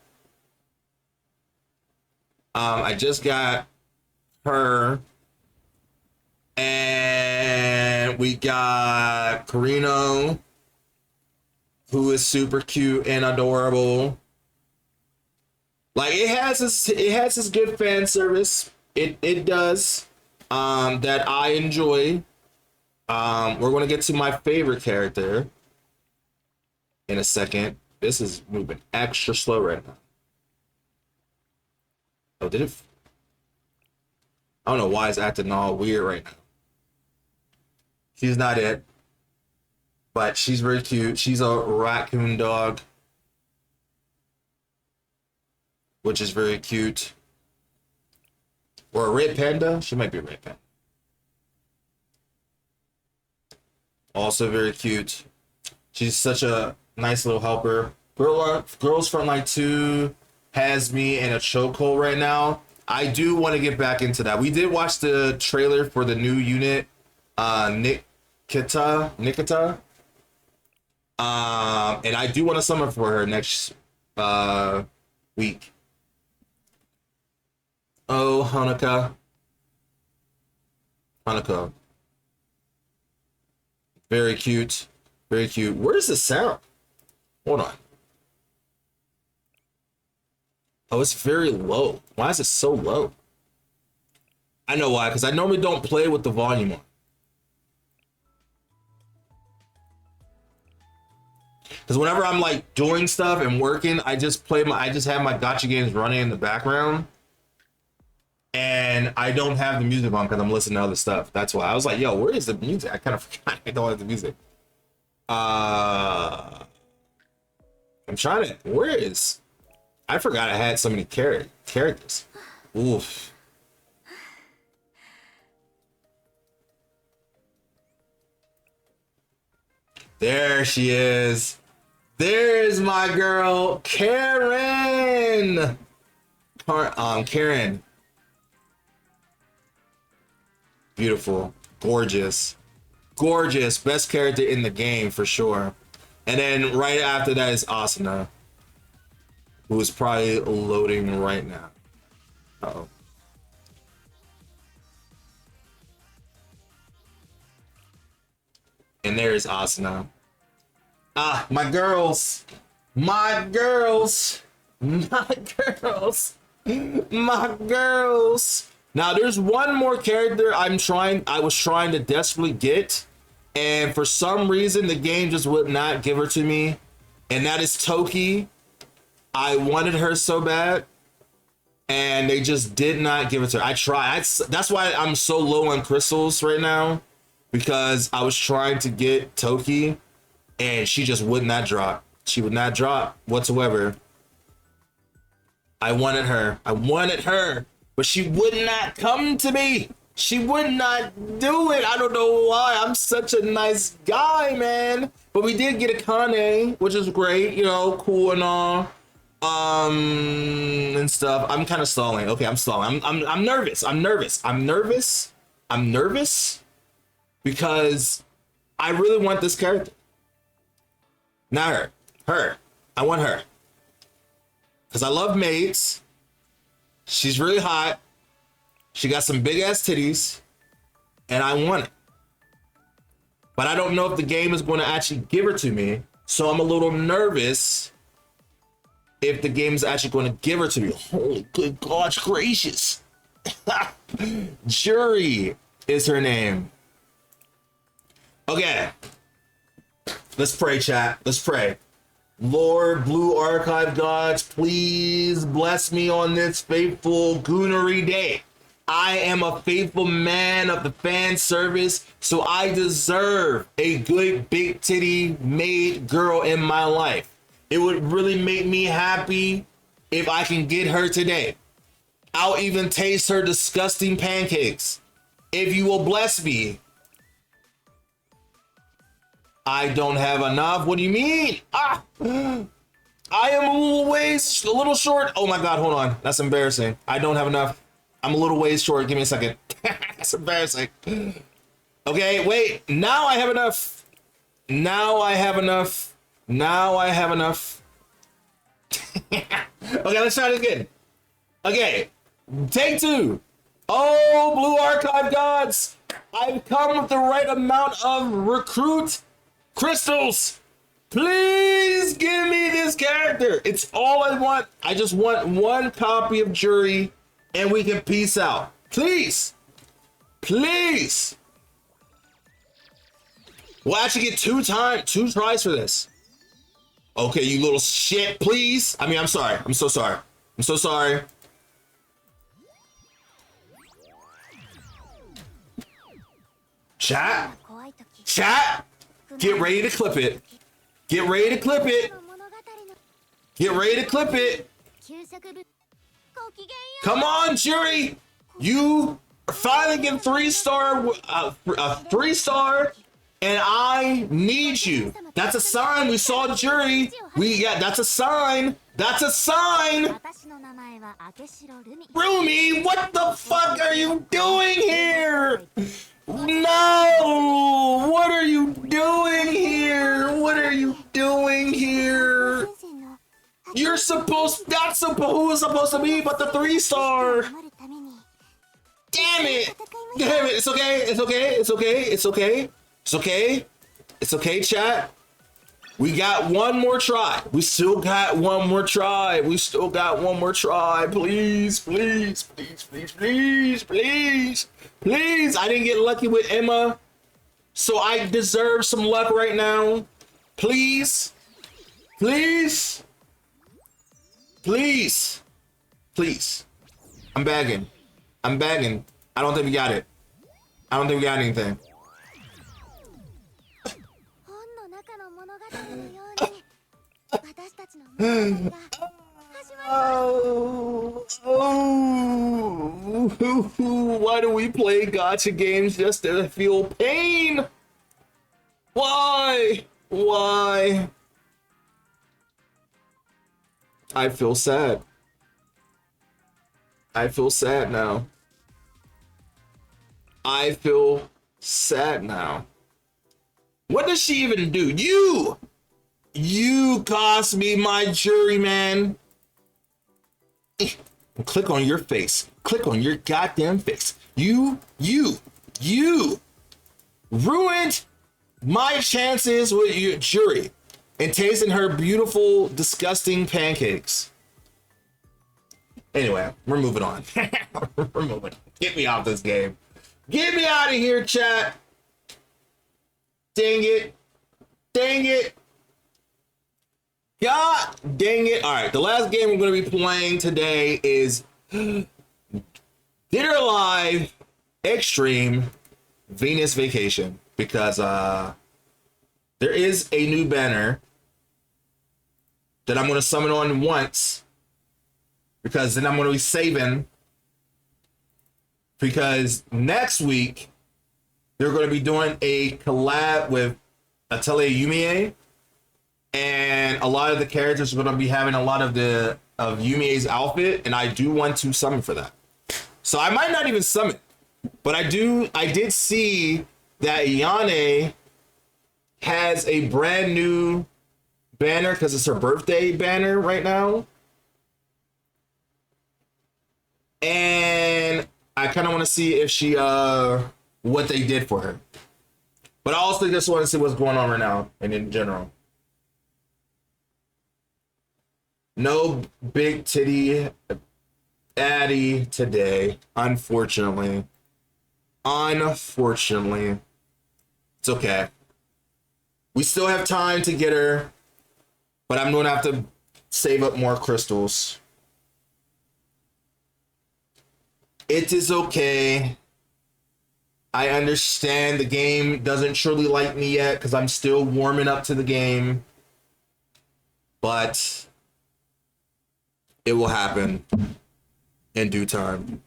I just got her, and we got Karino, who is super cute and adorable. Like it has this good fan service. It does. That I enjoy. We're gonna get to my favorite character in a second. This is moving extra slow right now. Oh, did it? I don't know why it's acting all weird right now. She's not it, but she's very cute. She's a raccoon dog, which is very cute. Or a red panda. She might be a red panda. Also very cute. She's such a nice little helper. Girls Frontline 2 has me in a chokehold right now. I do want to get back into that. We did watch the trailer for the new unit, Nikita. And I do want to summon for her next week. Oh, Hanukkah. Very cute. Very cute. Where's the sound? Hold on. Oh, it's very low. Why is it so low? I know why, because I normally don't play with the volume on. Because whenever I'm like doing stuff and working, I just have my gacha games running in the background. And I don't have the music on because I'm listening to other stuff. That's why I was like, yo, where is the music? I kind of forgot I don't have the music. I'm trying to, where is, I forgot I had so many characters. Oof. There she is. There's my girl, Karen. Karen. Beautiful, gorgeous, best character in the game for sure. And then right after that is Asuna, who is probably loading right now. Uh-oh. And there's Asuna. Ah, my girls. My girls. Now there's one more character I was trying to desperately get, and for some reason the game just would not give her to me, and that is Toki. I wanted her so bad, and they just did not give it to her. I tried. That's why I'm so low on crystals right now, because I was trying to get Toki, and she just would not drop. She would not drop whatsoever. I wanted her, but she would not come to me. She would not do it. I don't know why. I'm such a nice guy, man. But we did get a Kane, which is great, you know, cool and all. And stuff. I'm kind of stalling. Okay, I'm stalling. I'm nervous. I'm nervous because I really want this character. Not her. I want her. Because I love maids. She's really hot. She got some big ass titties. And I want it. But I don't know if the game is going to actually give her to me. So I'm a little nervous if the game is actually going to give her to me. Holy good gosh gracious. Jury is her name. Okay. Let's pray, chat. Let's pray. Lord, Blue Archive gods, please bless me on this faithful Goonery day. I am a faithful man of the fan service, so I deserve a good big titty maid girl in my life. It would really make me happy if I can get her today. I'll even taste her disgusting pancakes. If you will bless me. I don't have enough. What do you mean? Ah! I am a little short. Oh my God, hold on. That's embarrassing. I don't have enough. I'm a little ways short. Give me a second. That's embarrassing. Okay, wait. Now I have enough. Now I have enough. Now I have enough. Okay, let's try it again. Okay, take two. Oh, Blue Archive gods. I've come with the right amount of recruit crystals. Please give me this character. It's all I want. I just want one copy of Jury and we can peace out. Please. Please. We'll actually get two tries for this. Okay, you little shit, please. I mean, I'm sorry. I'm so sorry. I'm so sorry. Chat. Chat. Get ready to clip it. Get ready to clip it. Get ready to clip it. Come on, Jury. You finally get 3-star, a 3-star, and I need you. That's a sign. We saw Jury. That's a sign. That's a sign. Rumi, what the fuck are you doing here? No! What are you doing here? What are you doing here? You're supposed, who is supposed to be but the 3-star? Damn it! Damn it, it's okay, it's okay, it's okay, it's okay, it's okay, it's okay, chat. We got one more try. We still got one more try. We still got one more try. Please, please, please, please, please, please, please. I didn't get lucky with Emma, so I deserve some luck right now. Please, please, please, please. I'm begging. I'm begging. I don't think we got it. I don't think we got anything. Why do we play gacha games just to feel pain? Why? Why? I feel sad. I feel sad now. I feel sad now. What does she even do? You cost me my jury, man. Click on your face. Click on your goddamn face. You ruined my chances with your jury and tasting her beautiful, disgusting pancakes. Anyway, we're moving on. We're moving. Get me off this game. Get me out of here, chat. Dang it. Dang it. God dang it. All right, the last game we're going to be playing today is Dead or Alive Extreme Venus Vacation, because there is a new banner that I'm going to summon on once, because then I'm going to be saving, because next week they're going to be doing a collab with Atelier Yumie, and a lot of the characters are going to be having a lot of Yumie's outfit, and I do want to summon for that. So I might not even summon, but I did see that Yane has a brand new banner because it's her birthday banner right now. And I kind of want to see if she what they did for her. But I also just want to see what's going on right now and in general. No big titty Addie today, unfortunately. Unfortunately. It's okay. We still have time to get her, but I'm going to have to save up more crystals. It is okay. I understand the game doesn't truly like me yet because I'm still warming up to the game. but it will happen in due time.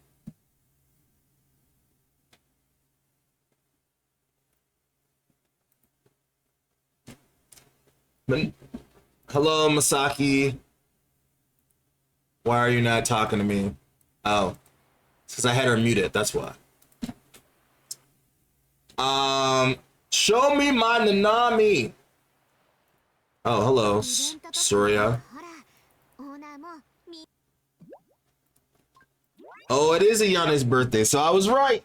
Hello, Masaki. Why are you not talking to me? Oh, it's because I had her muted. That's why. Show me my Nanami. Oh, hello, Surya. Oh, it is Ayane's birthday, so I was right.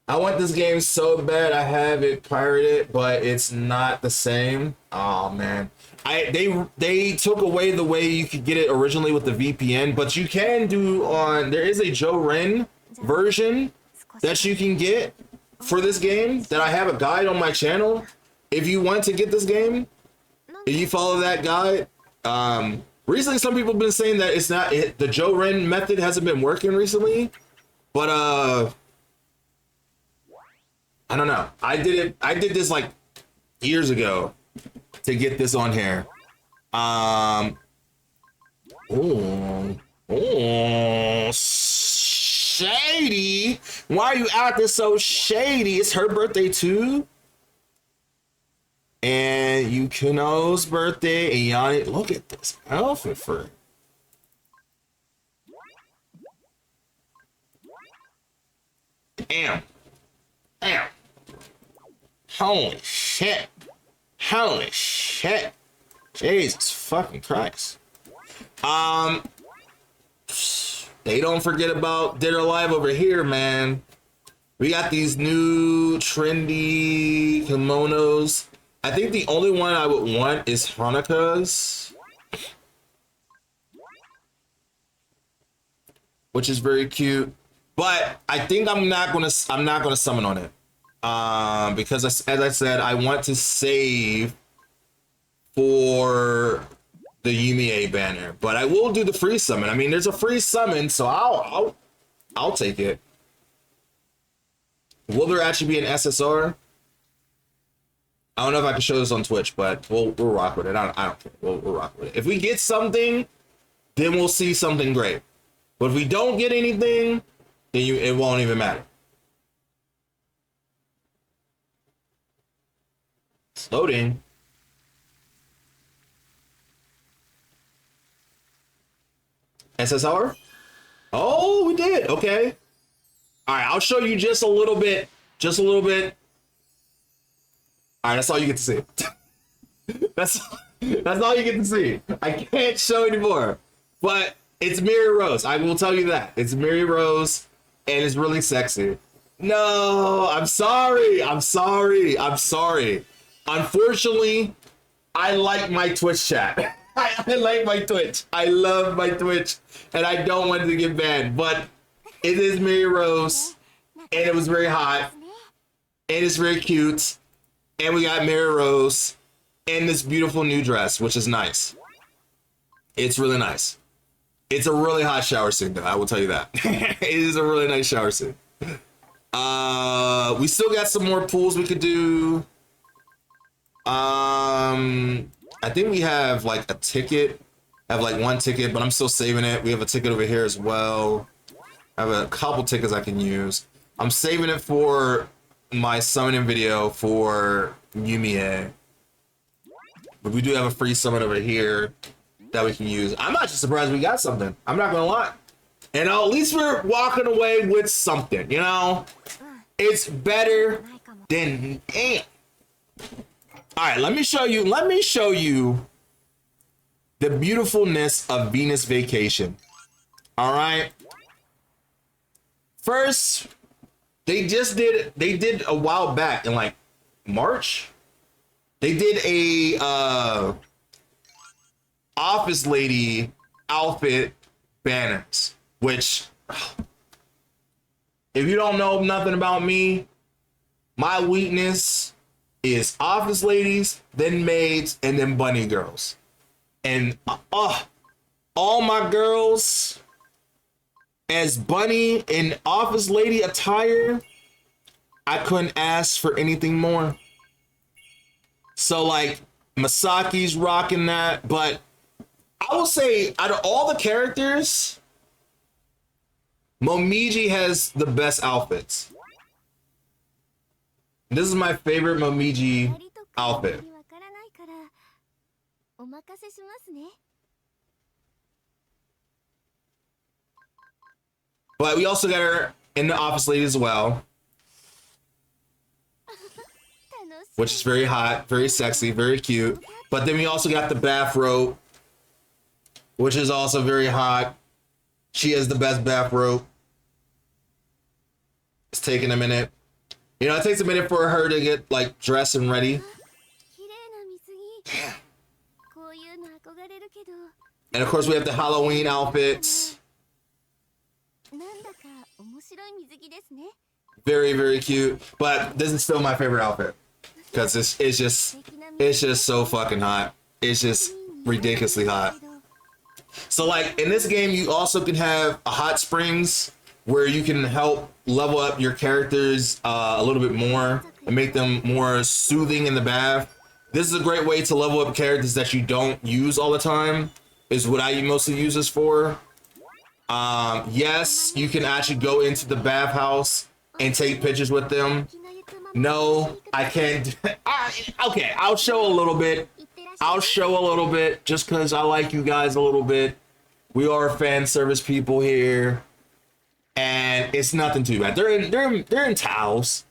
I want this game so bad. I have it pirated, but it's not the same. Oh man, they took away the way you could get it originally with the VPN, but you can do on. There is a Joe Ren version that you can get for this game. That I have a guide on my channel. If you want to get this game, if you follow that guide, recently some people have been saying that it's not the Joe Ren method hasn't been working recently, but I don't know. I did this like years ago to get this on here. Shady. Why are you acting so shady? It's her birthday too. And Yukino's birthday. And Yanni, look at this outfit for her. Damn. Damn. Holy shit. Holy shit. Jesus fucking Christ. They don't forget about Dead or Alive over here, man. We got these new trendy kimonos. I think the only one I would want is Hanukkah's, which is very cute. But I think I'm not gonna summon on it. Because as I said, I want to save for the Yumiya banner, but I will do the free summon. I mean, there's a free summon, so I'll take it. Will there actually be an SSR? I don't know if I can show this on Twitch, but we'll rock with it. I don't care. We'll rock with it. If we get something, then we'll see something great. But if we don't get anything, then it won't even matter. It's loading. SSR? Oh, we did. Okay. All right, I'll show you just a little bit. Just a little bit. All right, that's all you get to see. that's all you get to see. I can't show anymore. But it's Miri Rose. I will tell you that. It's Miri Rose, and it's really sexy. No, I'm sorry. I'm sorry. I'm sorry. Unfortunately, I like my Twitch chat. I like my Twitch. I love my Twitch, and I don't want it to get banned. But it is Miri Rose, and it was very hot, and it's very cute, and we got Miri Rose in this beautiful new dress, which is nice. It's really nice. It's a really hot shower scene, though. I will tell you that. It is a really nice shower scene. We still got some more pools we could do. I think we have like a ticket. I have like one ticket, but I'm still saving it. We have a ticket over here as well. I have a couple tickets I can use. I'm saving it for my summoning video for Yumiya. But we do have a free summon over here that we can use. I'm not just surprised we got something. I'm not gonna lie. And at least we're walking away with something, you know? It's better than damn. All right, let me show you the beautifulness of Venus Vacation. All right. First, they did a while back in like March. They did a office lady outfit banners, which if you don't know nothing about me, my weakness is office ladies, then maids, and then bunny girls. And all my girls as bunny and office lady attire, I couldn't ask for anything more. So like Masaki's rocking that, but I will say out of all the characters, Momiji has the best outfits. This is my favorite Momiji outfit. But we also got her in the office lady as well, which is very hot, very sexy, very cute. But then we also got the bathrobe, which is also very hot. She has the best bathrobe. It's taking a minute. You know, it takes a minute for her to get like dressed and ready. Yeah. And of course we have the Halloween outfits. Very, very cute. But this is still my favorite outfit. Because it's just so fucking hot. It's just ridiculously hot. So like in this game, you also can have a hot springs where you can help level up your characters a little bit more and make them more soothing in the bath. This is a great way to level up characters that you don't use all the time, is what I mostly use this for. Yes, you can actually go into the bathhouse and take pictures with them. No, I can't. Okay, I'll show a little bit. I'll show a little bit just because I like you guys a little bit. We are fan service people here, and it's nothing too bad. They're in towels,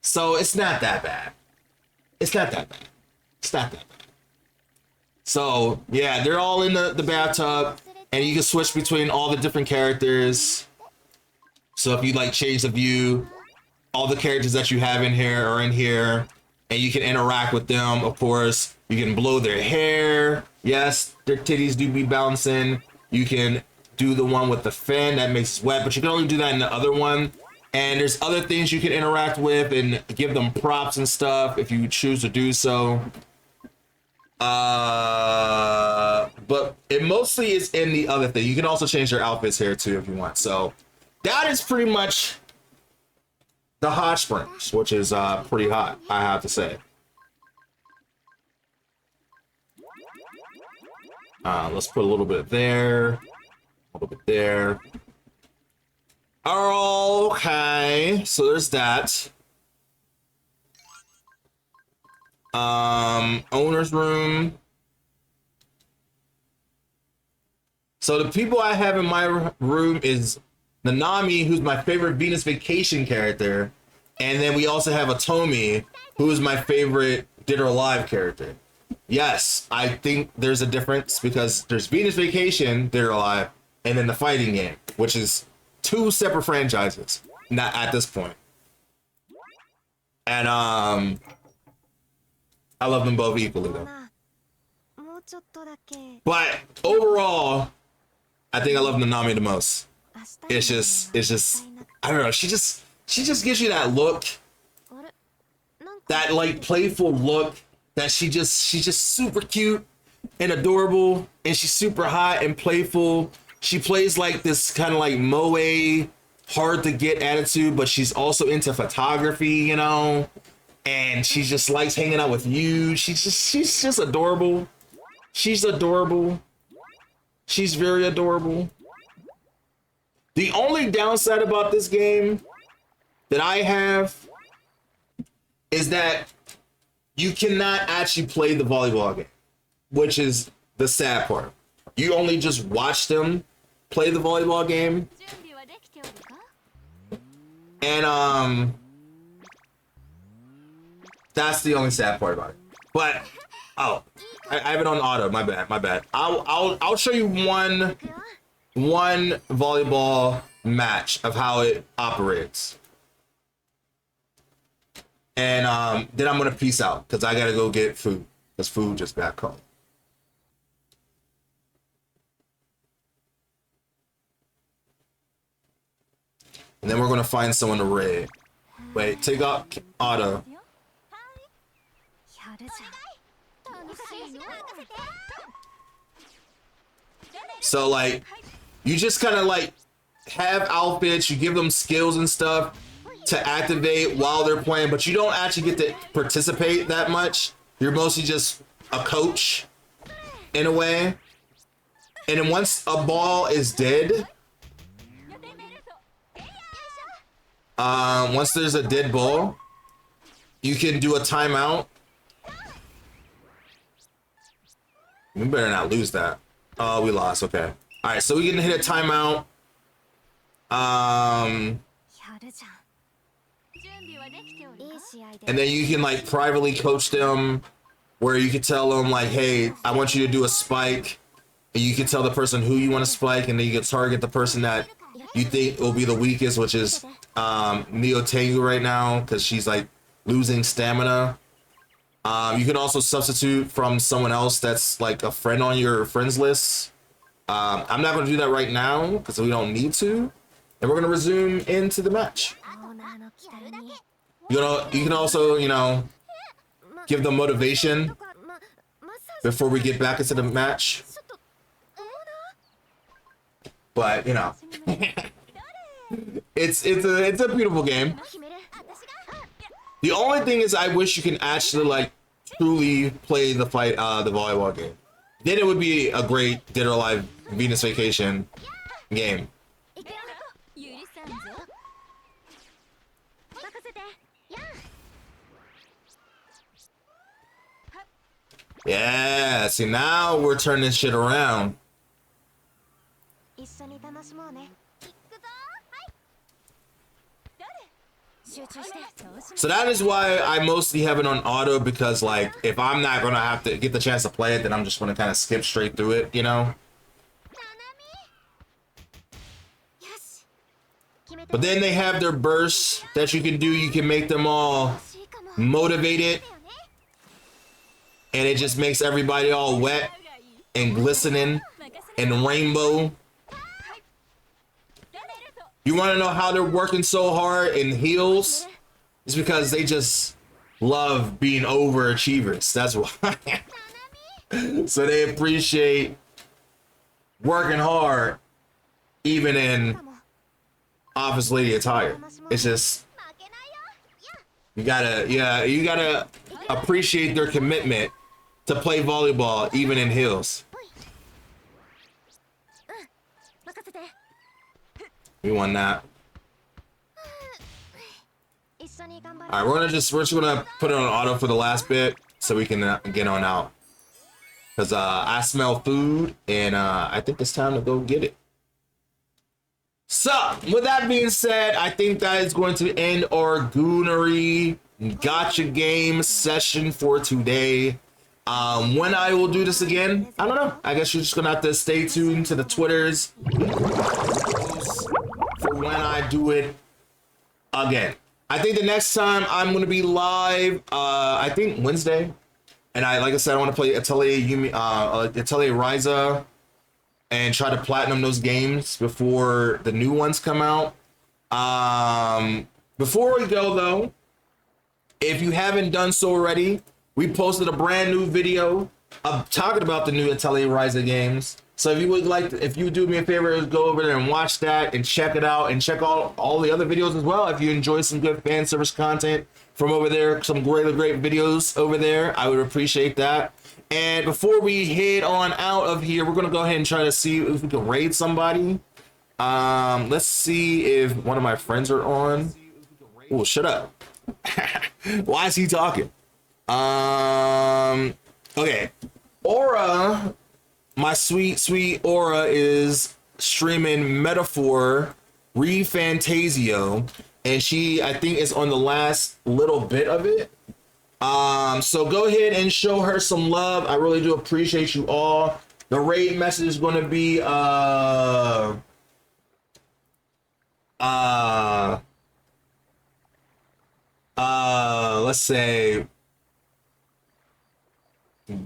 so it's not that bad. It's not that bad. It's not that bad. So yeah, they're all in the bathtub, and you can switch between all the different characters. So if you like change the view, all the characters that you have in here are in here, and you can interact with them. Of course, you can blow their hair. Yes, their titties do be bouncing. You can do the one with the fan that makes it wet, but you can only do that in the other one. And there's other things you can interact with and give them props and stuff if you choose to do so. But it mostly is in the other thing. You can also change their outfits here too if you want. So that is pretty much the hot springs, which is pretty hot, I have to say. Let's put a little bit there, a little bit there. Okay, so there's that. Owner's room. So the people I have in my room is Nanami, who's my favorite Venus Vacation character, and then we also have Atomi, who is my favorite Dead or Alive character. Yes, I think there's a difference because there's Venus Vacation, Dead or Alive, and then the fighting game, which is two separate franchises, not at this point. And I love them both equally though. But overall, I think I love Nanami the most. It's just I don't know, she just gives you that look, that like playful look, that she's just super cute and adorable, and she's super hot and playful. She plays like this kind of like moe, hard to get attitude, but she's also into photography, you know, and she just likes hanging out with you. She's just adorable. She's adorable. She's very adorable. The only downside about this game that I have is that you cannot actually play the volleyball game, which is the sad part. You only just watch them play the volleyball game. And that's the only sad part about it. But oh, I have it on auto. My bad. I'll show you one volleyball match of how it operates. And then I'm gonna peace out because I gotta go get food because food just got cold. And then we're gonna find someone to raid. Wait, take out auto. So like, you just kind of like have outfits, you give them skills and stuff to activate while they're playing, but you don't actually get to participate that much. You're mostly just a coach in a way. And then once a ball is dead, once there's a dead ball, you can do a timeout. We better not lose that. Oh, we lost. Okay. All right, so we can hit a timeout. And then you can like privately coach them, where you can tell them like, hey, I want you to do a spike. And you can tell the person who you want to spike, and then you can target the person that you think will be the weakest, which is Neo Tengu right now, because she's like losing stamina. You can also substitute from someone else that's like a friend on your friends list. I'm not going to do that right now because we don't need to. And we're going to resume into the match. You know, you can also, you know, give them motivation before we get back into the match. But, you know, it's a beautiful game. The only thing is I wish you can actually like truly play the volleyball game. Then it would be a great Dead or Alive Venus Vacation game. Yeah, see now we're turning shit around. So that is why I mostly have it on auto, because like if I'm not gonna have to get the chance to play it, then I'm just gonna kind of skip straight through it, you know. But then they have their bursts that you can do. You can make them all motivated, and it just makes everybody all wet and glistening and rainbow. You want to know how they're working so hard in heels? It's because they just love being overachievers. That's why. So they appreciate working hard even in office lady attire. It's just, you gotta appreciate their commitment to play volleyball even in heels. We won that. All right, we're just gonna put it on auto for the last bit so we can get on out. Cause I smell food and I think it's time to go get it. So with that being said, I think that is going to end our Goonery Gacha game session for today. When I will do this again, I don't know. I guess you're just gonna have to stay tuned to the Twitters for when I do it again. I think the next time I'm gonna be live, I think Wednesday, and like I said, I want to play Atelier Ryza and try to platinum those games before the new ones come out. Before we go though, if you haven't done so already, we posted a brand new video of talking about the new Atelier Ryza games. So if you would like to, if you would do me a favor, go over there and watch that and check it out, and check all the other videos as well. If you enjoy some good fan service content from over there, some great videos over there, I would appreciate that. And before we head on out of here, we're gonna go ahead and try to see if we can raid somebody. Let's see if one of my friends are on. Oh, shut up. Why is he talking? Okay. Aura, my sweet Aura is streaming Metaphor Refantasio, and she, I think, is on the last little bit of it. So go ahead and show her some love. I really do appreciate you all. The raid message is going to be let's say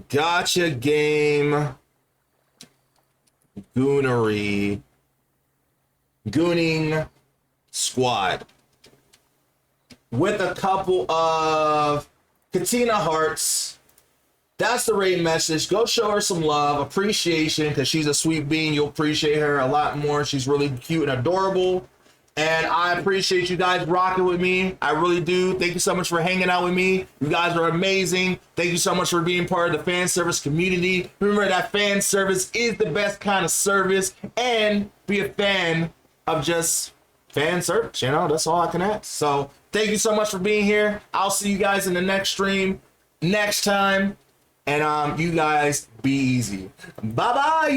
Gacha game Goonery Gooning squad with a couple of Katina hearts. That's the raid message. Go show her some love, appreciation, because she's a sweet being. You'll appreciate her a lot more. She's really cute and adorable. And I appreciate you guys rocking with me. I really do. Thank you so much for hanging out with me. You guys are amazing. Thank you so much for being part of the fan service community. Remember that fan service is the best kind of service, and be a fan of just fan service. You know, that's all I can ask. So thank you so much for being here. I'll see you guys in the next stream next time. And you guys be easy. Bye-bye.